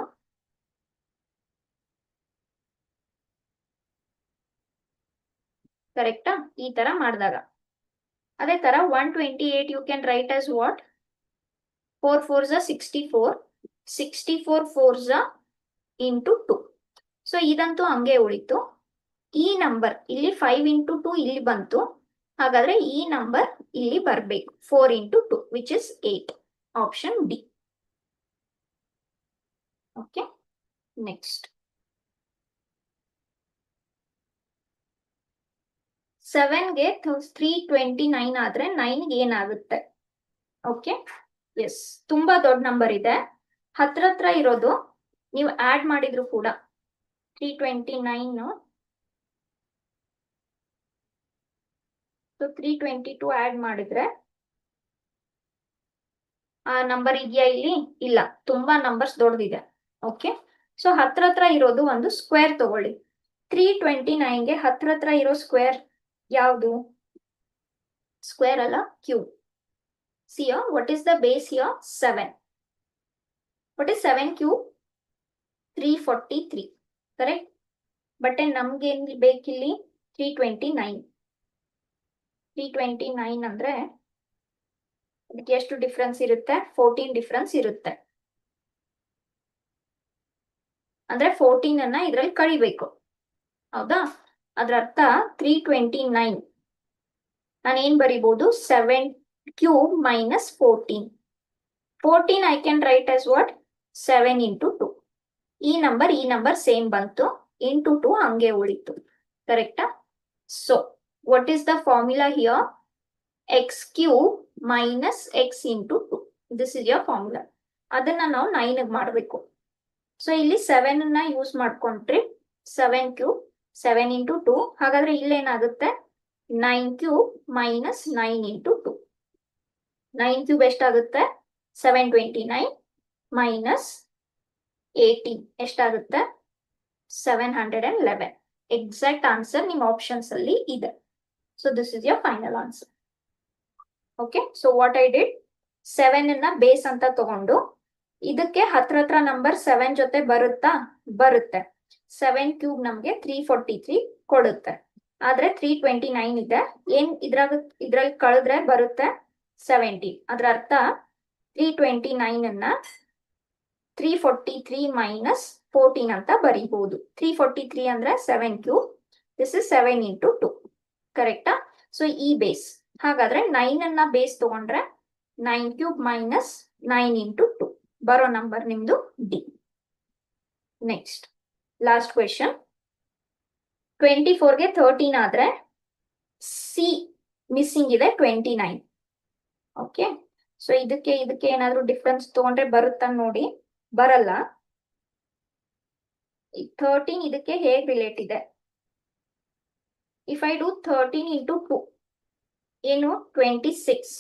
ಕರೆಕ್ಟಾ? ಈ ತರ ಮಾಡಿದಾಗ. ಅದೇ ತರ 128 you can write as what? 4 4s are 64. 64 4s are into 2. So ಇದಂತೂ ಹಂಗೆ ಉಳಿತು. ಈ ನಂಬರ್ ಇಲ್ಲಿ 5 into 2 ಇಲ್ಲಿ ಬಂತು, ಹಾಗಾದ್ರೆ ಈ ನಂಬರ್ ಇಲ್ಲಿ ಬರಬೇಕು 4 into 2 which is 8. Option D. Okay, next 7ಗೆ 329 ಆದ್ರೆ 9ಗೆ ಏನಾಗುತ್ತೆ? ಓಕೆ, ಎಸ್, ತುಂಬಾ ದೊಡ್ಡ ನಂಬರ್ ಇದೆ. ಹತ್ರ ಇರೋದು ನೀವು ಆಡ್ ಮಾಡಿದ್ರು ಕೂಡ 329 322 ಆಡ್ ಮಾಡಿದ್ರೆ ಆ ನಂಬರ್ ಇದೆಯಾ ಇಲ್ಲಿ? ಇಲ್ಲ, ತುಂಬಾ ನಂಬರ್ಸ್ ದೊಡ್ಡದಿದೆ. ಓಕೆ, ಸೊ ಹತ್ರ ಇರೋದು ಒಂದು ಸ್ಕ್ವೇರ್ ತಗೊಳ್ಳಿ. 329ಗೆ ಹತ್ರ ಇರೋ ಸ್ಕ್ವೇರ್ ಯಾವುದು? ಸ್ಕ್ವೇರ್ ಅಲ್ಲ, cube. See what is the base here? 7. What is 7 cube? 343. Correct. But ನಮ್ಗೆ ಏನ್ ಬೇಕಿಲ್ಲಿ? 329. 329 ಅಂದ್ರೆ ಅದಕ್ಕೆ ಎಷ್ಟು ಡಿಫ್ರೆನ್ಸ್ ಇರುತ್ತೆ? 14 ಡಿಫ್ರೆನ್ಸ್ ಇರುತ್ತೆ. ಅಂದ್ರೆ 14 ಅನ್ನ ಇದ್ರಲ್ಲಿ ಕಳಿಬೇಕು, ಹೌದಾ? ಅದ್ರ ಅರ್ಥ 329 ನಾನು ಏನ್ ಬರಿಬಹುದು? 7 cube minus 14. 14 I can write as what? 7 into 2. ಈ ನಂಬರ್ ಸೇಮ್ ಬಂತು, ಇಂಟು 2 ಹಂಗೆ ಉಳಿತು. ಕರೆಕ್ಟಾ? So what is the formula here? x cube minus x into 2. This is your formula. ಅದನ್ನ ನಾವು 9 ಮಾಡಬೇಕು. ಸೊ ಇಲ್ಲಿ 7 ಅನ್ನ ಯೂಸ್ ಮಾಡ್ಕೊಂಡ್ರಿ. 7 ಕ್ಯೂಬ್ 7 into 2. ಹಾಗಾದ್ರೆ ಇಲ್ಲೇನಾಗುತ್ತೆ? 9 ಕ್ಯೂಬ್ ಮೈನಸ್ 9 into 2. 9 ಕ್ಯೂಬ್ ಎಷ್ಟಾಗುತ್ತೆ? 729 ಮೈನಸ್ 18 ಎಷ್ಟಾಗುತ್ತೆ? 711. ಎಕ್ಸಾಕ್ಟ್ ಆನ್ಸರ್ ನಿಮ್ಮ ಆಪ್ಷನ್ಸ್ ಅಲ್ಲಿ ಇದೆ. So this is your final answer. Okay, so what I did, 7 ಅನ್ನ ಬೇಸ್ ಅಂತ ತಗೊಂಡು ಇದಕ್ಕೆ ಹತ್ರ ನಂಬರ್ 7 ಜೊತೆ ಬರುತ್ತೆ. 7 ಕ್ಯೂಬ್ ನಮ್ಗೆ 343 ಕೊಡುತ್ತೆ. ಆದ್ರೆ 329 ಇದೆ, ಏನ್ ಇದ್ರಲ್ಲಿ ಕಳೆದ್ರೆ ಬರುತ್ತೆ 70. ಅದ್ರ ಅರ್ಥ 329 ಅನ್ನ 343 ಮೈನಸ್ 14 ಅಂತ ಬರೀಬಹುದು. 343 ಅಂದ್ರೆ 7 ಕ್ಯೂಬ್. This is 7 into 2. ಕರೆಕ್ಟಾ? ಸೊ ಈ ಬೇಸ್. ಹಾಗಾದ್ರೆ 9 ಅನ್ನ ಬೇಸ್ ತಗೊಂಡ್ರೆ 9 ಕ್ಯೂಬ್ ಮೈನಸ್ 9 into 2 ಬರೋ ನಂಬರ್ ನಿಮ್ದು ಡಿ. Next last question. 24ಗೆ 13 ಆದ್ರೆ ಸಿ ಮಿಸ್ಸಿಂಗ್ ಇದೆ 29. ಓಕೆ, ಸೊ ಇದಕ್ಕೆ ಏನಾದ್ರೂ ಡಿಫ್ರೆನ್ಸ್ ತಗೊಂಡ್ರೆ ಬರುತ್ತಾ ನೋಡಿ? ಬರಲ್ಲ. 13 ಇದಕ್ಕೆ ಹೇಗ್ ರಿಲೇಟ್ ಇದೆ? ಇಫ್ ಐ ಡೂ 13 into 2 ಏನು? 26.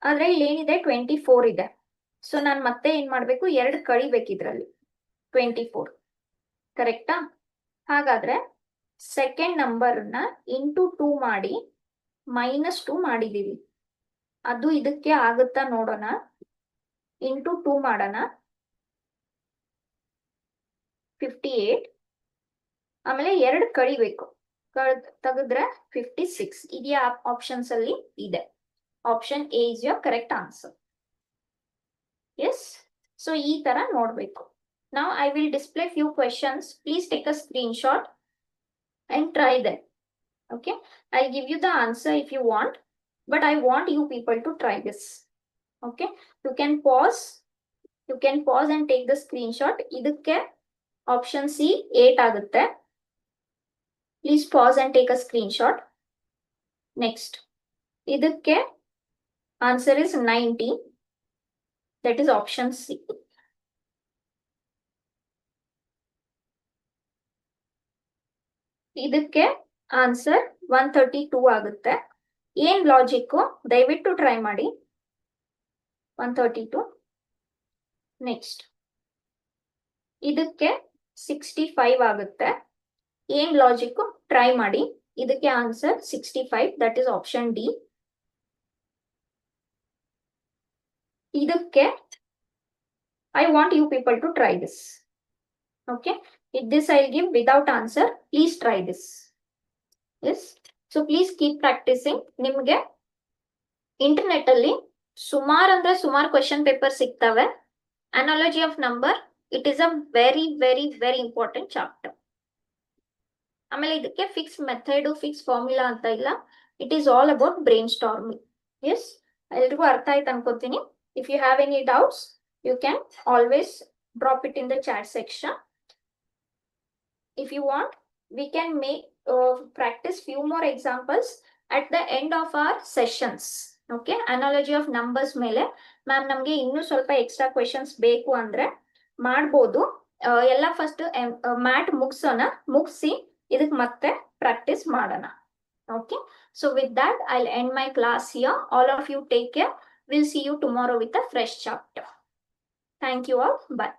ಆದ್ರೆ ಇಲ್ಲಿ ಏನಿದೆ? 24 ಇದೆ. ಸೊ ನಾನು ಮತ್ತೆ ಏನ್ ಮಾಡ್ಬೇಕು? 2 ಕಳಿಬೇಕು ಇದ್ರಲ್ಲಿ 24. ಕರೆಕ್ಟಾ? ಹಾಗಾದ್ರೆ ಸೆಕೆಂಡ್ ನಂಬರ್ನ ಇಂಟು 2 ಮಾಡಿ -2 ಮಾಡಿದೀವಿ. ಅದು ಇದಕ್ಕೆ ಆಗುತ್ತಾ ನೋಡೋಣ. ಇಂಟು 2 ಮಾಡೋಣ, 58. ಆಮೇಲೆ 2 ಕಳಿಬೇಕು, ತೆಗೆದ್ರೆ 56. ಇದೆಯಾ ಆಪ್ಷನ್ಸ್ ಅಲ್ಲಿ? ಇದೆ. Option A is your correct answer. Yes, so ಈ ತರ ನೋಡ್ಬೇಕು. Now I will display few questions. Please take a screenshot and try them. Okay, I'll give you the answer if you want, but I want you people to try this. Okay, you can pause and take the screenshot. Idakke option C 8 agutte. Please pause and take a screenshot. Next, idakke answer is 90. That is option C. ಇದಕ್ಕೆ answer 132 ಆಗುತ್ತೆ. ಏನ್ logic ದಯವಿಟ್ಟು try ಮಾಡಿ. 132. Next ಇದಕ್ಕೆ 65 ಆಗುತ್ತೆ. ಏನ್ logic try ಮಾಡಿ. ಇದಕ್ಕೆ answer 65, that is option D. ಇದಕ್ಕೆ I want you people to try this. Okay, if this I'll give without answer, please try this. Yes, so please keep practicing. ನಿಮ್ಗೆ internet ಅಲ್ಲಿ ಸುಮಾರು question paper ಸಿಗ್ತವೆ. Analogy of number, it is a very very very important chapter. ಆಮೇಲೆ ಇದಕ್ಕೆ fix method, fix formula ಅಂತ ಇಲ್ಲ. It is all about brainstorming. Yes, ಎಲ್ರಿಗೂ ಅರ್ಥ ಆಯ್ತು ಅನ್ಕೋತೀನಿ. If you have any doubts, you can always drop it in the chat section. If you want, we can make practice few more examples at the end of our sessions. Okay, analogy of numbers ಮೇಲೆ ma'am ನಮಗೆ ಇನ್ನೂ ಸ್ವಲ್ಪ extra questions ಬೇಕು ಅಂದ್ರೆ ಮಾಡ್ಬೋದು. ಎಲ್ಲ first mat ಮುಗಿಸಿ ಇದಕ್ಕೆ ಮತ್ತೆ ಪ್ರಾಕ್ಟೀಸ್ ಮಾಡೋಣ. Okay, so with that I'll end my class here. All of you take care. We'll see you tomorrow with a fresh chapter. Thank you all. Bye.